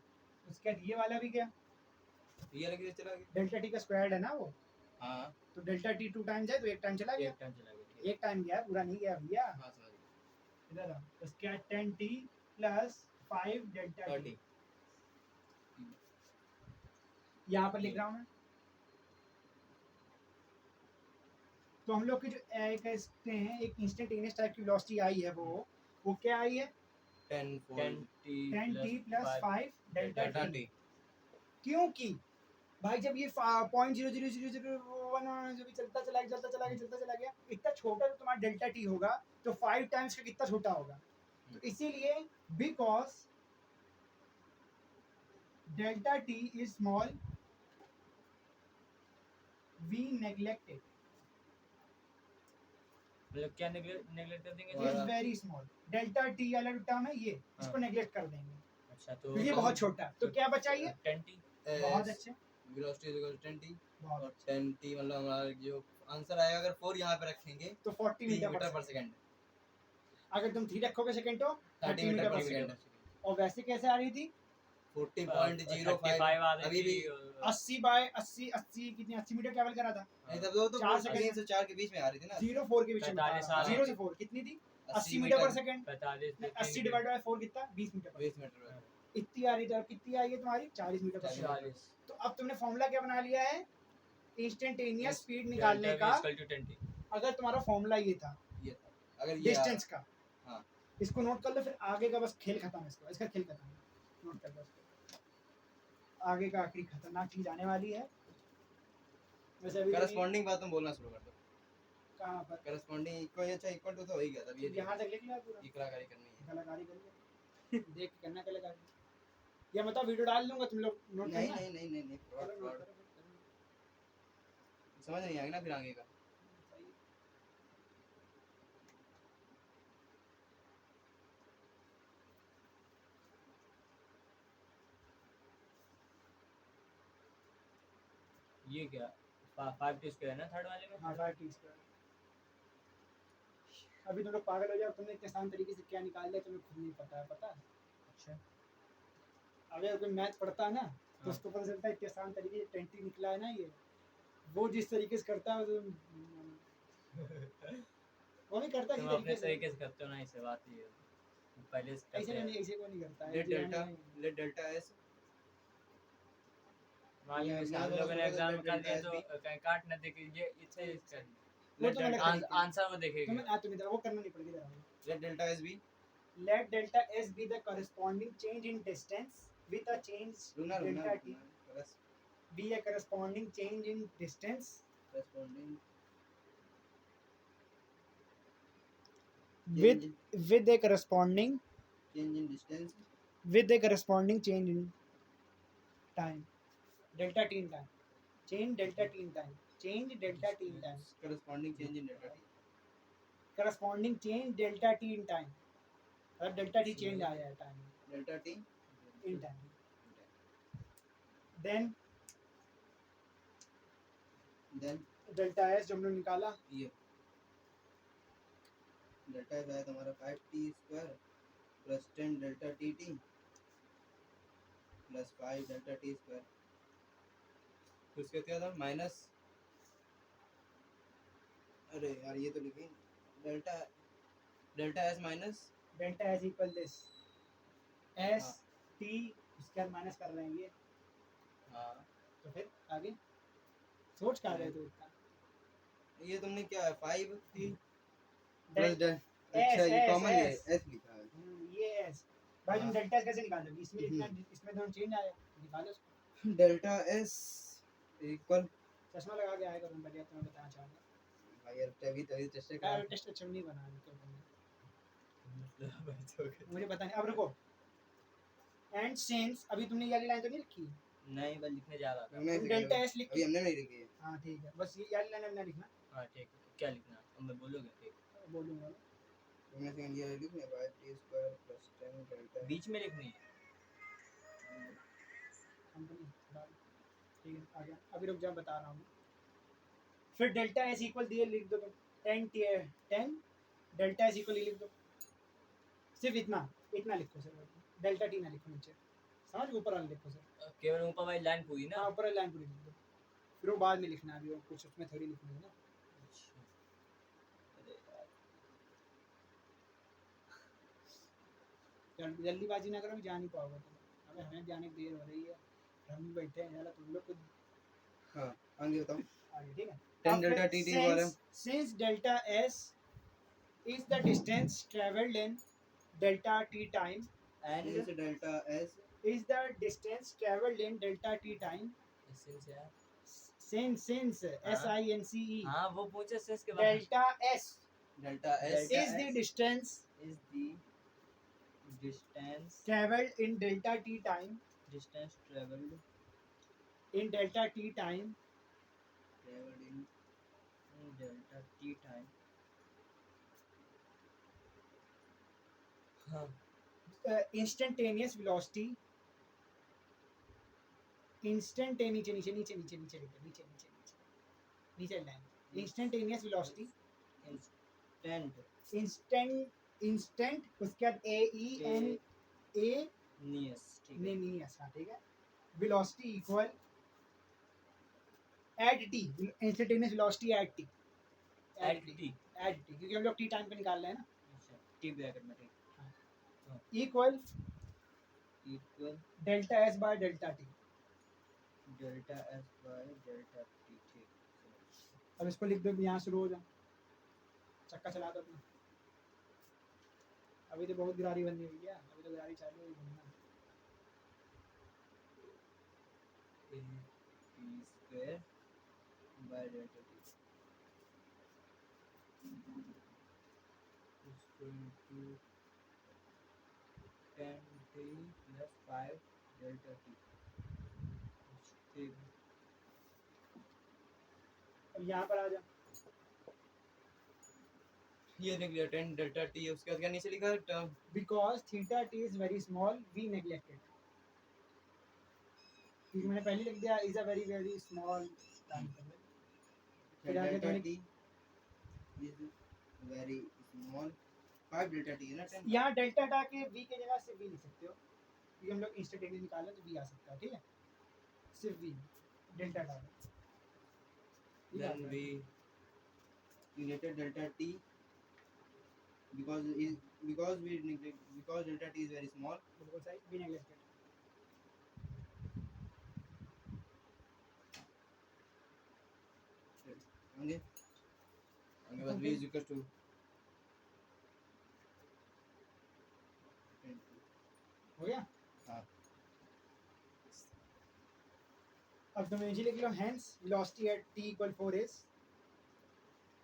Speaker 1: उसके बाद ये वाला भी क्या,
Speaker 3: ये अलग से चला गया
Speaker 1: डेल्टा टी का स्क्वायर है ना वो,
Speaker 3: हाँ
Speaker 1: तो डेल्टा टी 2 टाइम्स है तो 1 टाइम चला गया,
Speaker 2: एक टाइम चला गया
Speaker 1: एक टाइम गया, पूरा नहीं गया भैया।
Speaker 3: हाँ समझ गए
Speaker 1: इधर आओ, उसके बाद 10t प्लस 5 डेल्टा टी,
Speaker 3: 30
Speaker 1: यहाँ पर लिख रहा हूँ मैं। तो हम लोग की जो कहते हैं एक इंस्टेंटेनियस टाइप की वेलोसिटी आई है, वो क्या आई है,
Speaker 3: 10
Speaker 1: 10t plus 5 delta
Speaker 3: delta
Speaker 1: t.
Speaker 3: T
Speaker 1: क्योंकि भाई जब ये 0.00001 जब चलता चला गया इतना छोटा तो तुम्हारा डेल्टा टी होगा तो 5 टाइम्स का कितना छोटा होगा, तो इसीलिए because delta t is small we neglected,
Speaker 2: मतलब क्या नेगलेक्ट कर देंगे
Speaker 1: is very small, delta t वाला टर्म है ये, इसको नेग्लेक्ट कर देंगे,
Speaker 2: अच्छा तो
Speaker 1: ये बहुत छोटा है। तो क्या बचा ये,
Speaker 2: 10t
Speaker 1: बहुत अच्छे,
Speaker 3: velocity is equal to 10t
Speaker 1: बहुत
Speaker 3: और
Speaker 1: अच्छे।
Speaker 3: 10t मतलब हमारा जो आंसर आएगा अगर 4 यहाँ पे रखेंगे
Speaker 1: तो 40 मीटर
Speaker 3: मीटर
Speaker 1: पर
Speaker 3: पर
Speaker 1: सेकंड,
Speaker 3: सेकंड
Speaker 1: अगर तुम 3 रखोगे सेकंड तो
Speaker 3: 30
Speaker 1: मीटर
Speaker 3: मीटर
Speaker 1: पर
Speaker 3: पर
Speaker 1: सेकंड,
Speaker 3: सेकंड
Speaker 1: और वैसे कैसे आ रही थी
Speaker 3: 40.05 अभी भी
Speaker 1: 80 बाय 80 कितनी 80 मीटर ट्रैवल करा था,
Speaker 3: नहीं तब तो
Speaker 1: 4 सेकंड
Speaker 3: 3 से 4 के बीच में आ रही थी ना
Speaker 1: 0 4 के बीच में,
Speaker 2: 45 आ रहा
Speaker 1: 0 से 4 कितनी थी 80 metre per second, 80 divide by 4 कितना 20 मीटर पर
Speaker 3: 20 मीटर
Speaker 1: इतनी आ रही थी, और कितनी आई है तुम्हारी 40 मीटर पर सेकंड।
Speaker 2: 40
Speaker 1: तो अब तुमने फॉर्मूला क्या बना लिया है, इंस्टेंटेनियस स्पीड निकालने का, अगर तुम्हारा फॉर्मूला ये था
Speaker 3: ये था अगर ये
Speaker 1: डिस्टेंस का,
Speaker 3: हाँ।
Speaker 1: इसको नोट कर लो, फिर आगे का बस खेल खत्म है, इसका खेल खत्म है, नोट कर लो इसको। आगे का आखिरी खतरनाक चीज आने वाली है, वैसे अभी
Speaker 3: करस्पॉन्डिंग बात तुम बोलना शुरू कर दो
Speaker 1: कहाँ पर,
Speaker 3: करस्पॉन्डिंग इक्वल अच्छा इक्वल टू तो हो ही गया तब ये
Speaker 1: यहाँ तक लिख लिया पूरा,
Speaker 3: ये कलाकारी करनी है
Speaker 1: कलाकारी कर लिया देख के करना कलाकारी, या मतलब वीडियो डाल दूंगा तुम लोग नोट
Speaker 3: नहीं
Speaker 1: करना,
Speaker 3: नहीं नहीं नहीं नहीं
Speaker 1: चलो
Speaker 3: फ्रॉड
Speaker 1: नोट
Speaker 3: फ्रॉड
Speaker 1: करो।
Speaker 3: समझ नहीं आएगा ना फिर आगे का
Speaker 1: सही है।
Speaker 2: ये क्या 5t स्क्वायर है ना थर्ड वाले में
Speaker 1: हाँ 5t²। अभी तुम लोग पागल हो जाओ, तुमने इतने आसान तरीके से क्या निकाल लिया तुम्हें खुद नहीं पता है, पता है?
Speaker 2: अच्छा
Speaker 1: अभी अगर कोई मैथ पढ़ता है ना तो
Speaker 2: हाँ।
Speaker 1: उसको पता चलता है इतने आसान तरीके से 20 निकला है ना, ये वो जिस तरीके से करता है वो भी करता है
Speaker 2: तुम
Speaker 1: इसी
Speaker 2: अपने
Speaker 1: तरीके से,
Speaker 2: तरीके से करते हो ना, इससे बात ये है। पहले से
Speaker 1: ऐसे
Speaker 2: करते
Speaker 1: नहीं,
Speaker 2: हैं
Speaker 1: ऐसे कोई नहीं करता है,
Speaker 3: लेट डेल्टा एस
Speaker 2: मान लो
Speaker 3: ये
Speaker 2: जैसे
Speaker 3: यहाँ
Speaker 2: हम
Speaker 3: दोनों
Speaker 2: लोगों ने
Speaker 3: को
Speaker 2: एग्जाम
Speaker 3: delta
Speaker 2: कर दिया
Speaker 3: S
Speaker 2: तो
Speaker 3: भी-
Speaker 2: कहीं काट ना दे कि ये इससे इसका
Speaker 1: वो तो अलग तरीके हैं।
Speaker 2: आंसर वो देखेगा
Speaker 1: तुम्हें वो करना नहीं पड़ेगा जरा।
Speaker 3: Let delta s be
Speaker 1: Let delta s be the corresponding change in distance with a change
Speaker 3: रुकना
Speaker 1: delta t
Speaker 3: plus
Speaker 1: be a corresponding change in distance
Speaker 3: corresponding
Speaker 1: with a corresponding
Speaker 3: change in distance
Speaker 1: change in time. Delta t in time. Change delta t in time. Change delta t in time.
Speaker 3: corresponding change in delta t
Speaker 1: Corresponding change delta t in time. अगर delta t change आया है time
Speaker 3: delta t
Speaker 1: in time. Then delta s जो हमने निकाला
Speaker 3: ये delta S आया तुम्हारा 5t square plus 10 delta t t plus 5 delta T square उसके क्या था माइनस अरे यार ये तो लिखी delta delta S minus
Speaker 1: delta s equal this s t इसके बाद माइनस कर रहे हैं ये
Speaker 3: हाँ
Speaker 1: तो फिर आगे सोच क्या रहे थे उसका
Speaker 3: ये तुमने क्या है 5 t
Speaker 1: Del-
Speaker 3: प्लस अच्छा ये
Speaker 1: S,
Speaker 3: कॉमन है
Speaker 1: S.
Speaker 3: एस लिखा है
Speaker 1: ये s भाई तुम
Speaker 3: हाँ।
Speaker 1: डेल्टा s कैसे निकालोगे इसमें इतना इसमें दोनों चेंज आया निकालो उसको।
Speaker 3: डेल्टा एस इक्वल
Speaker 1: चश्मा लगा के आएगा तुम बढ़िया तुम्हें बताना चाहूंगा
Speaker 3: भाई यार तभी टेस्ट कर
Speaker 1: यार टेस्ट अच्छा नहीं बना तो मुझे पता नहीं अब रुको एंड सिंस अभी तुमने ये वाली लाइन तो नहीं लिखी
Speaker 2: नहीं बस लिखने जा रहा था
Speaker 3: हमने
Speaker 1: डेल्टा s लिख
Speaker 3: अभी हमने नहीं लिखी है
Speaker 1: हां ठीक है बस ये वाली लाइन हमने लिखना
Speaker 2: हाँ ठीक है क्या लिखना अब मैं बोलोगे ठीक
Speaker 1: बोलूंगा
Speaker 3: तुमने सेकंड ईयर लिखने 5t स्क्वायर प्लस 10 डेल्टा
Speaker 2: बीच में लिखनी है
Speaker 1: कंपनी ठीक है आ गया अभी रुक जा बता रहा हूँ फिर डेल्टा एस इक्वल दिए लिख दो तुम 10 डेल्टा एस इक्वल लिख दो सिर्फ इतना इतना लिखो सर डेल्टा टी ना लिखो नीचे समझ ऊपर वाला लिखो सर
Speaker 2: केवल ऊपर वाली लाइन पूरी ना
Speaker 1: हाँ ऊपर वाली लाइन पूरी लिख दो फिर वो बाद में लिखना अभी वो कुछ उसमें थोड़ी लिखनी है ना
Speaker 2: अच्छा अरे यार
Speaker 1: जल्दीबाजी ना करो जा नहीं पाओगे तुम अबे हमें जाने की देर हो रही है हम भी बैठे हैं यार तुम लोग खुद
Speaker 3: हां आगे बताओ
Speaker 1: आगे ठीक है
Speaker 3: 10 डेल्टा टी टी वाला
Speaker 1: since delta s is the distance traveled in delta t time
Speaker 2: and
Speaker 3: इनसे delta s
Speaker 1: is the distance traveled in delta t time
Speaker 2: since यार
Speaker 1: since
Speaker 2: हाँ।
Speaker 1: s i n c e
Speaker 2: हाँ वो पूछे since के बाद
Speaker 1: delta s
Speaker 3: delta S
Speaker 2: Delta
Speaker 1: is the
Speaker 2: S.
Speaker 1: distance
Speaker 2: is the distance
Speaker 1: traveled in delta t time
Speaker 2: traveled
Speaker 1: in delta t time
Speaker 3: travelled in
Speaker 2: in delta t time हाँ
Speaker 1: instantaneous velocity नीचे नीचे नीचे नीचे नीचे लिखो नीचे नीचे नीचे नीचे लाइन instantaneous velocity instant उसके बाद a e n a
Speaker 2: नियस ठीक है
Speaker 1: नहीं ऐसा ठीक है velocity equal at t instantaneous velocity at t
Speaker 2: at T
Speaker 1: क्योंकि हम लोग t टाइम पे निकाल रहे हैं ना
Speaker 2: अच्छा टी ब्रैकेट में ठीक
Speaker 1: equal
Speaker 2: equal
Speaker 1: delta s by delta t
Speaker 2: delta S by delta T ठीक
Speaker 1: अब इसको लिख दो यहाँ शुरू हो जाओ चक्का चला दो अपना अभी तो बहुत गिरारी बननी हुई है अभी तो गिरारी चालू हुई बनना
Speaker 2: t square by delta t equal to 10t plus 5 delta t ठीक
Speaker 1: अब यहाँ पर आ जाओ
Speaker 3: ये लिख लिया 10 डेल्टा टी उसके बाद क्या नीचे लिखा term
Speaker 1: because theta t is very small we neglect it क्योंकि मैंने पहले लिख दिया is a very very small time फिर आगे
Speaker 3: डेल्टा
Speaker 1: तो
Speaker 3: T is very small 5 delta T है ना 10
Speaker 1: यहाँ डेल्टा टा के v के जगह सिर्फ v लिख सकते हो क्योंकि हम लोग इंस्टेंटेनियस निकाले तो v आ सकता है ठीक है सिर्फ v डेल्टा टा
Speaker 3: then we negated delta t because delta t is very small
Speaker 1: बिल्कुल सही v neglected
Speaker 3: आगे मेरे पास v is equals to
Speaker 1: हो गया।
Speaker 3: हाँ।
Speaker 1: अब तुम इजी लिख लो, hence velocity at t equal 4 is,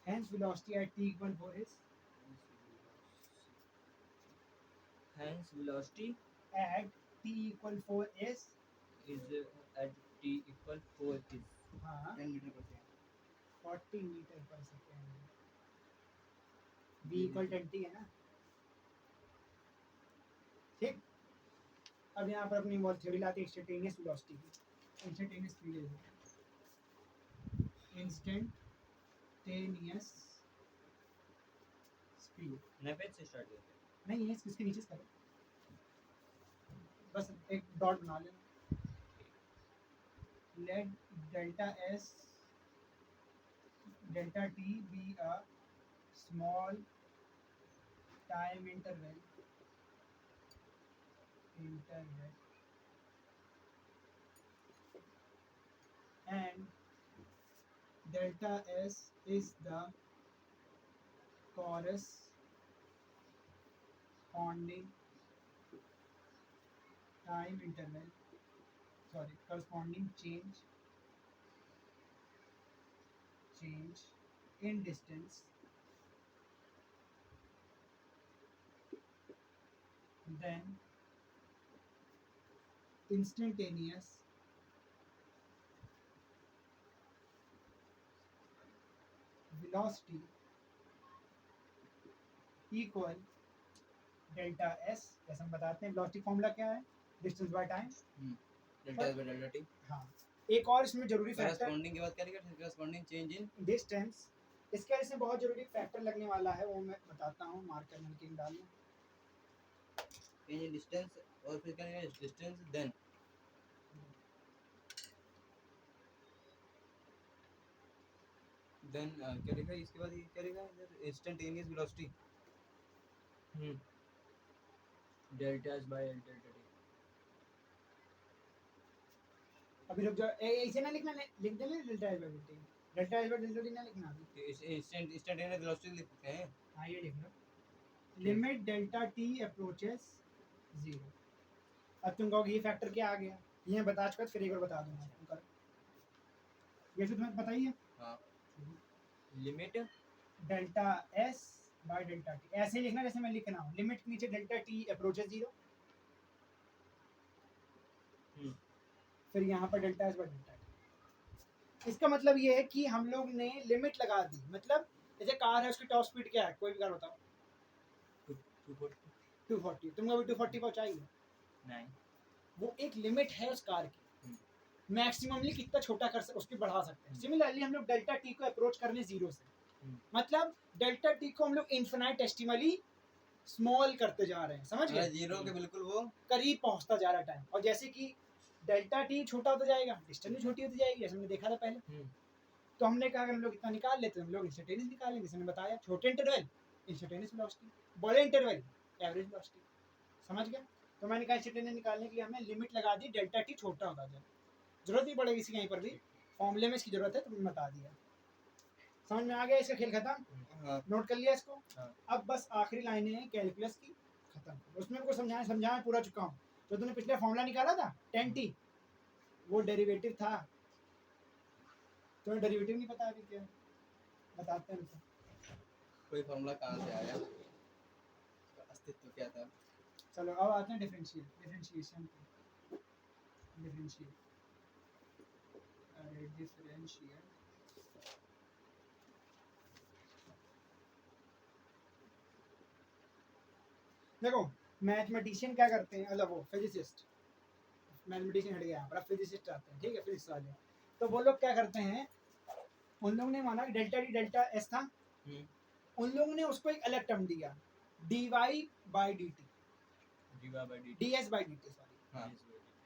Speaker 1: hence velocity at t equal 4 is
Speaker 2: hence velocity
Speaker 1: at t equal 4 is
Speaker 2: at t equal 4 is
Speaker 1: हाँ
Speaker 3: 10 मीटर पर सेकंड
Speaker 1: 40 मीटर पर second, v equal 20 है ना, ठीक। अब यहाँ पर अपनी वो थ्योरी लाते हैं इंस्टेंटेनियस वेलोसिटी की, इंस्टेंटेनियस स्पीड है, इंस्टेंटेनियस स्पीड
Speaker 2: नए पेज से स्टार्ट करते हैं।
Speaker 1: नहीं है, इसके नीचे से करो, बस एक डॉट बना लेना, let delta s delta t be a small time interval and delta s is the corresponding time interval, corresponding change in distance then instantaneous velocity equal delta s। जैसे हम बताते हैं वेलोसिटी फॉर्मूला क्या है, distance by time,
Speaker 3: delta s by delta t
Speaker 1: हाँ। एक और इसमें जरूरी फैक्टर
Speaker 3: corresponding की बात क्या लिखा है, corresponding change in
Speaker 1: डिस्टेंस, इसके वजह से बहुत जरूरी फैक्टर लगने वाला है, वो मैं बताता हूँ, मार्कर में लिख डालना,
Speaker 3: change in distance और फिर क्या लिखा है distance then क्या लिखा है इसके बाद, ये क्या लिखा है इधर, instantaneous velocity
Speaker 2: delta s by delta t।
Speaker 1: अभी रुक जाओ, ऐसे ना लिखना, लिख देना delta S by delta T, delta S by delta T ना लिखना अभी,
Speaker 3: instantaneous velocity लिखते हैं।
Speaker 1: हाँ ये लिख लो, लिमिट डेल्टा टी अप्रोचेस 0। अब तुम कहोगे ये फैक्टर क्या आ गया, ये बता चुका, फिर एक बार बता दूंगा तुम कर, ये तो तुम्हें पता ही है,
Speaker 3: हाँ
Speaker 2: limit
Speaker 1: delta S by delta T, ऐसे ही लिखना जैसे मैं लिख रहा हूँ, लिमिट के नीचे डेल्टा टी अप्रोचेस 0, फिर यहाँ पर delta S by delta T. इसका मतलब ये है कि हम लोग ने लिमिट लगा दी, मतलब जैसे कार है, उसकी टॉप स्पीड क्या है, कोई भी कार बताओ, 240, तुम अभी 240 पहुंचाएगी
Speaker 2: नहीं,
Speaker 1: वो एक लिमिट है उस कार की, मैक्सिममली कितना छोटा कर सकते, उसकी बढ़ा सकते हैं। सिमिलरली हम लोग डेल्टा टी को अप्रोच करने 0 से, मतलब डेल्टा टी को हम लोग इन्फिनिटेसिमली स्मॉल करते जा रहे हैं, समझ गए,
Speaker 3: 0 के बिल्कुल वो
Speaker 1: करीब पहुंचता जा रहा है टाइम, और जैसे कि डेल्टा टी छोटा होता जाएगा, डिस्टेंस भी छोटी होती जाएगी, जैसे हमने देखा था पहले। तो हमने कहा अगर हम लोग इतना निकाल लेते हैं, हम लोग इंस्टेंटेनियस निकाल लेंगे, जैसे मैंने बताया, छोटे इंटरवल इंस्टेंटेनियस वेलोसिटी, बड़े इंटरवल एवरेज वेलोसिटी, समझ गए। तो मैंने कहा इंस्टेंटेनियस निकालने के लिए हमें लिमिट लगा दी, डेल्टा टी छोटा होता जाए, जरूरत नहीं पड़ेगी इसकी, कहीं पर भी फॉर्मूले में इसकी जरूरत है तो मैंने बता दिया, समझ में आ गया, इसका खेल खत्म, नोट कर लिया इसको। अब बस आखिरी लाइन है कैलकुलस की, खत्म, उसमें को समझाया पूरा चुका हूँ। जो तुमने पिछले फॉर्मूला निकाला था 10t, वो डेरिवेटिव था, तुम्हें डेरिवेटिव नहीं पता अभी क्या, बताते हैं तो।
Speaker 3: कोई फॉर्मूला कहाँ से आया, अस्तित्व क्या था।
Speaker 1: चलो अब आते हैं डिफरेंशिएशन देखो मैथमेटिशियन क्या करते हैं, मतलब वो फिजिसिस्ट, मैथमेटिशियन हट गया यहाँ पर, फिजिसिस्ट आते हैं, ठीक है, फिजिक्स वाले, तो वो लोग क्या करते हैं, उन लोगों ने माना कि डेल्टा टी डेल्टा एस था, उन लोगों ने उसको एक अलग टर्म दिया, dy by dt, ds by dt, sorry,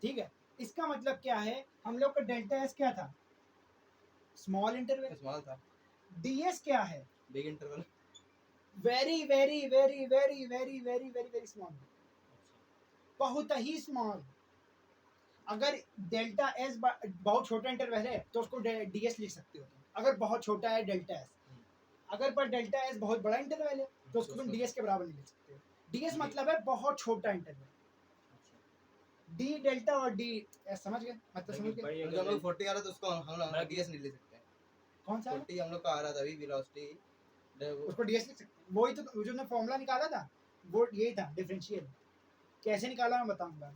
Speaker 1: ठीक है। इसका मतलब क्या है, हम लोग का डेल्टा एस क्या था, स्मॉल इंटरवल,
Speaker 3: स्मॉल था,
Speaker 1: ds क्या है,
Speaker 3: big interval,
Speaker 1: very very very very very very very very small, बहुत ही स्मॉल। अगर डेल्टा एस बहुत छोटा इंटरवल है तो उसको ds लिख सकते हो, अगर बहुत छोटा है डेल्टा एस। अगर पर डेल्टा एस बहुत बड़ा इंटरवल है तो उसको तुम ds के बराबर नहीं लिख सकते हो। ds मतलब है बहुत छोटा इंटरवल। d डेल्टा और d एस समझ गए मतलब समझ गए।
Speaker 2: बड़ी
Speaker 3: जब हम लोग 40 आ रहा तो उसको हम ds नहीं ले सकते।
Speaker 1: कौन सा
Speaker 3: 40 हम लोग का आ रहा था अभी वेलोसिटी,
Speaker 1: उसको ds लिख सकते हैं। वही तो जो हमने फॉर्मूला निकाला था वो यही था डिफरेंशियल। कैसे निकाला मैं बताऊंगा।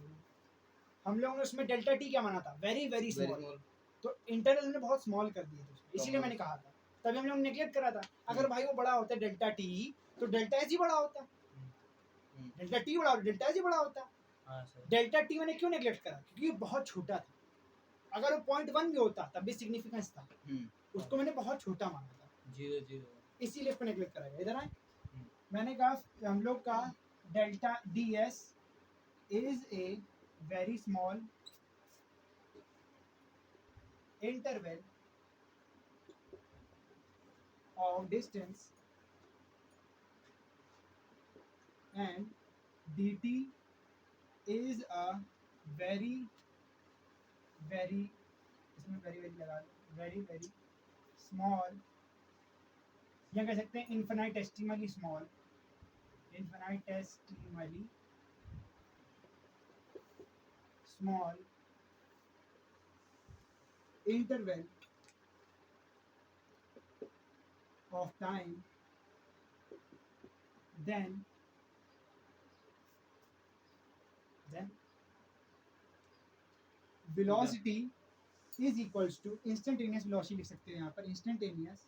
Speaker 1: हम लोगों ने उसमें डेल्टा टी क्या माना था, very very
Speaker 3: very
Speaker 1: small,
Speaker 3: small.
Speaker 1: तो इंटरवल ने बहुत स्मॉल कर दिया था उसमें, इसीलिए
Speaker 3: Small।
Speaker 1: मैंने कहा था। तभी हम लोग नेगलेक्ट करा था। अगर भाई वो बड़ा होता है डेल्टा टी तो डेल्टा एस ही बड़ा होता। डेल्टा टी बड़ा होता, डेल्टा एस ही बड़ा होता।
Speaker 2: हाँ सर।
Speaker 1: डेल्टा टी मैंने क्यों नेगलेक्ट करा, क्योंकि वो बहुत छोटा था। अगर वो 0.1 भी होता तब भी सिग्निफिकेंस था, उसको मैंने बहुत छोटा माना था,
Speaker 2: 0
Speaker 1: इसीलिए उसको नेगलेक्ट करा गया। इधर आए, मैंने कहा हम लोग का delta D S is a very small interval of distance and dt is a very very इसमें very very लगा दो, very very small, या कह सकते हैं infinitesimally small, infinitesimally small interval of time then velocity is equals to instantaneous velocity लिख सकते हैं यहाँ पर, instantaneous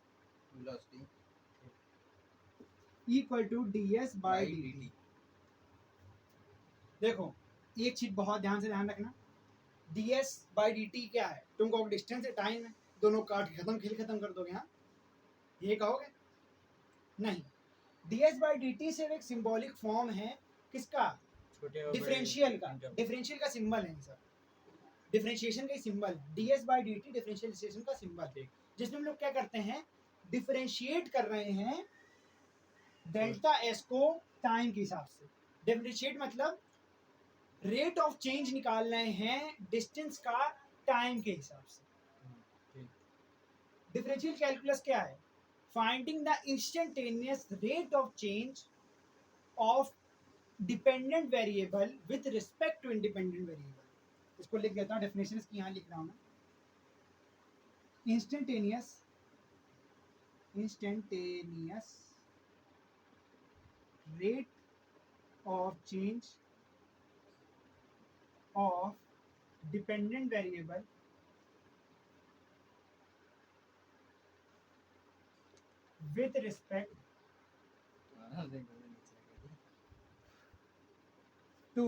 Speaker 3: velocity
Speaker 1: equal to ds by dt। देखो एक चीज बहुत ध्यान से ध्यान रखना, ds by dt क्या है, तुम कहोगे डिस्टेंस है, टाइम है, दोनों काट के खत्म, खेल खत्म कर दोगे। हाँ ये कहोगे नहीं, ds by dt से एक सिंबॉलिक फॉर्म है किसका,
Speaker 2: छोटे और
Speaker 1: डिफरेंशियल का।
Speaker 2: बड़े
Speaker 1: डिफरेंशियल का सिंबल है सर, डिफरेंशिएशन का सिंबल है ds by dt, डिफरेंशिएशन का सिंबल है, जिसमें हम लोग क्या करते हैं, डिफरेंशिएट कर रहे हैं डेल्टा एस को टाइम के हिसाब से। डिफरेंशिएट मतलब रेट ऑफ चेंज निकाल रहे हैं डिस्टेंस का टाइम के हिसाब से। डिफरेंशियल कैलकुलस क्या है, finding the instantaneous rate of change of dependent variable with respect to independent variable. इसको लिख देता हूँ, डेफिनेशन की यहाँ लिख रहा हूँ मैं, instantaneous rate of change of dependent variable with respect to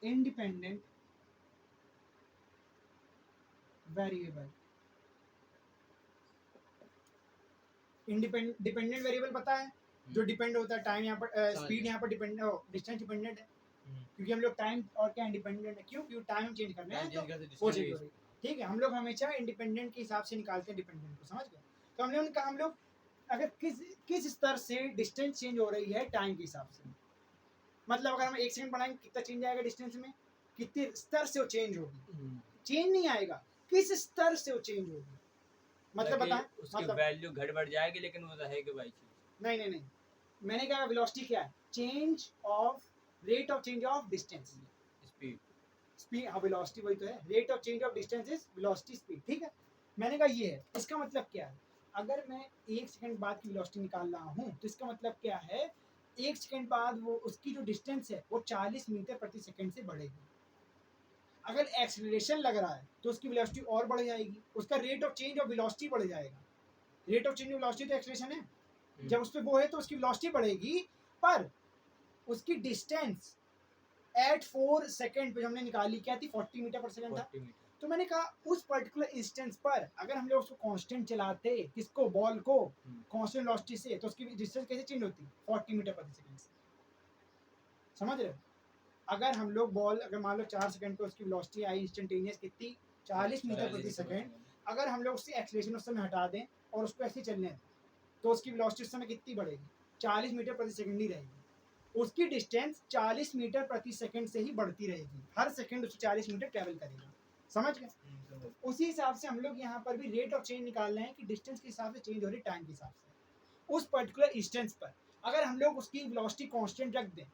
Speaker 1: independent variable। Dependent variable पता है, जो डिपेंड होता है टाइम, यहाँ पर स्पीड, यहाँ पर डिपेंड डिस्टेंस डिपेंडेंट है, क्योंकि हम लोग टाइम और क्या इंडिपेंडेंट है, क्यों, क्योंकि टाइम चेंज करना है तो वो चेंज हो रही है। ठीक है, हम लोग हमेशा इंडिपेंडेंट के हिसाब से निकालते हैं डिपेंडेंट को, समझ गए। तो हमने उनका, हम लोग अगर किस स्तर से डिस्टेंस चेंज हो रही है टाइम के हिसाब से, मतलब अगर हम 1 सेकंड बढ़ाएंगे कितना चेंज आएगा डिस्टेंस में, कितने स्तर से वो चेंज होगी, चेंज नहीं आएगा, किस स्तर से वो चेंज होगी, मतलब बताएं,
Speaker 2: उसकी
Speaker 1: मतलब
Speaker 2: वैल्यू घट बढ़ जाएगी, लेकिन वो रहेगी वही चीज।
Speaker 1: नहीं, मैंने कहा वेलोसिटी क्या है, change of rate of change of distance, speed. हाँ वेलोसिटी वही तो है, rate of change of distance is velocity speed. ठीक है, मैंने कहा ये है, इसका मतलब क्या है, अगर मैं 1 सेकंड बाद की वेलोसिटी निकाल रहा हूँ तो इसका मतलब क्या है, 1 सेकंड बाद वो उसकी जो डिस्टेंस है वो 40 मीटर प्रति सेकंड से बढ़ेगी। अगर एक्सेलरेशन लग रहा है तो उसकी वेलोसिटी और बढ़ जाएगी, उसका rate of change of velocity बढ़ जाएगा। Rate of change of velocity तो एक्सेलरेशन है, जब उस पर वो है तो उसकी वेलोसिटी बढ़ेगी, पर उसकी डिस्टेंस एट 4 सेकंड पे हमने निकाली क्या थी, 40 मीटर पर सेकंड था। तो मैंने कहा उस पर्टिकुलर इंस्टेंस पर अगर हम लोग उसको कांस्टेंट चलाते, किसको, बॉल को कांस्टेंट वेलोसिटी से, तो उसकी डिस्टेंस कैसे चेंज होती, 40 मीटर प्रति सेकंड से, समझ रहे हो। अगर हम लोग बॉल, अगर मान लो 4 सेकंड पे उसकी वेलोसिटी आई इंस्टेंटेनियस कितनी, 40 मीटर प्रति सेकंड, अगर हम लोग उसकी एक्सेलरेशन उस समय हटा दें और उसको ऐसे चलने दें तो उसकी वेलोसिटी उस समय कितनी बढ़ेगी, 40 मीटर प्रति सेकंड ही रहेगी। उसकी डिस्टेंस 40 मीटर प्रति सेकंड से ही बढ़ती रहेगी, हर सेकंड उसको 40 मीटर ट्रैवल करेगा। समझ गए?
Speaker 2: समझ।
Speaker 1: उसी हिसाब से हम लोग यहाँ पर भी रेट ऑफ चेंज निकाल रहे हैं कि डिस्टेंस के हिसाब से चेंज हो रही है टाइम के हिसाब से। उस पर्टिकुलर इंस्टेंस पर अगर हम लोग उसकी वेलोसिटी कांस्टेंट रख दें,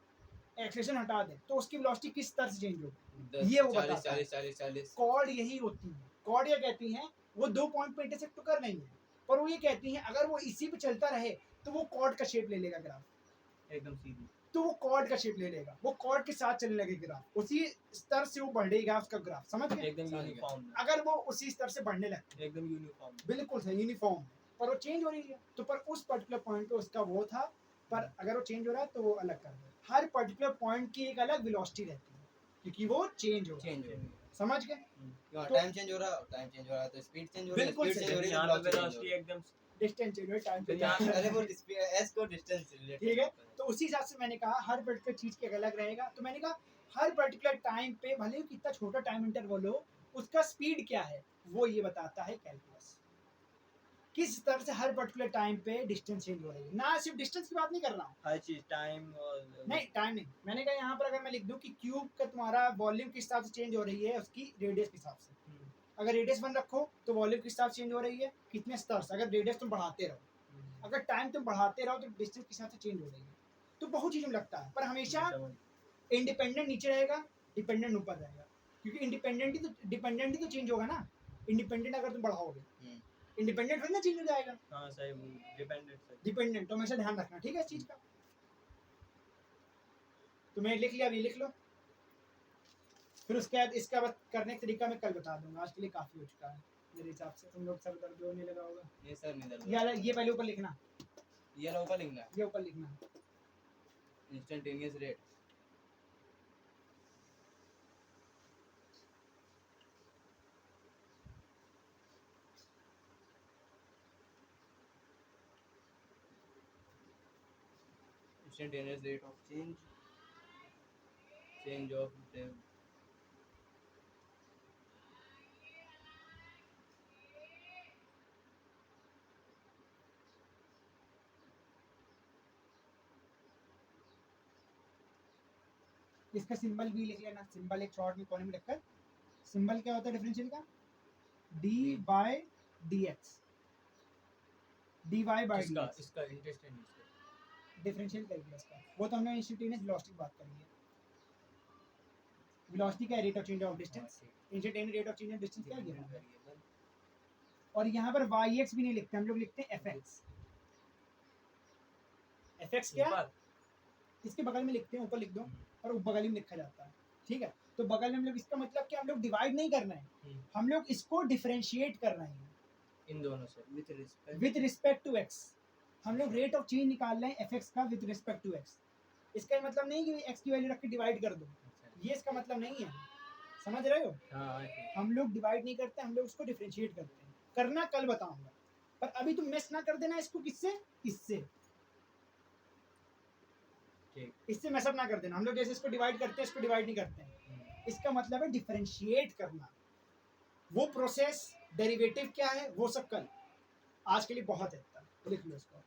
Speaker 1: एक्सेलरेशन हटा दें, तो उसकी वेलोसिटी किस स्तर से चेंज होगी, ये वो बताता है।
Speaker 3: 40
Speaker 1: कॉर्ड यही होती है। कॉर्ड ये कहती हैं वो 2 पॉइंट पे इंटरसेक्ट तो कर रही है, पर वो ये कहती हैं अगर वो इसी पे चलता रहे तो वो कॉर्ड का शेप ले लेगा ग्राफ,
Speaker 2: एकदम सीधी।
Speaker 1: तो वो कॉर्ड का शेप ले लेगा, वो कॉर्ड के साथ चलने लगेगा ग्राफ, उसी स्तर से वो बढ़ेगा उसका ग्राफ। समझ गए?
Speaker 2: एकदम
Speaker 3: समझ गया।
Speaker 2: यूनिफॉर्म।
Speaker 1: अगर वो उसी स्तर से बढ़ने लगता है,
Speaker 2: एकदम यूनिफॉर्म।
Speaker 1: बिल्कुल सही, यूनिफॉर्म, पर वो चेंज हो रही है, तो पर उस पर्टिकुलर पॉइंट पे उसका वो था, पर अगर वो चेंज हो रहा है तो वो अलग कर दे। हर पर्टिकुलर पॉइंट की एक अलग वेलोसिटी रहती है क्योंकि वो चेंज हो रहा है।
Speaker 3: चेंज हो गया।
Speaker 1: समझ गए?
Speaker 3: क्यों
Speaker 1: तो-
Speaker 3: टाइम चेंज हो रहा है तो स्पीड चेंज हो रही है,
Speaker 1: बिल्कुल
Speaker 3: स्पीड
Speaker 1: सही।
Speaker 3: चेंज हो रही है तो
Speaker 2: यहाँ पे
Speaker 3: velocity change हो
Speaker 2: वेलोसिटी
Speaker 3: रही
Speaker 2: एकदम
Speaker 1: डिस्टेंस चेंज हो टाइम
Speaker 2: तो
Speaker 1: चेंज
Speaker 2: यहाँ
Speaker 1: हो
Speaker 3: है। अरे वो एस को डिस्टेंस से रिलेटेड
Speaker 1: ठीक है, तो उसी हिसाब से मैंने कहा हर पर्टिकुलर चीज के अलग रहेगा। तो मैंने कहा हर पर्टिकुलर टाइम पे भले ही कितना छोटा टाइम इंटरवल हो, उसका स्पीड क्या है वो ये बताता है कैलकुलस। किस स्तर से हर पर्टिकुलर टाइम पे डिस्टेंस चेंज हो रही है। ना सिर्फ डिस्टेंस की बात नहीं कर रहा हूँ,
Speaker 2: हर चीज टाइम और
Speaker 1: नहीं टाइम नहीं, मैंने कहा यहाँ पर अगर मैं लिख दूँ कि क्यूब का तुम्हारा वॉल्यूम किस हिसाब से चेंज हो रही है उसकी रेडियस के हिसाब से। अगर रेडियस 1 रखो तो वॉल्यूम किस हिसाब से चेंज हो रही है, कितने स्तर से, अगर रेडियस तुम बढ़ाते रहो, अगर टाइम तुम बढ़ाते रहो तो डिस्टेंस के हिसाब से चेंज हो रही है। तो बहुत चीज़ों में लगता है, पर हमेशा इंडिपेंडेंट नीचे रहेगा, डिपेंडेंट ऊपर रहेगा, क्योंकि डिपेंडेंट ही तो चेंज होगा ना। इंडिपेंडेंट अगर तुम बढ़ाओगे, इंडिपेंडेंट थोड़ी ना चेंज हो जाएगा,
Speaker 2: हाँ सही, डिपेंडेंट सही।
Speaker 1: डिपेंडेंट। तो हमेशा ध्यान रखना, ठीक है, इस चीज़ का। तो मैं लिख लिया, अभी लिख लो, फिर उसके बाद इसका करने का तरीका मैं कल बता दूंगा। आज के लिए काफ़ी हो चुका है मेरे हिसाब से। तुम लोग सर दर्द होने लगा होगा।
Speaker 3: ये सर नहीं दर्द
Speaker 1: यार ये पहले ऊपर लिखना,
Speaker 3: ये लो ऊपर लिखना है
Speaker 1: ये ऊपर लिखना।
Speaker 3: Instantaneous rate instantaneous rate of change of the
Speaker 1: इसका सिंबल भी लिख लेना, सिंबल एक शॉर्ट में कोने में लिखकर। सिंबल क्या होता है डिफरेंशियल का, d by d x, d y by d
Speaker 2: इसका
Speaker 1: एक्स।
Speaker 2: इसका इंटरेस्टिंग
Speaker 1: डिफरेंशियल कैलकुलस का वो तो हमने इंस्टेंटेनियस वेलोसिटी की बात करी है। वेलोसिटी का rate of change of distance, instantaneous rate of change of distance क्या है।
Speaker 2: वेरिएबल।
Speaker 1: और यहाँ पर वाई एक्स भी नहीं लिखते हम लोग, लिखते हैं एफ एक्स। एफ एक्स क्या, इसके बगल में लिखते हैं, ऊपर लिख दो और बगल में लिखा जाता है, ठीक है। तो बगल में हम लोग, इसका मतलब कि हम लोग डिवाइड नहीं कर रहे हैं, हम लोग इसको डिफरेंशिएट कर रहे हैं
Speaker 2: इन दोनों से
Speaker 1: विद रिस्पेक्ट टू एक्स। हम लोग रेट ऑफ चेंज निकाल रहे हैं एफ एक्स का विद रिस्पेक्ट टू एक्स। इसका मतलब नहीं कि एक्स की वैल्यू रख के डिवाइड कर दो, ये इसका मतलब नहीं है, समझ रहे हो।
Speaker 2: हाँ
Speaker 1: हम लोग डिवाइड नहीं करते, हम लोग उसको डिफरेंशिएट करते हैं। करना कल बताऊंगा, पर अभी तुम मिस ना कर देना इसको, किससे, इससे,
Speaker 2: ठीक।
Speaker 1: इससे मैसअप ना कर देना। हम लोग जैसे इसको डिवाइड करते हैं, इसको डिवाइड नहीं करते हैं। इसका मतलब है डिफरेंशिएट करना। वो प्रोसेस, डेरिवेटिव क्या है वो सब कल, आज के लिए बहुत है, लिख लो इसको।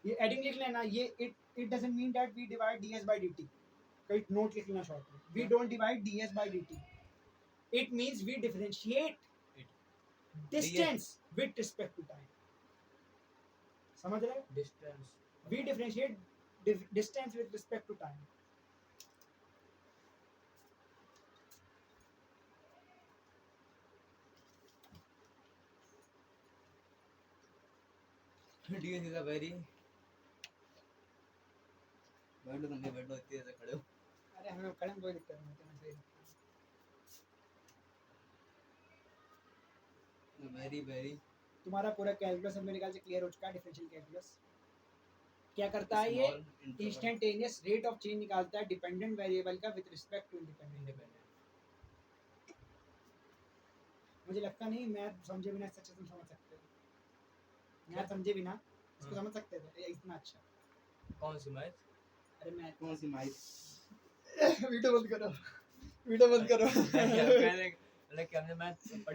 Speaker 1: ये एडिंग लिख लेना, ये it doesn't mean that we divide ds by dt। कोई नोट लिख लेना शॉर्ट में, we don't divide ds by dt, it means we differentiate distance with respect to time. समझ रहे हो,
Speaker 2: distance
Speaker 1: we differentiate distance with respect to time.
Speaker 3: ds is a very बैठो, तुम भी बैठो, इतनी देर से खड़े हो।
Speaker 1: अरे हमें खड़े में कोई दिक्कत नहीं होती है।
Speaker 3: वेरी वेरी
Speaker 1: तुम्हारा पूरा कैलकुलस अब मेरे ख्याल से क्लियर हो चुका है। डिफरेंशियल कैलकुलस क्या करता है, ये इंस्टेंटेनियस रेट ऑफ चेंज निकालता है डिपेंडेंट वेरिएबल का विद रिस्पेक्ट टू इंडिपेंडेंट। मुझे लगता नहीं मैथ समझे बिना इससे अच्छा तुम समझ सकते हो। मैथ समझे बिना इसको समझ सकते थे इतना अच्छा।
Speaker 2: कौन सी मैच?
Speaker 1: अरे मैथ
Speaker 3: कौन सी माइक
Speaker 1: वीडियो बंद करो, वीडियो बंद करो।
Speaker 2: पहले मतलब कि हमने मैथ